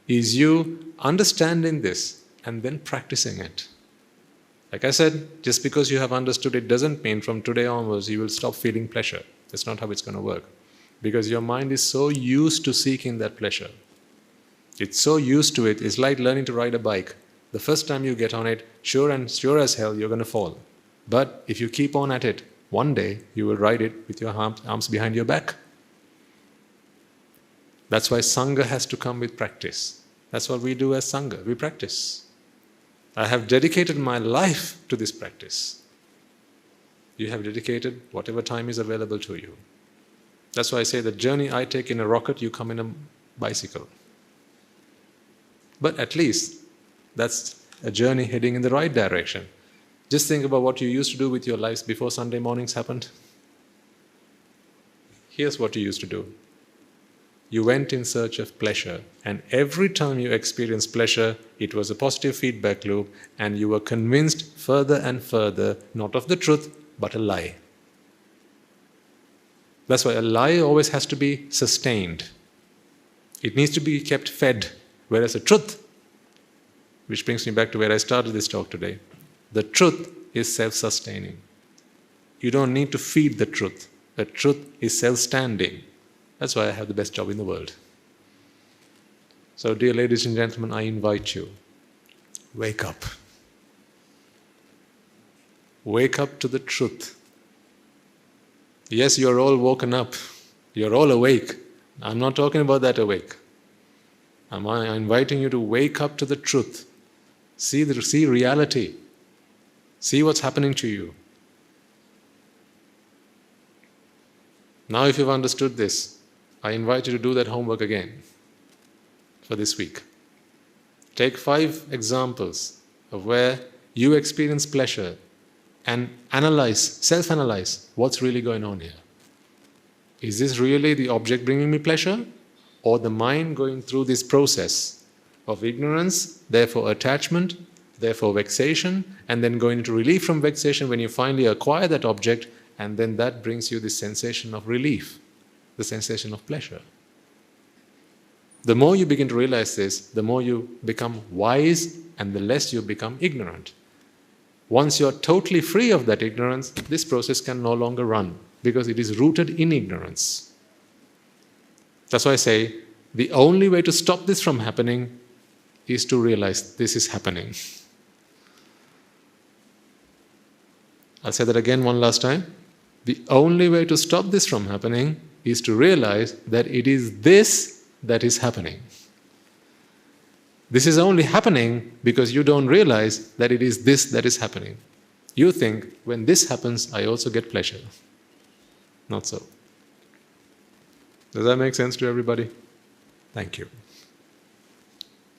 A: is you understanding this and then practicing it. Like I said, just because you have understood it doesn't mean from today onwards you will stop feeling pleasure. That's not how it's going to work. Because your mind is so used to seeking that pleasure. It's so used to it. It's like learning to ride a bike. The first time you get on it, sure as hell, you're going to fall. But if you keep on at it, one day you will ride it with your arms behind your back. That's why Sangha has to come with practice. That's what we do as Sangha. We practice. I have dedicated my life to this practice. You have dedicated whatever time is available to you. That's why I say the journey I take in a rocket, you come in a bicycle. But at least that's a journey heading in the right direction. Just think about what you used to do with your lives before Sunday mornings happened. Here's what you used to do. You went in search of pleasure, and every time you experienced pleasure, it was a positive feedback loop, and you were convinced further and further, not of the truth, but a lie. That's why a lie always has to be sustained. It needs to be kept fed, whereas a truth, which brings me back to where I started this talk today, the truth is self-sustaining. You don't need to feed the truth. The truth is self-standing. That's why I have the best job in the world. So, dear ladies and gentlemen, I invite you, wake up. Wake up to the truth. Yes, you're all woken up. You're all awake. I'm not talking about that awake. I'm inviting you to wake up to the truth. See reality. See what's happening to you. Now, if you've understood this, I invite you to do that homework again for this week. Take 5 examples of where you experience pleasure and self-analyze what's really going on here. Is this really the object bringing me pleasure, or the mind going through this process of ignorance, therefore attachment, therefore vexation, and then going into relief from vexation when you finally acquire that object, and then that brings you this sensation of relief, the sensation of pleasure. The more you begin to realize this, the more you become wise and the less you become ignorant. Once you're totally free of that ignorance, this process can no longer run because it is rooted in ignorance. That's why I say the only way to stop this from happening is to realize this is happening. I'll say that again one last time. The only way to stop this from happening is to realize that it is this that is happening. This is only happening because you don't realize that it is this that is happening. You think, when this happens, I also get pleasure. Not so. Does that make sense to everybody? Thank you.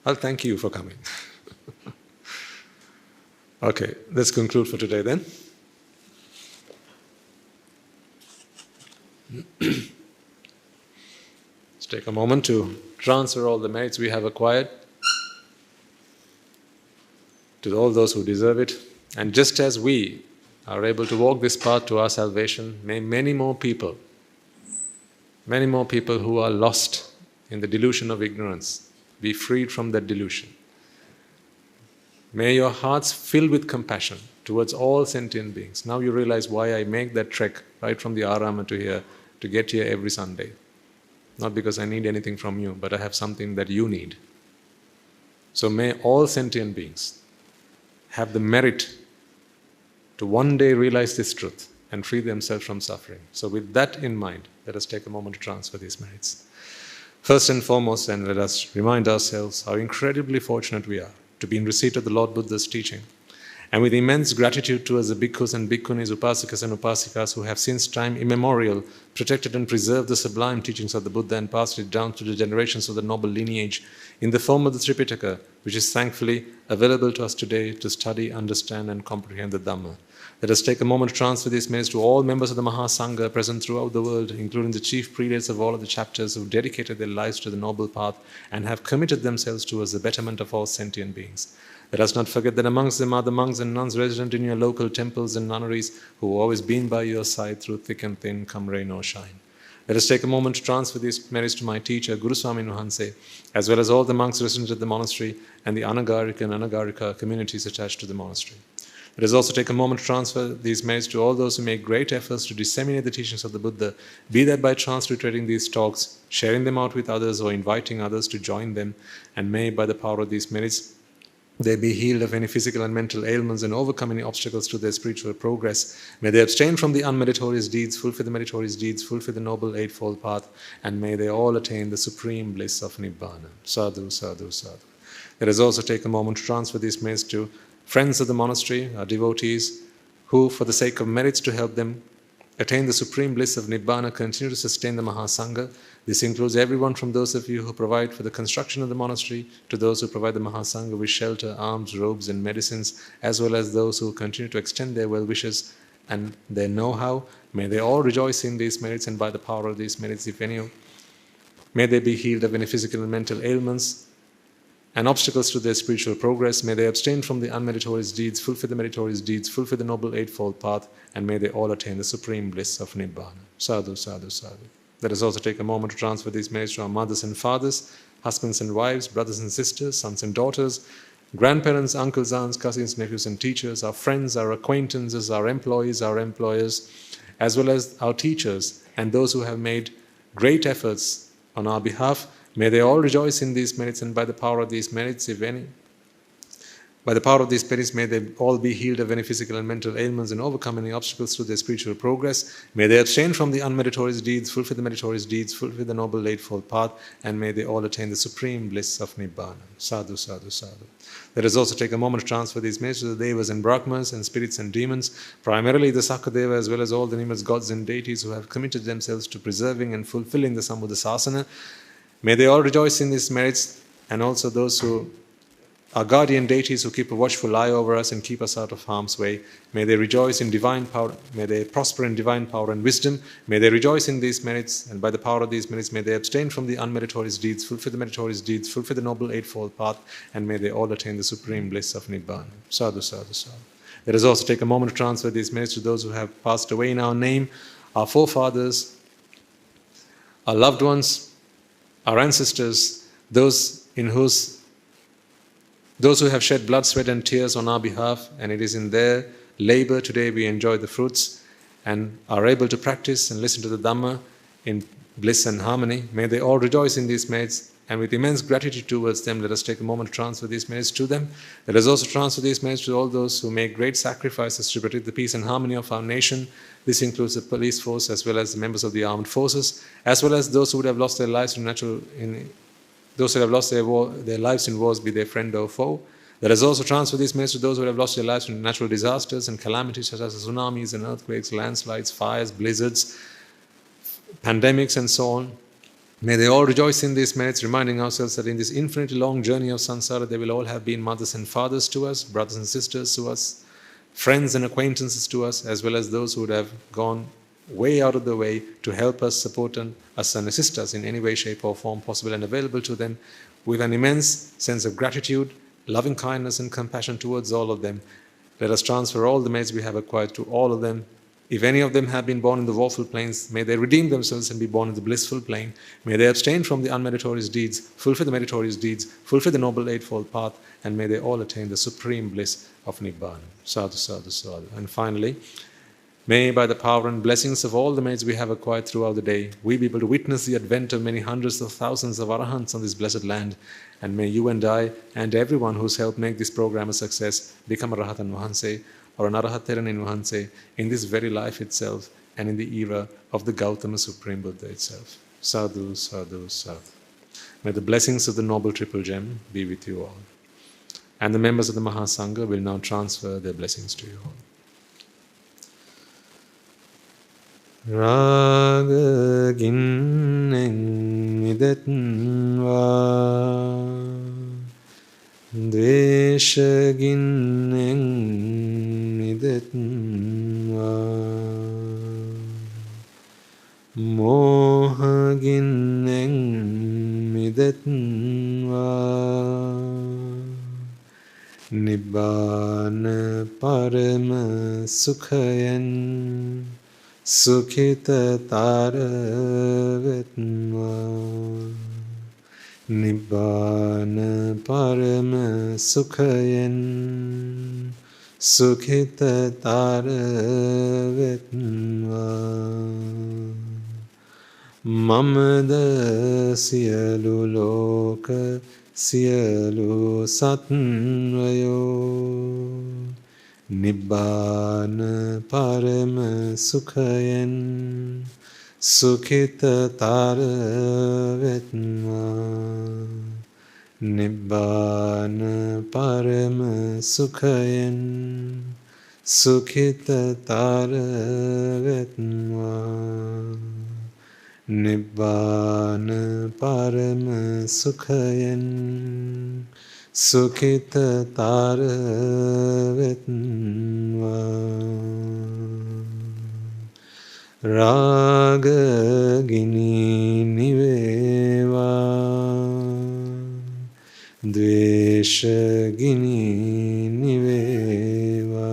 A: I'll thank you for coming. Okay, let's conclude for today then. Let's take a moment to transfer all the merits we have acquired to all those who deserve it. And just as we are able to walk this path to our salvation, may many more people who are lost in the delusion of ignorance be freed from that delusion. May your hearts fill with compassion towards all sentient beings. Now you realize why I make that trek right from the Arama to here to get here every Sunday. Not because I need anything from you, but I have something that you need. So may all sentient beings have the merit to one day realize this truth and free themselves from suffering. So with that in mind, let us take a moment to transfer these merits. First and foremost, then, let us remind ourselves how incredibly fortunate we are to be in receipt of the Lord Buddha's teaching. And with immense gratitude towards the bhikkhus and bhikkhunis, upasikas and upasikas who have since time immemorial protected and preserved the sublime teachings of the Buddha and passed it down to the generations of the noble lineage in the form of the Tripitaka, which is thankfully available to us today to study, understand and comprehend the Dhamma. Let us take a moment to transfer these merits to all members of the Mahasangha present throughout the world, including the chief prelates of all of the chapters who dedicated their lives to the noble path and have committed themselves towards the betterment of all sentient beings. Let us not forget that amongst them are the monks and nuns resident in your local temples and nunneries who have always been by your side through thick and thin, come rain or shine. Let us take a moment to transfer these merits to my teacher, Guru Swami Nuhanse, as well as all the monks resident at the monastery and the Anagarika and Anagarika communities attached to the monastery. Let us also take a moment to transfer these merits to all those who make great efforts to disseminate the teachings of the Buddha, be that by transliterating these talks, sharing them out with others, or inviting others to join them, and may, by the power of these merits, they be healed of any physical and mental ailments and overcome any obstacles to their spiritual progress. May they abstain from the unmeritorious deeds, fulfill the meritorious deeds, fulfill the noble eightfold path, and may they all attain the supreme bliss of Nibbana. Sadhu, sadhu, sadhu. Let us also take a moment to transfer these merits to friends of the monastery, our devotees, who, for the sake of merits to help them attain the supreme bliss of Nibbana, continue to sustain the Mahasangha. This includes everyone from those of you who provide for the construction of the monastery to those who provide the Mahasangha with shelter, arms, robes and medicines, as well as those who continue to extend their well wishes and their know-how. May they all rejoice in these merits, and by the power of these merits, if any, may they be healed of any physical and mental ailments and obstacles to their spiritual progress. May they abstain from the unmeritorious deeds, fulfill the meritorious deeds, fulfill the noble eightfold path, and may they all attain the supreme bliss of Nibbana. Sadhu, sadhu, sadhu. Let us also take a moment to transfer these merits to our mothers and fathers, husbands and wives, brothers and sisters, sons and daughters, grandparents, uncles, aunts, cousins, nephews and teachers, our friends, our acquaintances, our employees, our employers, as well as our teachers and those who have made great efforts on our behalf. May they all rejoice in these merits, and by the power of these merits, if any, by the power of these merits, may they all be healed of any physical and mental ailments and overcome any obstacles to their spiritual progress. May they abstain from the unmeritorious deeds, fulfill the meritorious deeds, fulfill the noble eightfold path, and may they all attain the supreme bliss of Nibbana. Sadhu, sadhu, sadhu. Let us also take a moment to transfer these merits to the Devas and Brahmas and spirits and demons, primarily the Sakadeva, as well as all the numerous gods and deities who have committed themselves to preserving and fulfilling the Sambuddha Sasana. May they all rejoice in these merits, and also those who are guardian deities who keep a watchful eye over us and keep us out of harm's way. May they rejoice in divine power, may they prosper in divine power and wisdom. May they rejoice in these merits, and by the power of these merits, may they abstain from the unmeritorious deeds, fulfill the meritorious deeds, fulfill the noble eightfold path, and may they all attain the supreme bliss of Nibbana. Sadhu, sadhu, sadhu. Let us also take a moment to transfer these merits to those who have passed away in our name, our forefathers, our loved ones, our ancestors, those who have shed blood, sweat and tears on our behalf, and it is in their labor today we enjoy the fruits and are able to practice and listen to the Dhamma in bliss and harmony. May they all rejoice in these merits, and with immense gratitude towards them, let us take a moment to transfer these merits to them. Let us also transfer these merits to all those who make great sacrifices to protect the peace and harmony of our nation. This includes the police force, as well as the members of the armed forces, as well as those who would have lost their lives those who have lost their lives in wars, be their friend or foe. Let us also transfer these merits to those who have lost their lives in natural disasters and calamities such as tsunamis and earthquakes, landslides, fires, blizzards, pandemics and so on. May they all rejoice in these minutes, reminding ourselves that in this infinitely long journey of samsara, they will all have been mothers and fathers to us, brothers and sisters to us, friends and acquaintances to us, as well as those who would have gone way out of the way to help us, support us and assist us in any way, shape or form possible and available to them, with an immense sense of gratitude, loving kindness and compassion towards all of them. Let us transfer all the merits we have acquired to all of them. If any of them have been born in the woeful planes, may they redeem themselves and be born in the blissful plane. May they abstain from the unmeritorious deeds, fulfill the meritorious deeds, fulfill the noble eightfold path, and may they all attain the supreme bliss of Nibbana. Sadhu, sadhu, sadhu. And finally, may by the power and blessings of all the merits we have acquired throughout the day, we be able to witness the advent of many hundreds of thousands of arahants on this blessed land. And may you and I and everyone who's helped make this program a success become a Rahatan Vahanse or an Arahathiranin Vahanse in this very life itself and in the era of the Gautama Supreme Buddha itself. Sadhu, sadhu, sadhu. May the blessings of the Noble Triple Gem be with you all. And the members of the Mahasangha will now transfer their blessings to you all.
B: Raga ginnen midetva Dvesha ginnen midetva Moha ginnen midetva Nibbana parama sukhayan Sukhita taravetva Nibbana parama sukhayan Sukhita taravetva Mamada siyalu loka siyalu satnvayo Nibbana parama sukhayan Sukhita taravetva Nibbana parama sukhayan Sukhita taravetva Nibbana parama sukhayan Sukhita taravetva Raga gini niveva Dvesha gini niveva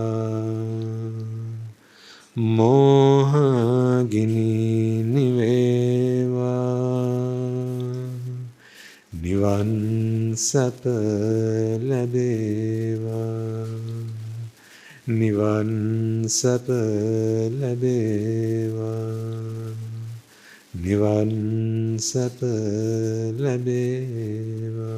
B: Moha gini niveva Nivan sapa labeva Nivan sapa labeva Nivan sapa labeva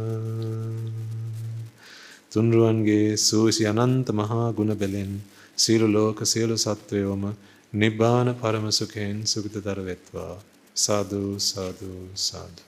B: Tunruange susi ananta maha guna belen Silu loka silu sattvyoma Nibbana paramasukhen sukita taravetva Sadhu, sadhu, sadhu.